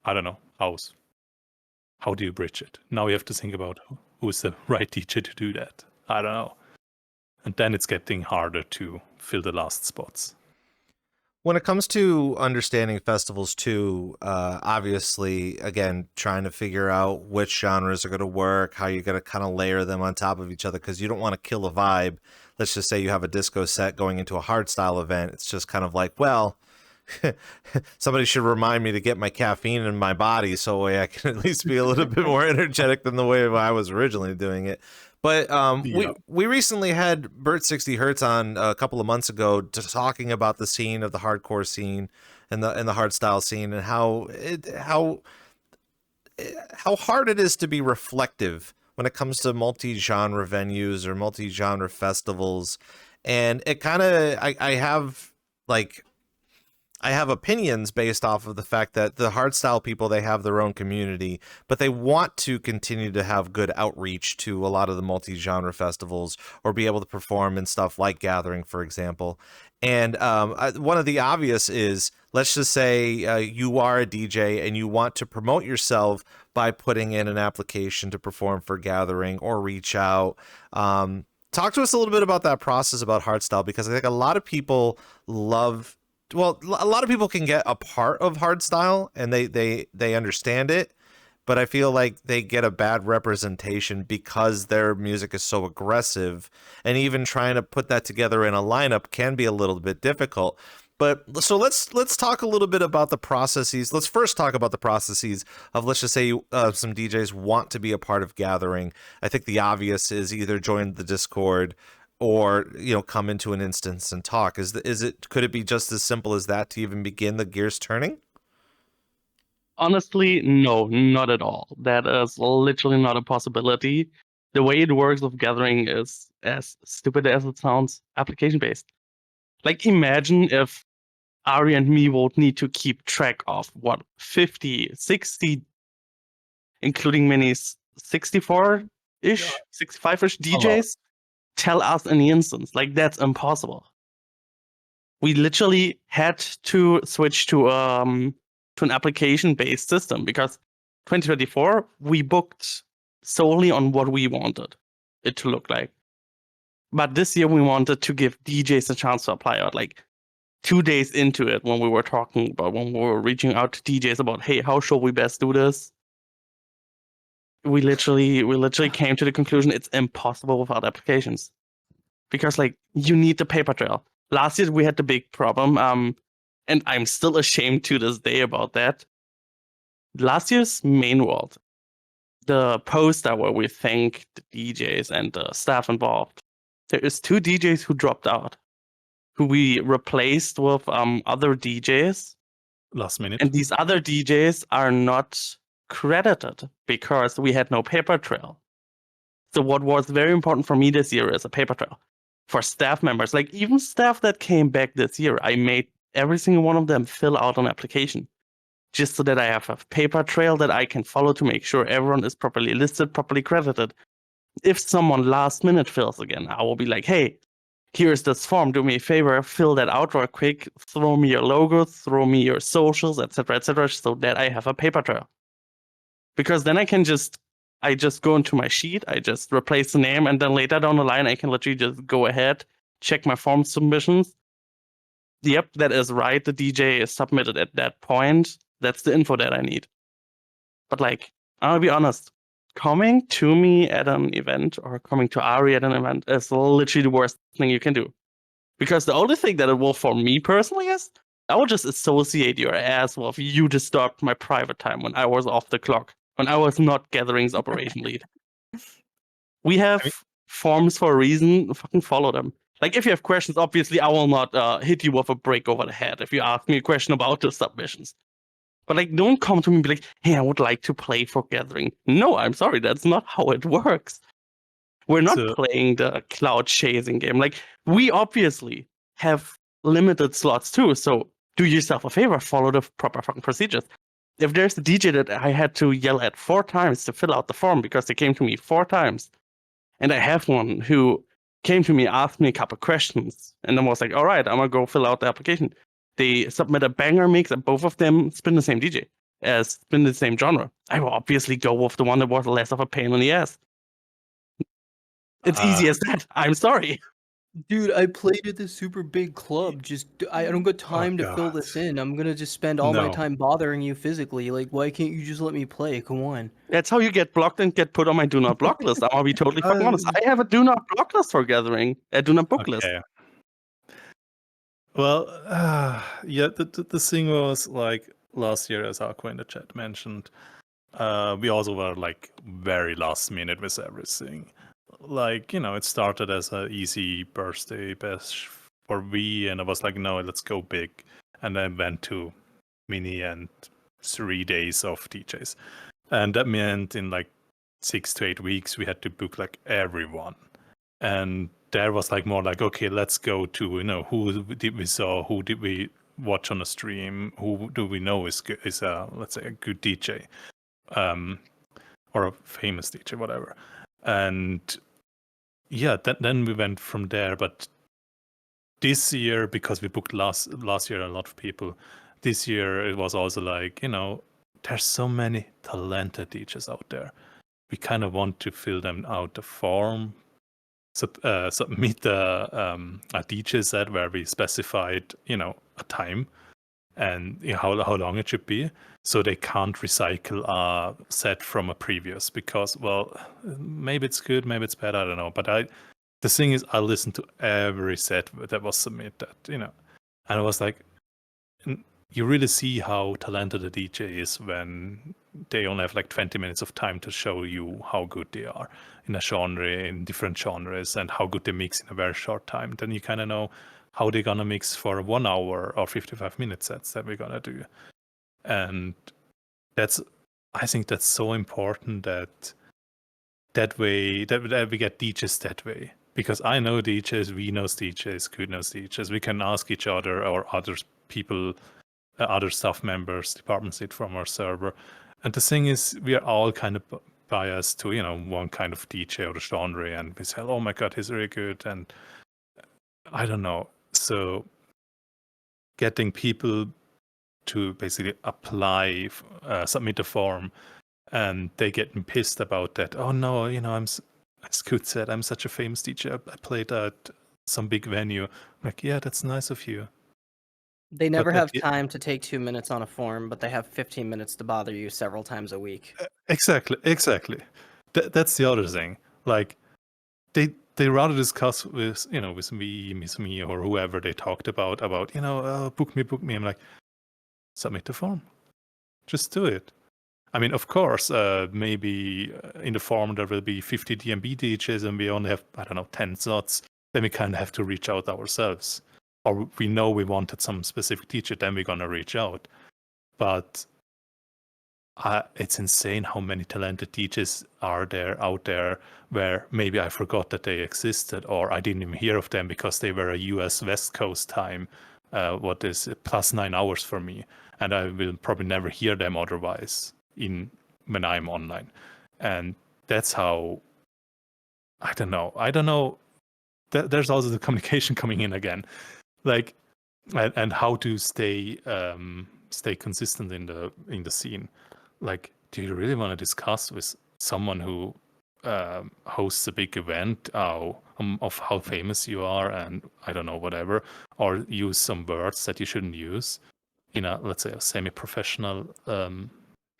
Speaker 3: don't know, house. How do you bridge it? Now you have to think about who's the right DJ to do that. I don't know. And then it's getting harder to fill the last spots.
Speaker 2: When it comes to understanding festivals too, obviously, again, trying to figure out which genres are going to work, how you're going to kind of layer them on top of each other, because you don't want to kill a vibe. Let's just say you have a disco set going into a hardstyle event. It's just kind of like, well, somebody should remind me to get my caffeine in my body so I can at least be a little bit more energetic than the way I was originally doing it. But we recently had Bert 60 Hertz on a couple of months ago talking about the scene of the hardcore scene and the hardstyle scene and how hard it is to be reflective when it comes to multi-genre venues or multi-genre festivals. And it kind of I have like I have opinions based off of the fact that the hardstyle people, they have their own community, but they want to continue to have good outreach to a lot of the multi-genre festivals or be able to perform in stuff like Gathering, for example. And one of the obvious is, let's just say you are a DJ and you want to promote yourself by putting in an application to perform for Gathering or reach out. Talk to us a little bit about that process about hardstyle, because I think a lot of people love, well, a lot of people can get a part of hardstyle and they understand it, but I feel like they get a bad representation because their music is so aggressive, and even trying to put that together in a lineup can be a little bit difficult. But so let's talk a little bit about the processes. Let's first talk about the processes of, let's just say some DJs want to be a part of Gathering. I think the obvious is either join the Discord or, you know, come into an instance and talk. Could it be just as simple as that to even begin the gears turning?
Speaker 5: Honestly, no, not at all. That is literally not a possibility. The way it works with Gathering is, as stupid as it sounds, application-based. Like, imagine if Ari and me would need to keep track of, 50, 60, including many 64-ish, 65-ish DJs tell us in the instance. Like, that's impossible. We literally had to switch to an application-based system, because 2024 we booked solely on what we wanted it to look like. But this year we wanted to give DJs a chance to apply out. Like 2 days into it, when we were reaching out to DJs about, hey, how should we best do this? We literally came to the conclusion it's impossible without applications, because like you need the paper trail. Last year we had the big problem, and I'm still ashamed to this day about that. Last year's main world, the poster where we thank the DJs and the staff involved, there is 2 DJs who dropped out, who we replaced with other DJs.
Speaker 3: Last minute.
Speaker 5: And these other DJs are not credited because we had no paper trail. So what was very important for me this year is a paper trail. For staff members, like even staff that came back this year, I made every single one of them fill out an application, just so that I have a paper trail that I can follow to make sure everyone is properly listed, properly credited. If someone last minute fills again, I will be like, hey, here's this form, do me a favor, fill that out real quick, throw me your logo, throw me your socials, etc., so that I have a paper trail. Because then I just go into my sheet, I just replace the name, and then later down the line, I can literally just go ahead, check my form submissions. Yep, that is right. The DJ is submitted at that point. That's the info that I need. But like, I'll be honest, coming to me at an event or coming to Ari at an event is literally the worst thing you can do. Because the only thing that it will for me personally is, I will just associate your ass with you disturbed my private time when I was off the clock, when I was not Gathering's operation lead. We have forms for a reason, fucking follow them. Like, if you have questions, obviously I will not hit you with a break over the head if you ask me a question about the submissions. But like, don't come to me and be like, hey, I would like to play for Gathering. No, I'm sorry, that's not how it works. We're not playing the cloud chasing game. Like, we obviously have limited slots too, so do yourself a favor, follow the proper fucking procedures. If there's a DJ that I had to yell at 4 times to fill out the form because they came to me 4 times, and I have one who came to me, asked me a couple questions, and then was like, all right, I'm gonna go fill out the application. They submit a banger mix, and both of them spin the same DJ, spin the same genre. I will obviously go with the one that was less of a pain in the ass. It's easy as that. I'm sorry.
Speaker 4: Dude, I played at this super big club. I don't got time to fill this in. I'm gonna just spend all my time bothering you physically. Like, why can't you just let me play? Come on.
Speaker 5: That's how you get blocked and get put on my do not block list. I'm gonna be totally fucking honest. I have a do not block list for Gathering, a do not book list.
Speaker 3: Well, yeah, the thing was, like, last year, as Aqua in the chat mentioned, we also were like very last minute with everything. Like, you know, it started as an easy birthday bash for me, and I was like, no, let's go big. And then went to mini and 3 days of DJs. And that meant in like 6 to 8 weeks, we had to book like everyone. And there was like more like, okay, let's go to, you know, who did we saw, who did we watch on a stream, who do we know is good, is a, let's say, a good DJ, or a famous DJ, whatever. And yeah, then we went from there. But this year, because we booked last year a lot of people, this year it was also like, there's so many talented DJs out there. We kind of want to fill them out the form, submit a DJ set where we specified, a time and how long it should be, so they can't recycle a set from a previous, because, well, maybe it's good, maybe it's bad, I don't know. But the thing is, I listened to every set that was submitted, and I was like, you really see how talented a DJ is when they only have like 20 minutes of time to show you how good they are in a genre, in different genres, and how good they mix in a very short time. Then you kind of know how they're gonna mix for 1 hour or 55-minute sets that we're gonna do. And I think that's so important that way, that we get DJs that way. Because I know DJs, we know DJs, Good knows DJs. We can ask each other or other people, other staff members, department lead from our server. And the thing is, we are all kind of biased to, one kind of DJ or genre, and we say, oh my God, he's really good. And I don't know. So getting people to basically apply, submit a form, and they getting pissed about that. Oh no, as Scoot said, I'm such a famous DJ. I played at some big venue. I'm like, yeah, that's nice of you.
Speaker 4: They never have time to take 2 minutes on a form, but they have 15 minutes to bother you several times a week.
Speaker 3: Exactly. That's the other thing. Like, they rather discuss with with me or whoever they talked about book me. I'm like, submit the form, just do it. I mean, of course, maybe in the form there will be 50 DMB DJs and we only have, I don't know, 10 slots. Then we kind of have to reach out ourselves. Or we know we wanted some specific DJ, then we're going to reach out. But it's insane how many talented DJs are out there where maybe I forgot that they existed, or I didn't even hear of them because they were a US West Coast time. What is it, +9 hours for me. And I will probably never hear them otherwise when I'm online. And that's how, I don't know. There's also the communication coming in again, like, and how to stay consistent in the scene. Like, do you really want to discuss with someone who hosts a big event of how famous you are and I don't know, whatever, or use some words that you shouldn't use in a, let's say, a semi-professional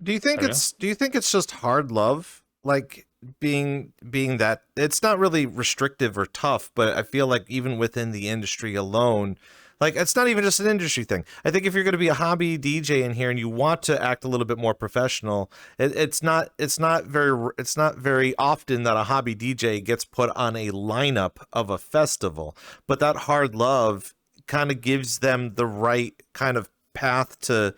Speaker 2: Do you think it's just hard love? Like being that it's not really restrictive or tough, but I feel like even within the industry alone, like it's not even just an industry thing. I think if you're going to be a hobby DJ in here and you want to act a little bit more professional, it's not very often that a hobby DJ gets put on a lineup of a festival. But that hard love kind of gives them the right kind of path to,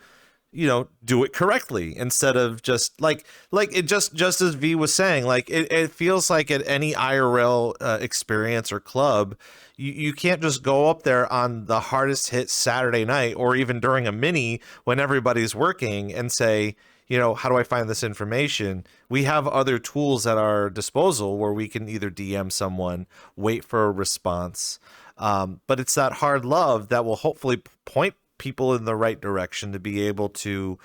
Speaker 2: do it correctly instead of just like it just as V was saying, like it feels like at any IRL experience or club, you can't just go up there on the hardest hit Saturday night or even during a mini when everybody's working and say, how do I find this information? We have other tools at our disposal where we can either DM someone, wait for a response. But it's that hard love that will hopefully point people in the right direction to be able to,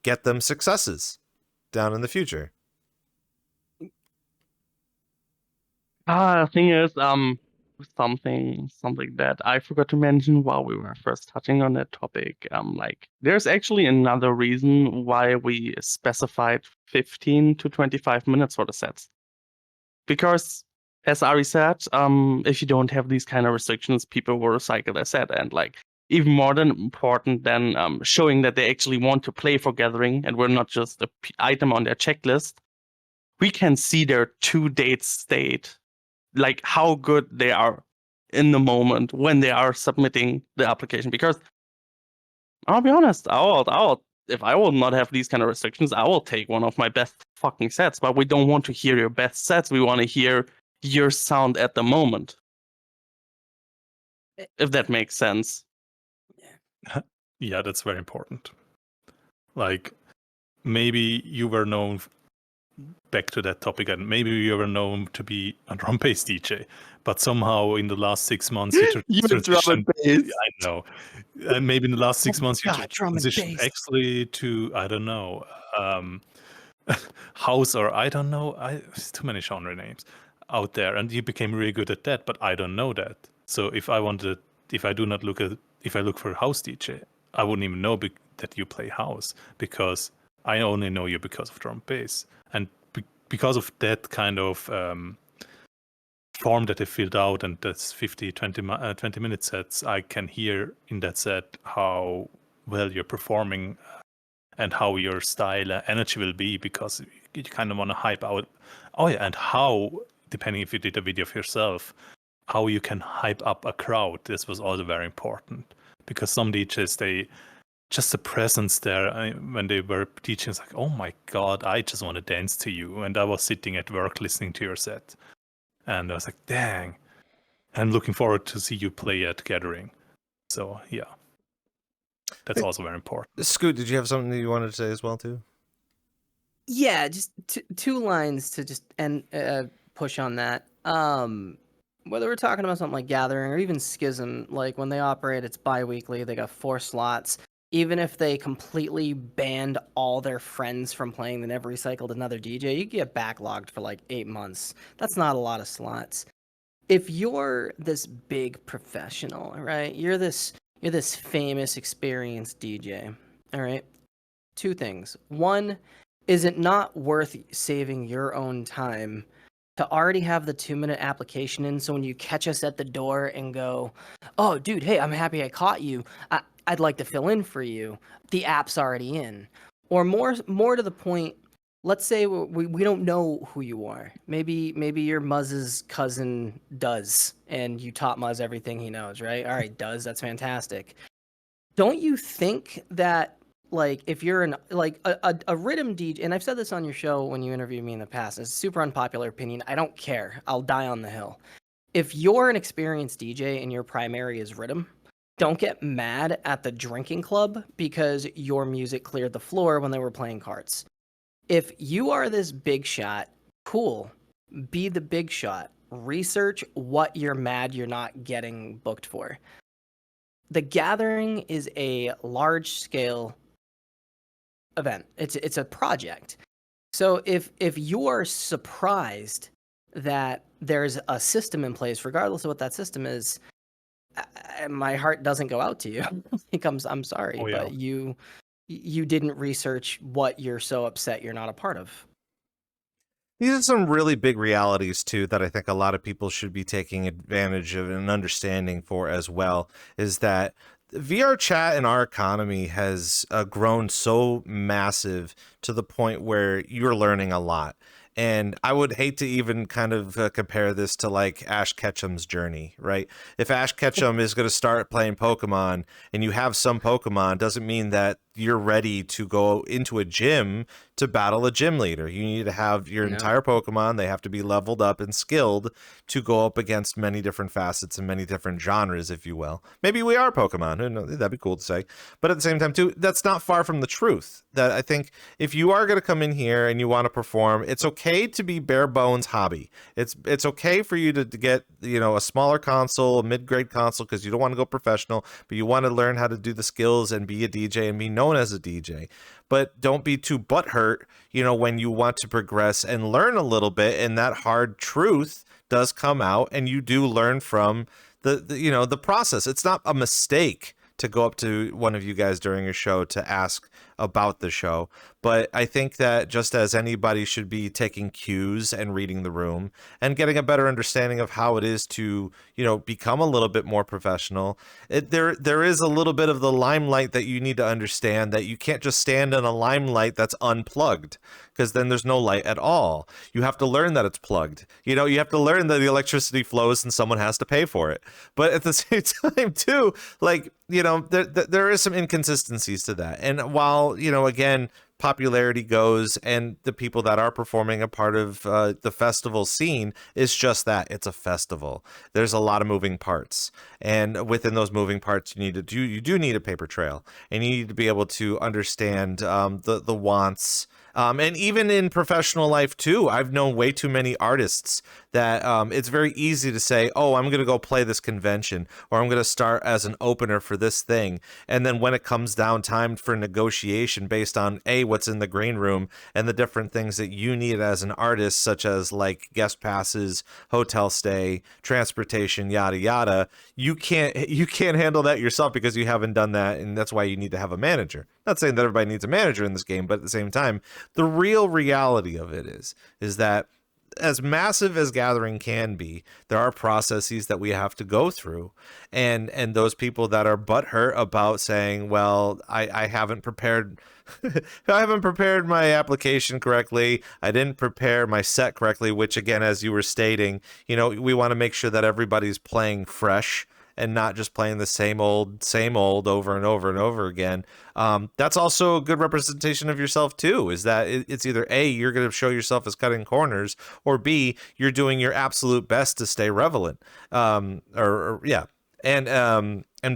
Speaker 2: get them successes down in the future.
Speaker 5: The thing is, something that I forgot to mention while we were first touching on that topic. Like, there's actually another reason why we specified 15 to 25 minutes for the sets. Because, as Ari said, if you don't have these kind of restrictions, people will recycle their set, and like, even more than important than showing that they actually want to play for Gathering and we're not just an item on their checklist, we can see their to-date state, like how good they are in the moment when they are submitting the application. Because I'll be honest, if I will not have these kind of restrictions, I will take one of my best fucking sets. But we don't want to hear your best sets. We want to hear your sound at the moment. If that makes sense.
Speaker 3: Yeah, that's very important. Like, maybe you were known, back to that topic, and maybe you were known to be a drum bass DJ, but somehow in the last 6 months you transitioned. I know. Maybe in the last 6 months you
Speaker 4: drum and
Speaker 3: transitioned
Speaker 4: bass.
Speaker 3: actually to, I don't know, house, or I don't know. There's too many genre names out there, and you became really good at that, but I don't know that. So if I look for a house DJ, I wouldn't even know that you play house, because I only know you because of drum bass. And because of that kind of form that I filled out, and that's 20-minute sets, I can hear in that set how well you're performing and how your style energy will be, because you kind of want to hype out. Oh yeah, and how, depending if you did a video of yourself, how you can hype up a crowd. This was also very important, because some DJs, just the presence there, when they were teaching, it's like, oh my God, I just want to dance to you. And I was sitting at work listening to your set, and I was like, dang. I'm looking forward to see you play at Gathering. So yeah, that's also very important.
Speaker 2: Scoot, did you have something that you wanted to say as well too?
Speaker 4: Yeah, just two lines to just push on that. Whether we're talking about something like Gathering or even Schism, like when they operate, it's bi-weekly. They got 4 slots. Even if they completely banned all their friends from playing, then never recycled another DJ, you get backlogged for like 8 months. That's not a lot of slots. If you're this big professional, right? You're this famous, experienced DJ. All right. 2 things. One, is it not worth saving your own time to already have the 2-minute application in, so when you catch us at the door and go, oh, dude, hey, I'm happy I caught you. I'd like to fill in for you. The app's already in. Or more to the point, let's say we don't know who you are. Maybe you're Muzz's cousin Duz, and you taught Muzz everything he knows, right? All right, Duz, that's fantastic. Don't you think that, like, if you're a rhythm DJ, and I've said this on your show when you interviewed me in the past, it's a super unpopular opinion. I don't care. I'll die on the hill. If you're an experienced DJ and your primary is rhythm, don't get mad at the drinking club because your music cleared the floor when they were playing cards. If you are this big shot, cool. Be the big shot. Research what you're mad you're not getting booked for. The Gathering is a large-scale event. It's a project. So if you're surprised that there's a system in place, regardless of what that system is, my heart doesn't go out to you. Like, I'm sorry, but you didn't research what you're so upset you're not a part of.
Speaker 2: These are some really big realities, too, that I think a lot of people should be taking advantage of and understanding for as well, is that VRChat in our economy has grown so massive to the point where you're learning a lot. And I would hate to even kind of compare this to like Ash Ketchum's journey, right? If Ash Ketchum is going to start playing Pokemon and you have some Pokemon, doesn't mean that you're ready to go into a gym to battle a gym leader. You need to have your entire Pokemon. They have to be leveled up and skilled to go up against many different facets and many different genres, if you will. Maybe we are Pokemon. Who knows? That'd be cool to say. But at the same time, too, that's not far from the truth. That I think if you are going to come in here and you want to perform, it's okay to be bare bones hobby. It's okay for you to get, you know, a smaller console, a mid-grade console, because you don't want to go professional, but you want to learn how to do the skills and be a DJ and be known as a DJ. But don't be too butthurt, you know, when you want to progress and learn a little bit, and that hard truth does come out, and you do learn from the process. It's not a mistake to go up to one of you guys during a show to ask about the show. But I think that just as anybody should be taking cues and reading the room and getting a better understanding of how it is to, you know, become a little bit more professional, there is a little bit of the limelight that you need to understand, that you can't just stand in a limelight that's unplugged, because then there's no light at all. You have to learn that it's plugged. You know, you have to learn that the electricity flows and someone has to pay for it. But at the same time, too, like, you know, there is some inconsistencies to that. And while, you know, again, popularity goes and the people that are performing a part of the festival scene is just that. It's a festival. There's a lot of moving parts. And within those moving parts, you do need a paper trail, and you need to be able to understand the wants. And even in professional life too, I've known way too many artists that it's very easy to say, oh, I'm going to go play this convention, or I'm going to start as an opener for this thing. And then when it comes down time for negotiation based on what's in the green room and the different things that you need as an artist, such as like guest passes, hotel stay, transportation, yada, yada, you can't handle that yourself because you haven't done that. And that's why you need to have a manager. Not saying that everybody needs a manager in this game, but at the same time, the real reality of it is that as massive as Gathering can be, there are processes that we have to go through, and those people that are butthurt about saying, well, I haven't prepared I haven't prepared my application correctly, I didn't prepare my set correctly, which again, as you were stating, we want to make sure that everybody's playing fresh and not just playing the same old over and over and over again. That's also a good representation of yourself too, is that it's either A, you're going to show yourself as cutting corners, or B, you're doing your absolute best to stay relevant. And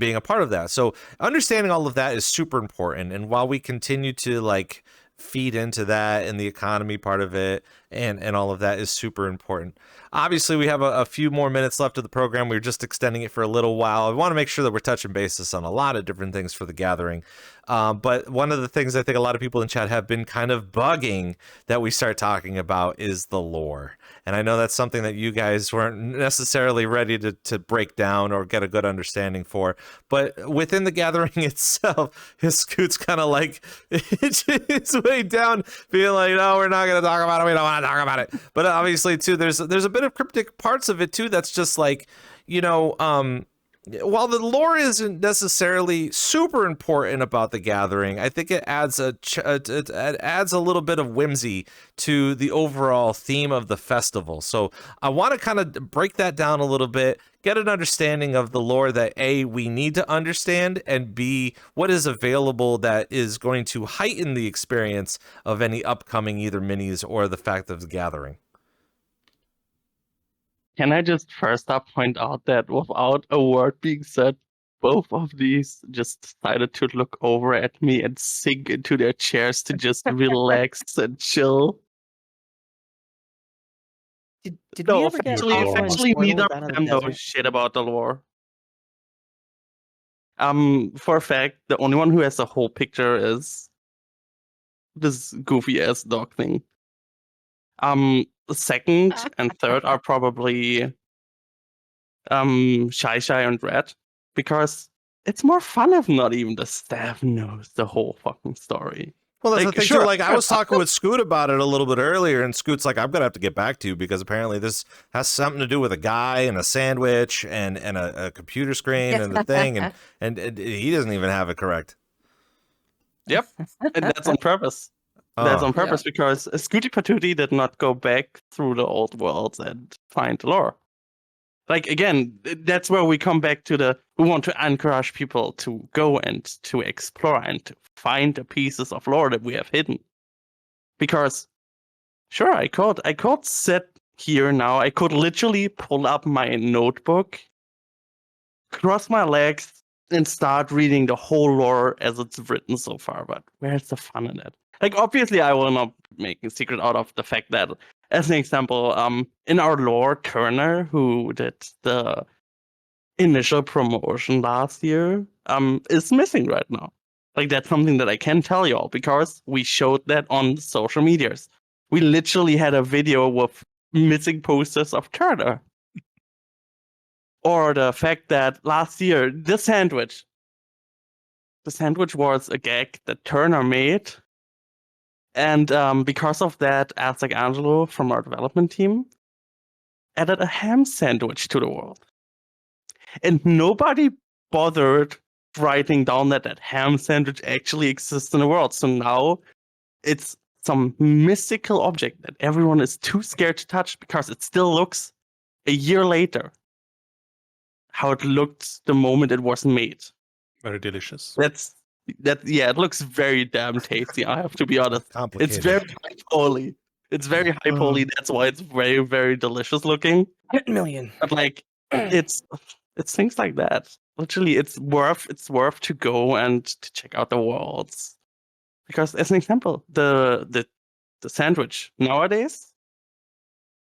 Speaker 2: being a part of that. So understanding all of that is super important. And while we continue to like feed into that and the economy part of it and all of that is super important. Obviously, we have a few more minutes left of the program. We're just extending it for a little while. I want to make sure that we're touching bases on a lot of different things for the Gathering. But one of the things I think a lot of people in chat have been kind of bugging that we start talking about is the lore. And I know that's something that you guys weren't necessarily ready to break down or get a good understanding for. But within the Gathering itself, his Scoot's kind of like, it's way down, being like, no, we're not going to talk about it. We don't want to talk about it. But obviously, too, there's a bit of cryptic parts of it, too, that's just like, while the lore isn't necessarily super important about the Gathering, I think it adds it adds a little bit of whimsy to the overall theme of the festival. So I want to kind of break that down a little bit, get an understanding of the lore that A, we need to understand, and B, what is available that is going to heighten the experience of any upcoming either minis or the fact of the Gathering.
Speaker 5: Can I just first up point out that without a word being said, both of these just decided to look over at me and sink into their chairs to just relax and chill.
Speaker 4: Did we
Speaker 5: No,
Speaker 4: ever get
Speaker 3: offensive.
Speaker 5: actually,
Speaker 4: Squirtle
Speaker 5: neither
Speaker 4: down in
Speaker 5: of
Speaker 4: the
Speaker 5: them know
Speaker 4: desert?
Speaker 5: shit about the lore. For a fact, the only one who has the whole picture is this goofy ass dog thing. The second and third are probably Shy and Red, because it's more fun if not even the staff knows the whole fucking story.
Speaker 2: Well, that's
Speaker 5: Like,
Speaker 2: the thing
Speaker 5: sure.
Speaker 2: too. Like I was talking with Scoot about it a little bit earlier, and Scoot's like, "I'm gonna have to get back to you because apparently this has something to do with a guy and a sandwich and a computer screen and the thing, and he doesn't even have it correct."
Speaker 5: Yep, and that's on purpose. That's on purpose because Scooty Patootie did not go back through the old worlds and find the lore. Like, again, that's where we come back to we want to encourage people to go and to explore and to find the pieces of lore that we have hidden. Because, sure, I could sit here now, I could literally pull up my notebook, cross my legs, and start reading the whole lore as it's written so far, but where's the fun in it? Like, obviously, I will not make a secret out of the fact that, as an example, in our lore, Turner, who did the initial promotion last year, is missing right now. Like, that's something that I can tell y'all, because we showed that on social medias. We literally had a video with missing posters of Turner. Or the fact that last year, the sandwich was a gag that Turner made. And because of that, Aztec Angelo from our development team added a ham sandwich to the world. And nobody bothered writing down that ham sandwich actually exists in the world. So now it's some mystical object that everyone is too scared to touch because it still looks a year later how it looked the moment it was made.
Speaker 3: Very delicious.
Speaker 5: That's It looks very damn tasty. I have to be honest. It's
Speaker 2: Complicated.
Speaker 5: very high poly. It's very high poly. That's why it's very, very delicious looking.
Speaker 4: 10 million.
Speaker 5: But like, it's things like that. Literally, it's worth to go and to check out the worlds. Because as an example, the sandwich nowadays,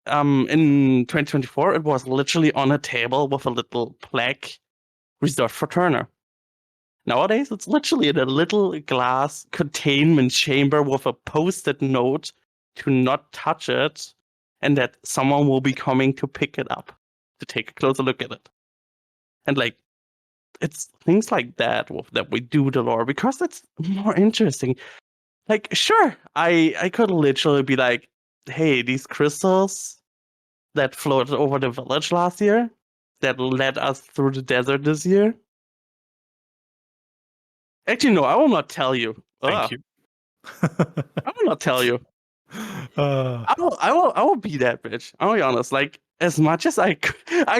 Speaker 5: in 2024, it was literally on a table with a little plaque reserved for Turner. Nowadays, it's literally in a little glass containment chamber with a post-it note to not touch it, and that someone will be coming to pick it up, to take a closer look at it. And like, it's things like that that we do the lore because it's more interesting. Like, sure, I could literally be like, hey, these crystals that floated over the village last year, that led us through the desert this year. Actually, no, I will not tell you.
Speaker 3: Thank you.
Speaker 5: I will not tell you. I will be that bitch. I'll be honest. Like, as much as I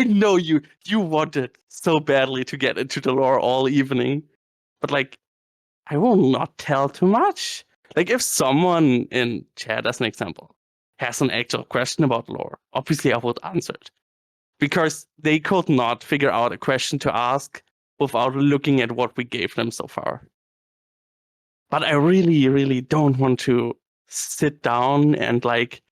Speaker 5: know you wanted so badly to get into the lore all evening, but like, I will not tell too much. Like, if someone in chat, as an example, has an actual question about lore, obviously I would answer it. Because they could not figure out a question to ask without looking at what we gave them so far. But I really, really don't want to sit down and like,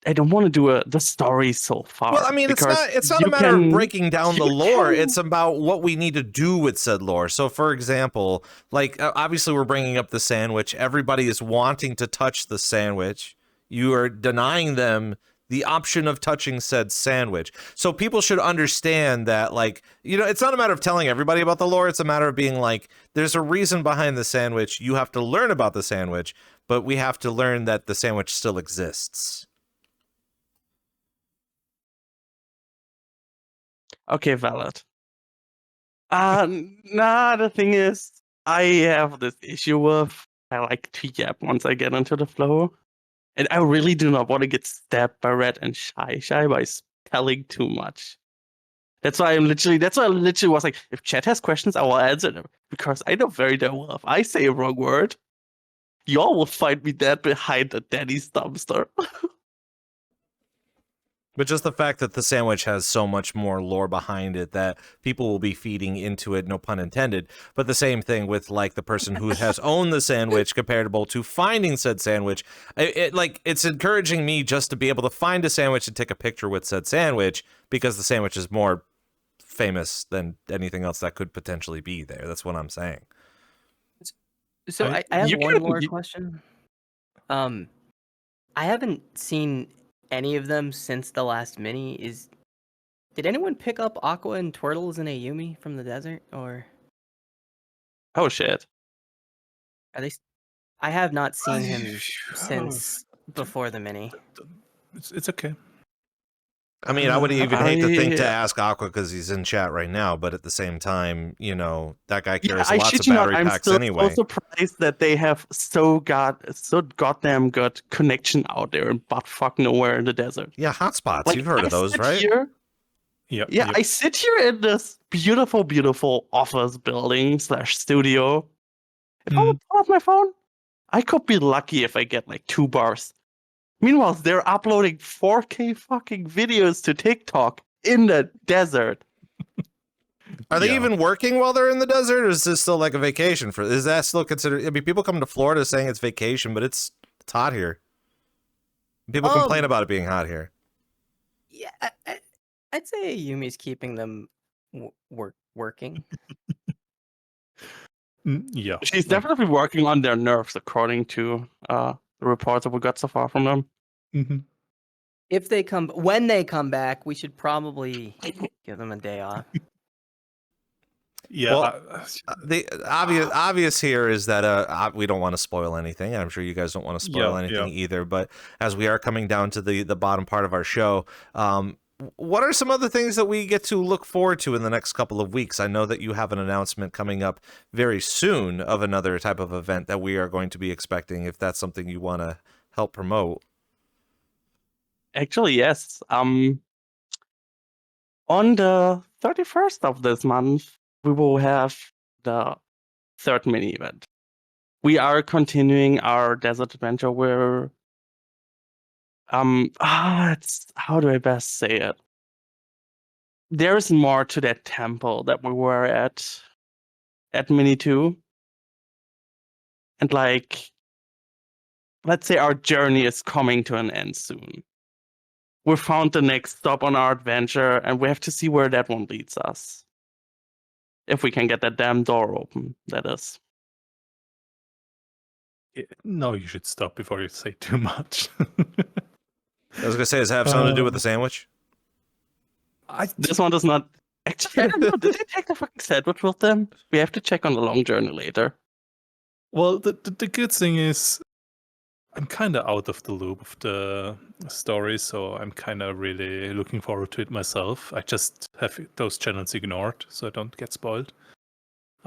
Speaker 5: I don't want to do the story so far.
Speaker 2: Well, I mean, it's not a matter of breaking down the lore. It's about what we need to do with said lore. So, for example, like, obviously we're bringing up the sandwich. Everybody is wanting to touch the sandwich. You are denying them the option of touching said sandwich. So people should understand that, like, you know, it's not a matter of telling everybody about the lore. It's a matter of being like, there's a reason behind the sandwich. You have to learn about the sandwich, but we have to learn that the sandwich still exists.
Speaker 5: Okay, valid. The thing is, I have this issue with, I like to yap once I get into the flow. And I really do not want to get stabbed by Red and Shy by spelling too much. That's why I literally was like, if chat has questions, I will answer them. Because I know very damn well, if I say a wrong word, y'all will find me dead behind the daddy's dumpster.
Speaker 2: But just the fact that the sandwich has so much more lore behind it that people will be feeding into it, no pun intended. But the same thing with, like, the person who has owned the sandwich comparable to finding said sandwich. It's encouraging me just to be able to find a sandwich and take a picture with said sandwich because the sandwich is more famous than anything else that could potentially be there. That's what I'm saying.
Speaker 4: So I have one more question. I haven't seen any of them since the last mini. Did anyone pick up Aqua and Turtles and Ayumi from the desert, or?
Speaker 5: Oh shit!
Speaker 4: Are they? I have not seen him since before the mini.
Speaker 3: It's okay.
Speaker 2: I mean, I wouldn't even hate to think to ask Aqua because he's in chat right now, but at the same time, you know, that guy carries lots of battery packs anyway.
Speaker 5: I'm so surprised that they have so goddamn good connection out there in buttfuck nowhere in the desert.
Speaker 2: Yeah, hotspots. Like, you've heard of those, right?
Speaker 5: Yep. I sit here in this beautiful, beautiful office building / studio. If I would pull out my phone, I could be lucky if I get like 2 bars. Meanwhile, they're uploading 4K fucking videos to TikTok in the desert.
Speaker 2: Are they even working while they're in the desert, or is this still like a vacation? Is that still considered? I mean, people come to Florida saying it's vacation, but it's hot here. People complain about it being hot here.
Speaker 4: Yeah, I'd say Yumi's keeping them working.
Speaker 3: Yeah,
Speaker 5: she's definitely working on their nerves, according to the reports that we got so far from them.
Speaker 3: Mm-hmm.
Speaker 4: When they come back, we should probably give them a day off.
Speaker 2: Yeah. Well, the obvious here is that we don't want to spoil anything. I'm sure you guys don't want to spoil anything either. But as we are coming down to the bottom part of our show, what are some other things that we get to look forward to in the next couple of weeks? I know that you have an announcement coming up very soon of another type of event that we are going to be expecting, if that's something you want to help promote.
Speaker 5: Actually, yes. On the 31st of this month, we will have the third mini event. We are continuing our desert adventure where it's how do I best say it? There is more to that temple that we were at Mini 2. And like, let's say our journey is coming to an end soon. We found the next stop on our adventure, and we have to see where that one leads us. If we can get that damn door open, that is.
Speaker 3: No, you should stop before you say too much.
Speaker 2: I was gonna say, does it have something to do with the sandwich?
Speaker 5: This one does not. Actually, I don't know. Did they take the fucking sandwich with them? We have to check on the long journey later.
Speaker 3: Well, the good thing is, I'm kind of out of the loop of the story, so I'm kind of really looking forward to it myself. I just have those channels ignored, so I don't get spoiled.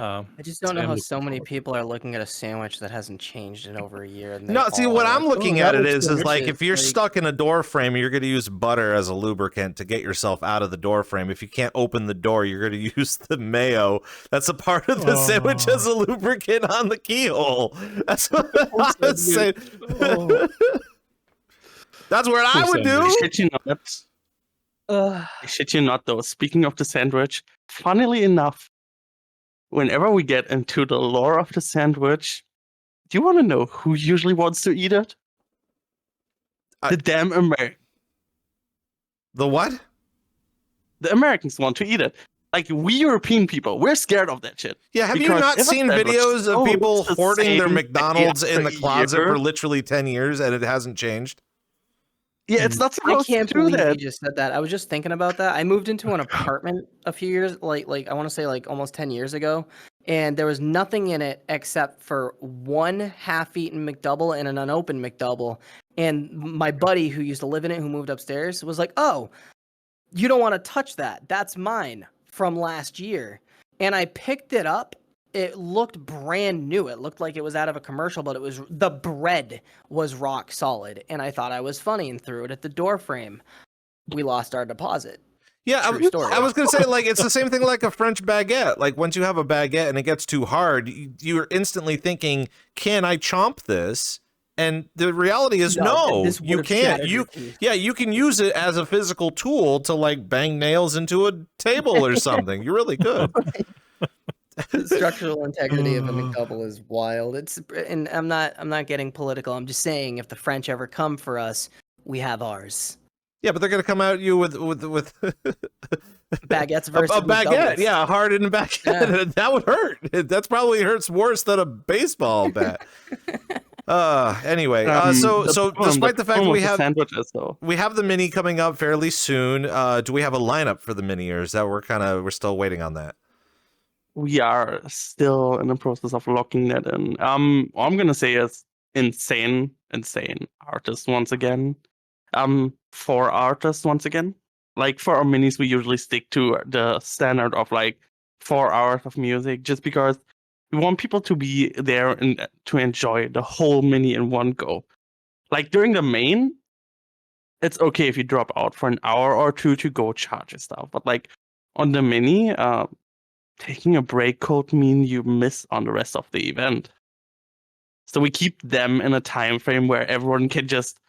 Speaker 4: I just don't know
Speaker 3: I'm
Speaker 4: how
Speaker 3: looking
Speaker 4: so many
Speaker 3: forward.
Speaker 4: people are looking at a sandwich that hasn't changed in over a year. And they
Speaker 2: No, see,
Speaker 4: all
Speaker 2: what
Speaker 4: are
Speaker 2: I'm
Speaker 4: like,
Speaker 2: looking
Speaker 4: "Oh,
Speaker 2: at
Speaker 4: that
Speaker 2: it
Speaker 4: looks
Speaker 2: is like
Speaker 4: delicious."
Speaker 2: if you're
Speaker 4: Like,
Speaker 2: stuck in a door frame, you're going to use butter as a lubricant to get yourself out of the door frame. If you can't open the door, you're going to use the mayo. That's a part of the sandwich as a lubricant on the keyhole. That's what I was saying. That's what I would do.
Speaker 5: Shit you not. Shit you not, though. Speaking of the sandwich, funnily enough, whenever we get into the lore of the sandwich, do you want to know who usually wants to eat it? The damn American.
Speaker 2: The what?
Speaker 5: The Americans want to eat it. Like, we European people, we're scared of that shit.
Speaker 2: Yeah, have you
Speaker 5: Because
Speaker 2: not
Speaker 5: if a
Speaker 2: seen
Speaker 5: sandwich
Speaker 2: videos of
Speaker 5: still
Speaker 2: people
Speaker 5: looks the
Speaker 2: hoarding their
Speaker 5: same
Speaker 2: McDonald's in the
Speaker 5: after a
Speaker 2: closet
Speaker 5: year?
Speaker 2: for literally 10 years and it hasn't changed?
Speaker 5: Yeah, it's not
Speaker 4: I
Speaker 5: supposed to
Speaker 4: can't
Speaker 5: do
Speaker 4: believe
Speaker 5: that.
Speaker 4: you just said that. I was just thinking about that. I moved into an apartment a few years, like I want to say like almost 10 years ago, and there was nothing in it except for one half-eaten McDouble and an unopened McDouble. And my buddy who used to live in it, who moved upstairs, was like, "Oh, you don't want to touch that. That's mine from last year." And I picked it up. It looked brand new. It looked like it was out of a commercial, but the bread was rock solid. And I thought I was funny and threw it at the door frame. We lost our deposit.
Speaker 2: Yeah,
Speaker 4: True story.
Speaker 2: I was going to say, like, it's the same thing like a French baguette. Like, once you have a baguette and it gets too hard, you're instantly thinking, can I chomp this? And the reality is, no,
Speaker 4: this
Speaker 2: you
Speaker 4: would've
Speaker 2: can't.
Speaker 4: shattered your teeth.
Speaker 2: You can use it as a physical tool to, like, bang nails into a table or something. You really could.
Speaker 4: The structural integrity of a McDouble is wild. And I'm not getting political. I'm just saying, if the French ever come for us, we have ours.
Speaker 2: Yeah, but they're going to come at you with
Speaker 4: Baguettes versus
Speaker 2: a baguette.
Speaker 4: McDoubles.
Speaker 2: Yeah, a hardened baguette.
Speaker 4: Yeah.
Speaker 2: That would hurt. That's probably hurts worse than a baseball bat. Anyway, so despite the fact that we have the mini coming up fairly soon, do we have a lineup for the mini, or is that we're still waiting on that?
Speaker 5: We are still in the process of locking that in. All I'm gonna say is insane artists once again. 4 artists once again. Like, for our minis, we usually stick to the standard of like 4 hours of music, just because we want people to be there and to enjoy the whole mini in one go. Like, during the main, it's okay if you drop out for an hour or two to go charge your stuff. But like on the mini, taking a break could mean you miss on the rest of the event. So we keep them in a time frame where everyone can just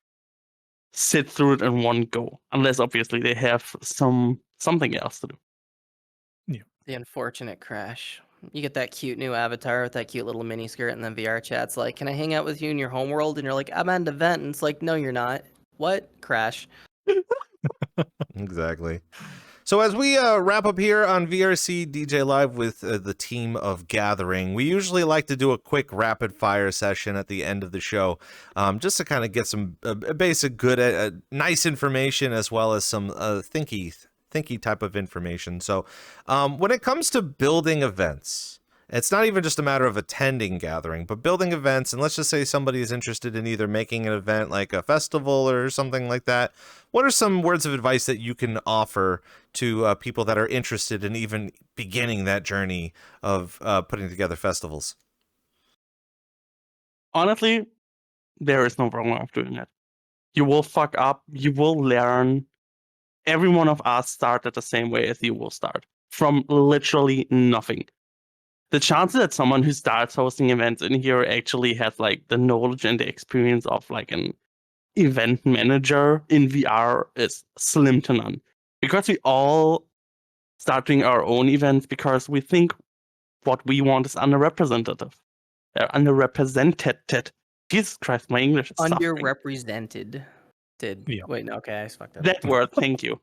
Speaker 5: sit through it in one go, unless obviously they have something else to do.
Speaker 3: Yeah.
Speaker 4: The unfortunate crash. You get that cute new avatar with that cute little mini skirt, and then VRChat's like, "Can I hang out with you in your home world?" And you're like, "I'm at an event." And it's like, "No, you're not." What? Crash.
Speaker 2: Exactly. So as we wrap up here on VRC DJ Live with the team of Gathering, we usually like to do a quick rapid fire session at the end of the show, just to kind of get some basic good, nice information, as well as some thinky type of information. So when it comes to building events, it's not even just a matter of attending Gathering, but building events. And let's just say somebody is interested in either making an event like a festival or something like that. What are some words of advice that you can offer to people that are interested in even beginning that journey of putting together festivals?
Speaker 5: Honestly, there is no wrong way of doing it. You will fuck up. You will learn. Every one of us started the same way as you will start, from literally nothing. the chances that someone who starts hosting events in here actually has like the knowledge and the experience of like an event manager in VR is slim to none. Because we all start doing our own events because we think what we want is underrepresented. Underrepresented. Jesus Christ, my English is suffering.
Speaker 4: Underrepresented.
Speaker 3: Yeah.
Speaker 4: Wait, no, okay, I fucked up.
Speaker 5: That word, thank you.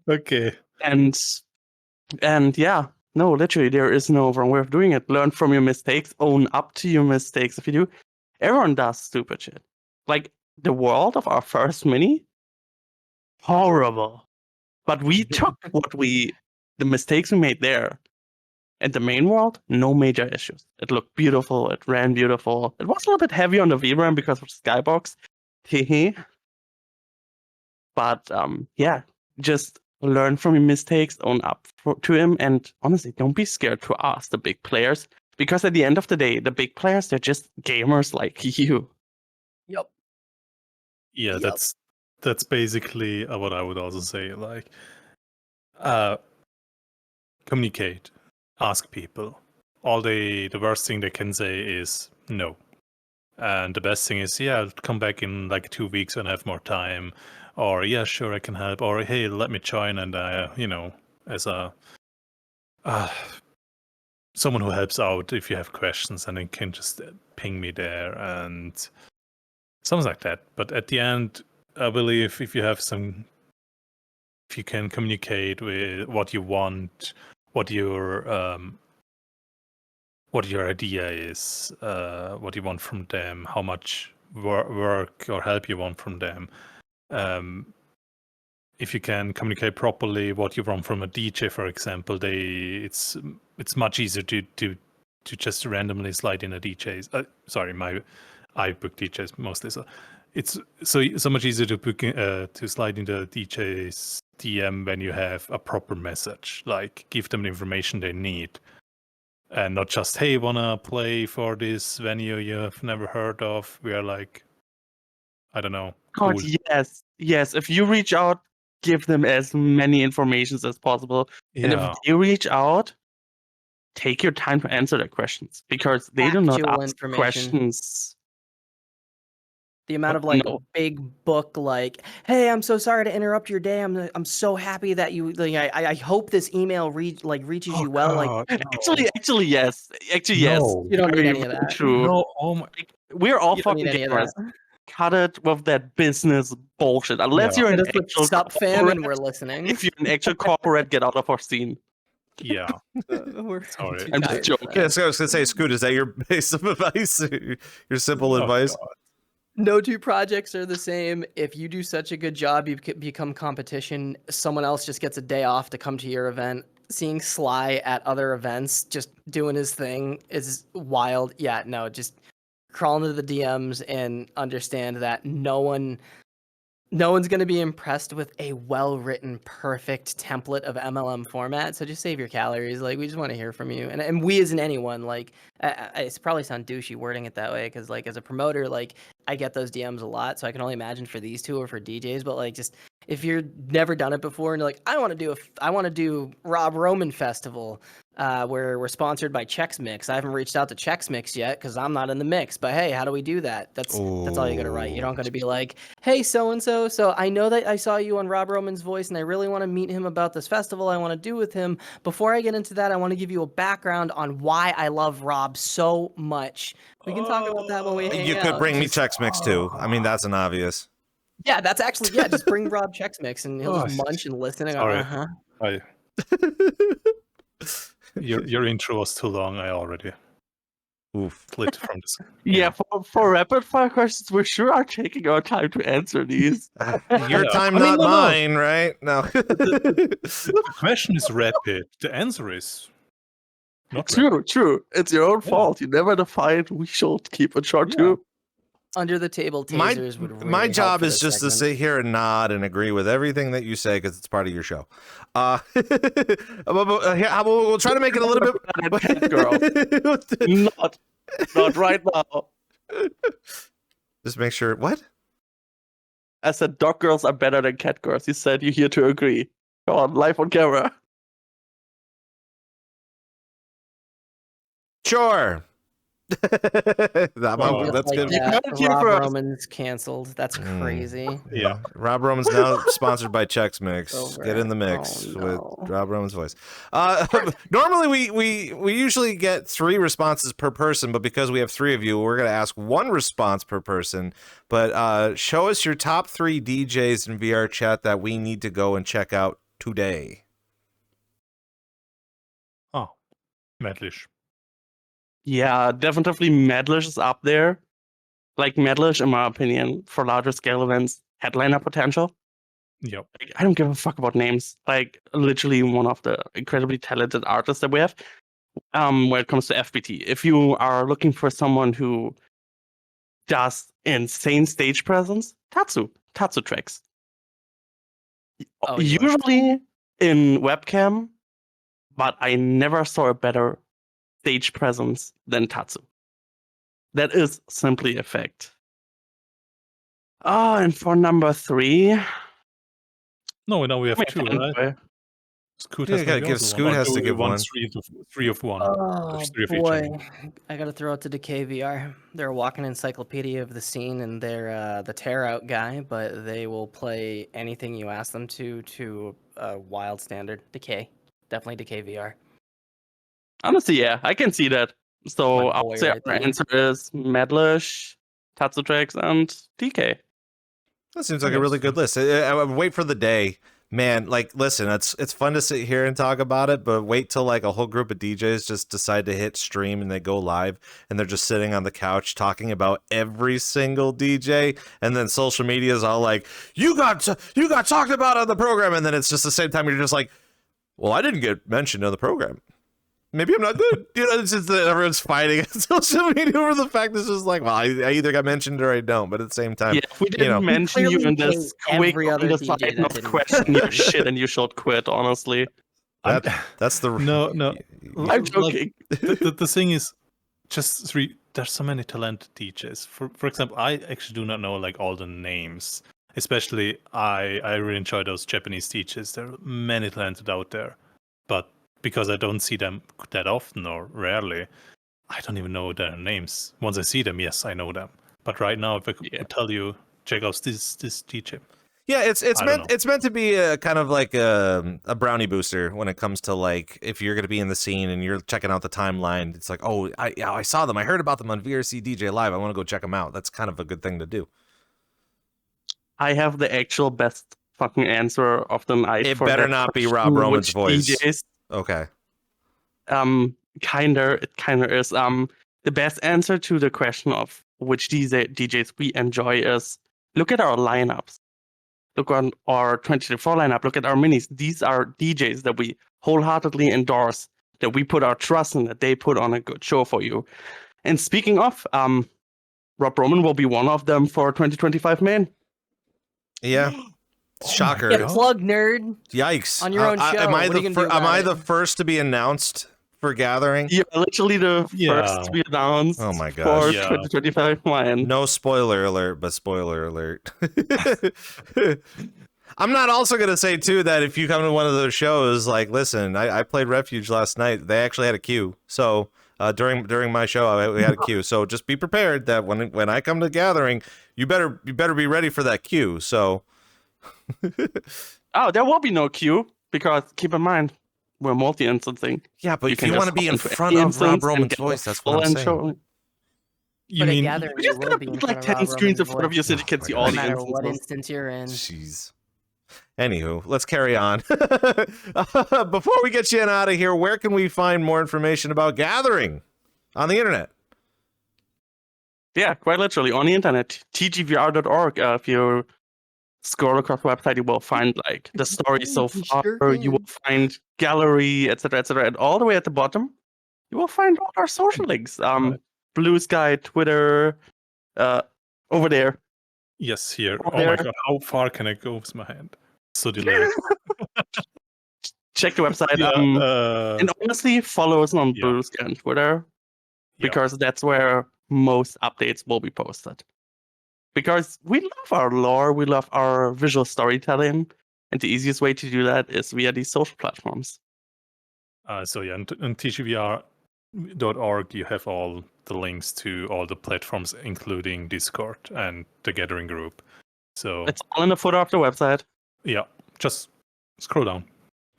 Speaker 3: Okay.
Speaker 5: And yeah, no, literally, there is no wrong way of doing it. Learn from your mistakes, own up to your mistakes. If you do, everyone does stupid shit. Like the world of our first mini, horrible. But we took the mistakes we made there. And the main world, no major issues. It looked beautiful. It ran beautiful. It was a little bit heavy on the VRAM because of Skybox. Hehe. But yeah, just learn from your mistakes, own up to him, and honestly, don't be scared to ask the big players. Because at the end of the day, the big players, they're just gamers like you.
Speaker 4: Yep.
Speaker 3: Yeah,
Speaker 4: Yep.
Speaker 3: that's basically what I would also say. Like, communicate, ask people. All the worst thing they can say is no, and the best thing is yeah, come back in like 2 weeks when I have more time, or yeah, sure I can help, or hey, let me join, and as a someone who helps out if you have questions, and then can just ping me there and something like that. But at the end, I believe if you can communicate with what you want, what your idea is, what you want from them, how much work or help you want from them. If you can communicate properly what you want from a DJ, for example, it's much easier to just randomly slide in a DJ's. I book DJs mostly, so it's so much easier to book to slide into a DJ's DM when you have a proper message, like give them the information they need. And not just, hey, wanna play for this venue you have never heard of? We are like, I don't know.
Speaker 5: God,
Speaker 3: Cool.
Speaker 5: yes. If you reach out, give them as many informations as possible. And if
Speaker 3: Yeah.
Speaker 5: they reach out, take your time to answer their questions because they do not
Speaker 4: Actual
Speaker 5: ask
Speaker 4: information.
Speaker 5: questions.
Speaker 4: The amount of
Speaker 5: Oh,
Speaker 4: like
Speaker 5: no.
Speaker 4: big book, like, hey, I'm so sorry to interrupt your day. I'm so happy that you. Like, I hope this email reaches
Speaker 3: Oh,
Speaker 4: you well. Like,
Speaker 3: God, no.
Speaker 5: Actually, yes. Actually, yes.
Speaker 3: No.
Speaker 4: you don't need
Speaker 5: Very,
Speaker 4: any of
Speaker 5: very
Speaker 4: that.
Speaker 5: true.
Speaker 3: No, oh my.
Speaker 5: Like, we're all
Speaker 4: You don't need
Speaker 5: fucking
Speaker 4: any of
Speaker 5: gamers.
Speaker 4: that.
Speaker 5: Cut it with that business bullshit. Unless
Speaker 3: Yeah.
Speaker 5: you're an
Speaker 4: Hit us with
Speaker 5: actual
Speaker 4: sup fam
Speaker 5: corporate.
Speaker 4: and we're listening.
Speaker 5: If you're an actual corporate, get out of our scene.
Speaker 3: Yeah.
Speaker 4: We're
Speaker 3: Sorry.
Speaker 4: too
Speaker 5: I'm just
Speaker 4: tired for
Speaker 5: joking.
Speaker 4: that.
Speaker 2: Yeah, so I was gonna say, Scoot, is that your base of advice? Your simple
Speaker 3: Oh,
Speaker 2: advice?
Speaker 3: God.
Speaker 4: No two projects are the same. If you do such a good job, you become competition. Someone else just gets a day off to come to your event. Seeing Sly at other events, just doing his thing, is wild. Yeah, no, just crawl into the DMs and understand that no one's going to be impressed with a well-written, perfect template of MLM format. So just save your calories. Like, we just want to hear from you. And we isn't anyone. Like, it's probably sound douchey wording it that way because, like, as a promoter, like, I get those DMs a lot. So I can only imagine for these two or for DJs. But, like, just if you're never done it before and you're like, I want to do Rob Roman Festival, where we're sponsored by Chex Mix. I haven't reached out to Chex Mix yet because I'm not in the mix. But hey, how do we do that? That's all you gotta write. You're not gonna be like, hey, so and so. So I know that I saw you on Rob Roman's Voice, and I really want to meet him about this festival I want to do with him. Before I get into that, I want to give you a background on why I love Rob so much. We can talk about that when we hang
Speaker 2: You
Speaker 4: out.
Speaker 2: could bring me Chex Mix too. I mean, that's an obvious.
Speaker 4: Yeah, that's actually just bring Rob Chex Mix and he'll just
Speaker 3: Oh,
Speaker 4: munch and listen. And go,
Speaker 3: sorry.
Speaker 4: uh-huh.
Speaker 3: Your intro was too long. I already
Speaker 2: Oof.
Speaker 3: slid from this.
Speaker 5: Yeah, for rapid fire questions, we sure are taking our time to answer these.
Speaker 2: Your
Speaker 3: Yeah.
Speaker 2: time,
Speaker 3: I mean,
Speaker 2: not
Speaker 3: no.
Speaker 2: mine, right? No.
Speaker 3: The question is rapid. The answer is not rapid.
Speaker 5: True. It's your own
Speaker 3: Yeah.
Speaker 5: fault. You never defined we should keep it short
Speaker 3: Yeah.
Speaker 5: too.
Speaker 4: Under the table tasers would really
Speaker 2: my
Speaker 4: help
Speaker 2: job
Speaker 4: for
Speaker 2: is
Speaker 4: this
Speaker 2: just to
Speaker 4: segment.
Speaker 2: sit here and nod and agree with everything that you say because it's part of your show. We'll try to make it a little bit.
Speaker 5: Girl. Not right now.
Speaker 2: Just make sure. What?
Speaker 5: I said dog girls are better than cat girls. You said you're here to agree. Come on, live on camera.
Speaker 2: Sure.
Speaker 3: Oh,
Speaker 2: That's good.
Speaker 4: Rob Roman's canceled. That's crazy.
Speaker 3: Yeah.
Speaker 2: Rob Roman's now sponsored by Chex Mix.
Speaker 4: Over.
Speaker 2: Get in the mix
Speaker 4: Oh,
Speaker 2: with
Speaker 4: no.
Speaker 2: Rob Roman's voice. Normally we usually get 3 responses per person, but because we have 3 of you, we're gonna ask 1 response per person. But show us your top 3 DJs in VR chat that we need to go and check out today.
Speaker 3: Oh, Madlish.
Speaker 5: Yeah, definitely Madlish is up there. Like Madlish, in my opinion, for larger scale events, headliner potential.
Speaker 3: Yep.
Speaker 5: Like, I don't give a fuck about names. Like literally one of the incredibly talented artists that we have. When it comes to FBT, if you are looking for someone who does insane stage presence, Tatsu tracks.
Speaker 4: Oh, you are.
Speaker 5: Usually in webcam, but I never saw a better stage presence than Tatsu. That is simply a fact. And for number 3,
Speaker 3: No, now we have 2, right? Scoot has
Speaker 2: Yeah,
Speaker 3: maybe
Speaker 2: give
Speaker 3: also
Speaker 2: Scoot
Speaker 3: one.
Speaker 2: has
Speaker 3: Do
Speaker 2: to
Speaker 3: we
Speaker 2: give
Speaker 3: want
Speaker 2: one.
Speaker 3: 3 of one.
Speaker 4: Oh
Speaker 3: There's 3 of each, I
Speaker 4: boy,
Speaker 3: mean.
Speaker 4: I gotta throw it to DKVR. They're a walking encyclopedia of the scene, and they're the tear out guy, but they will play anything you ask them to a wild standard. Decay, definitely DKVR.
Speaker 5: Honestly, yeah, I can see that. So
Speaker 4: My
Speaker 5: I
Speaker 4: boy
Speaker 5: would say
Speaker 4: right
Speaker 5: our
Speaker 4: there.
Speaker 5: answer is Madlish, Tatsu tracks, and DK.
Speaker 2: That seems like a really good list. I would wait for the day. Man, like, listen, it's fun to sit here and talk about it, but wait till like a whole group of DJs just decide to hit stream and they go live and they're just sitting on the couch talking about every single DJ, and then social media is all like, you got talked about on the program, and then it's just the same time you're just like, well, I didn't get mentioned on the program. Maybe I'm not good. You know, it's just that everyone's fighting on social media over the fact it's just like, well, I either got mentioned or I don't. But at the same time,
Speaker 5: Yeah, if we didn't mention you in this quick
Speaker 4: every other
Speaker 5: on the
Speaker 4: DJ
Speaker 5: side
Speaker 4: that
Speaker 5: of
Speaker 4: didn't.
Speaker 5: question your shit and you should quit, honestly.
Speaker 2: That's the
Speaker 3: No.
Speaker 5: I'm joking.
Speaker 3: The thing is, just 3. There's so many talented DJs. For example, I actually do not know like all the names. Especially, I really enjoy those Japanese DJs. There are many talented out there, but because I don't see them that often or rarely, I don't even know their names. Once I see them, yes, I know them. But right now, if I could tell you, check out this DJ.
Speaker 2: Yeah, it's meant to be a kind of like a brownie booster when it comes to like if you're gonna be in the scene and you're checking out the timeline. It's like, oh, I saw them. I heard about them on VRCDJLIVE. I want to go check them out. That's kind of a good thing to do.
Speaker 5: I have the actual best fucking answer of the night.
Speaker 2: It
Speaker 5: for
Speaker 2: better
Speaker 5: that
Speaker 2: not be
Speaker 5: question,
Speaker 2: Rob Roman's
Speaker 5: which
Speaker 2: voice.
Speaker 5: DJs,
Speaker 2: Okay.
Speaker 5: it kinda is. The best answer to the question of which DJs we enjoy is look at our lineups. Look on our 2024 lineup. Look at our minis. These are DJs that we wholeheartedly endorse, that we put our trust in, that they put on a good show for you. And speaking of, Rob Roman will be one of them for 2025 main.
Speaker 2: Yeah. Shocker.
Speaker 4: Get plugged, nerd.
Speaker 2: Yikes.
Speaker 4: On your own show.
Speaker 2: Am I
Speaker 4: What are you gonna do
Speaker 2: am I
Speaker 4: about
Speaker 2: the
Speaker 4: it?
Speaker 2: first to be announced for Gathering?
Speaker 5: You're literally the first to be announced
Speaker 2: Oh my
Speaker 5: for
Speaker 2: gosh.
Speaker 5: 2025 main.
Speaker 2: No spoiler alert, but spoiler alert. I'm not also going to say, too, that if you come to one of those shows, like, listen, I played Refuge last night. They actually had a queue. So during my show, we had a queue. So just be prepared that when I come to Gathering, you better be ready for that queue. So.
Speaker 5: Oh, there will be no queue because keep in mind, we're multi-instancing.
Speaker 2: Yeah, but if you want to be in front of Rob Roman's voice, that's what I'm saying.
Speaker 3: You mean
Speaker 4: Gathering,
Speaker 5: You're just gonna put like 10 screens in front of you so you can see all
Speaker 4: no
Speaker 5: the
Speaker 4: matter what
Speaker 5: instances.
Speaker 4: instance you're in.
Speaker 2: Jeez. Anywho, let's carry on. Before we get you out of here, where can we find more information about Gathering on the internet?
Speaker 5: Yeah, quite literally on the internet, tgvr.org. If you scroll across the website, you will find like the story so far. You will find gallery, etc., etc. And all the way at the bottom, you will find all our social links. Blue Sky, Twitter, over there.
Speaker 3: Yes, here.
Speaker 5: Over
Speaker 3: Oh my
Speaker 5: there.
Speaker 3: god, how far can I go with my hand? So delayed.
Speaker 5: Check the website.
Speaker 3: Yeah,
Speaker 5: And honestly, follow us on
Speaker 3: yeah.
Speaker 5: Blue Sky and Twitter because that's where most updates will be posted. Because we love our lore, we love our visual storytelling, and the easiest way to do that is via these social platforms.
Speaker 3: So yeah, and TGVR, VRChat.org, you have all the links to all the platforms, including Discord and the Gathering group. So
Speaker 5: It's all in the footer of the website.
Speaker 3: yeah, just scroll down.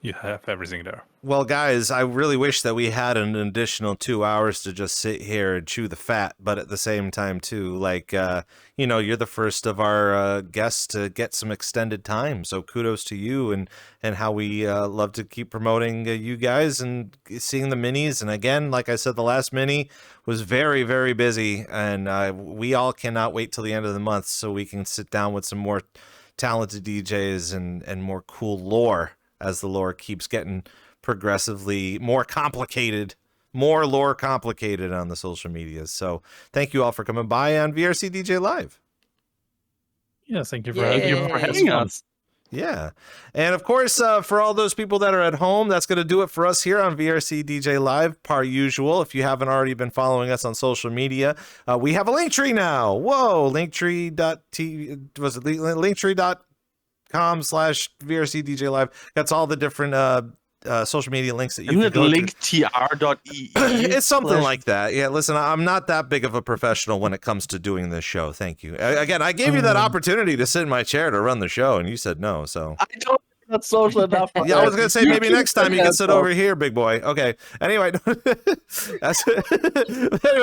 Speaker 3: You have everything there.
Speaker 2: Well, guys, I really wish that we had an additional 2 hours to just sit here and chew the fat, but at the same time, too, like, you're the first of our guests to get some extended time, so kudos to you and how we love to keep promoting you guys and seeing the minis. And again, like I said, the last mini was very, very busy, and we all cannot wait till the end of the month so we can sit down with some more talented DJs and more cool lore, as the lore keeps getting progressively more complicated, more lore complicated on the social medias. So thank you all for coming by on VRCDJ Live.
Speaker 3: Yeah, thank you for
Speaker 5: having us.
Speaker 2: Yeah. And of course, for all those people that are at home, that's going to do it for us here on VRCDJ Live, par usual. If you haven't already been following us on social media, we have a link tree now. Whoa, linktree.tv, was it linktree.com/VRCDJ Live. That's all the different social media links that you
Speaker 5: Isn't
Speaker 2: can
Speaker 5: it
Speaker 2: go to.
Speaker 5: linktr.ee?
Speaker 2: It's something like that. Yeah, listen, I'm not that big of a professional when it comes to doing this show. Thank you. Again, I gave you that opportunity to sit in my chair to run the show, and you said no, so.
Speaker 5: I don't think that's social enough.
Speaker 2: Yeah, I was going to say maybe next time you can sit over here, big boy. Okay. Anyway, anyway,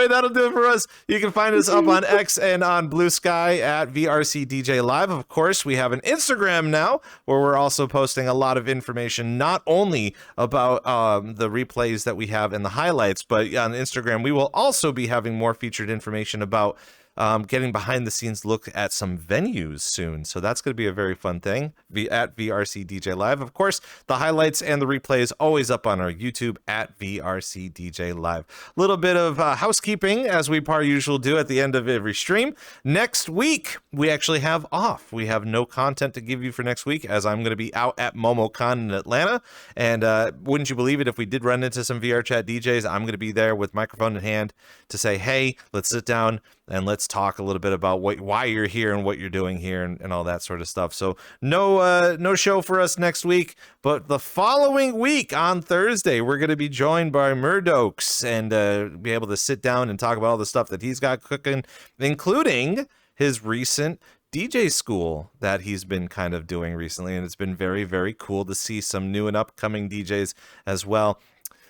Speaker 2: that'll do it for us. You can find us up on X and on Blue Sky at VRCDJ Live. Of course, we have an Instagram now where we're also posting a lot of information, not only about the replays that we have and the highlights, but on Instagram, we will also be having more featured information about getting behind the scenes look at some venues soon. So that's going to be a very fun thing at VRCDJ Live. Of course, the highlights and the replays always up on our YouTube at VRCDJ Live. A little bit of housekeeping, as we par usual do at the end of every stream. Next week, we actually have off. We have no content to give you for next week, as I'm going to be out at MomoCon in Atlanta. And wouldn't you believe it, if we did run into some VRChat DJs, I'm going to be there with microphone in hand to say, hey, let's sit down and let's talk a little bit about why you're here and what you're doing here and all that sort of stuff. So no show for us next week, but the following week on Thursday, we're going to be joined by Murdochs and be able to sit down and talk about all the stuff that he's got cooking, including his recent DJ school that he's been kind of doing recently. And it's been very, very cool to see some new and upcoming DJs as well.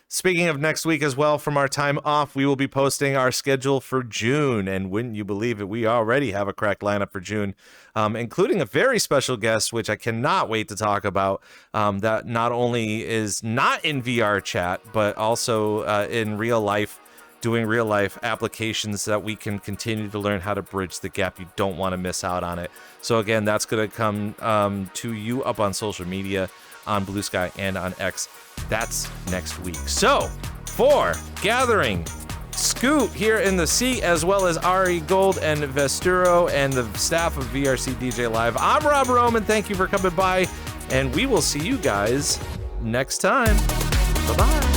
Speaker 2: Speaking of next week as well, from our time off, we will be posting our schedule for June. And wouldn't you believe it, we already have a cracked lineup for June, including a very special guest, which I cannot wait to talk about, that not only is not in VR chat, but also in real life, doing real life applications that we can continue to learn how to bridge the gap. You don't want to miss out on it. So again, that's going to come to you up on social media, on Blue Sky and on X. That's next week. So for Gathering, Scoot here in the seat, as well as Ari Gold and Vesturo and the staff of VRCDJ Live, I'm Rob Roman. Thank you for coming by, and we will see you guys next time. Bye-bye.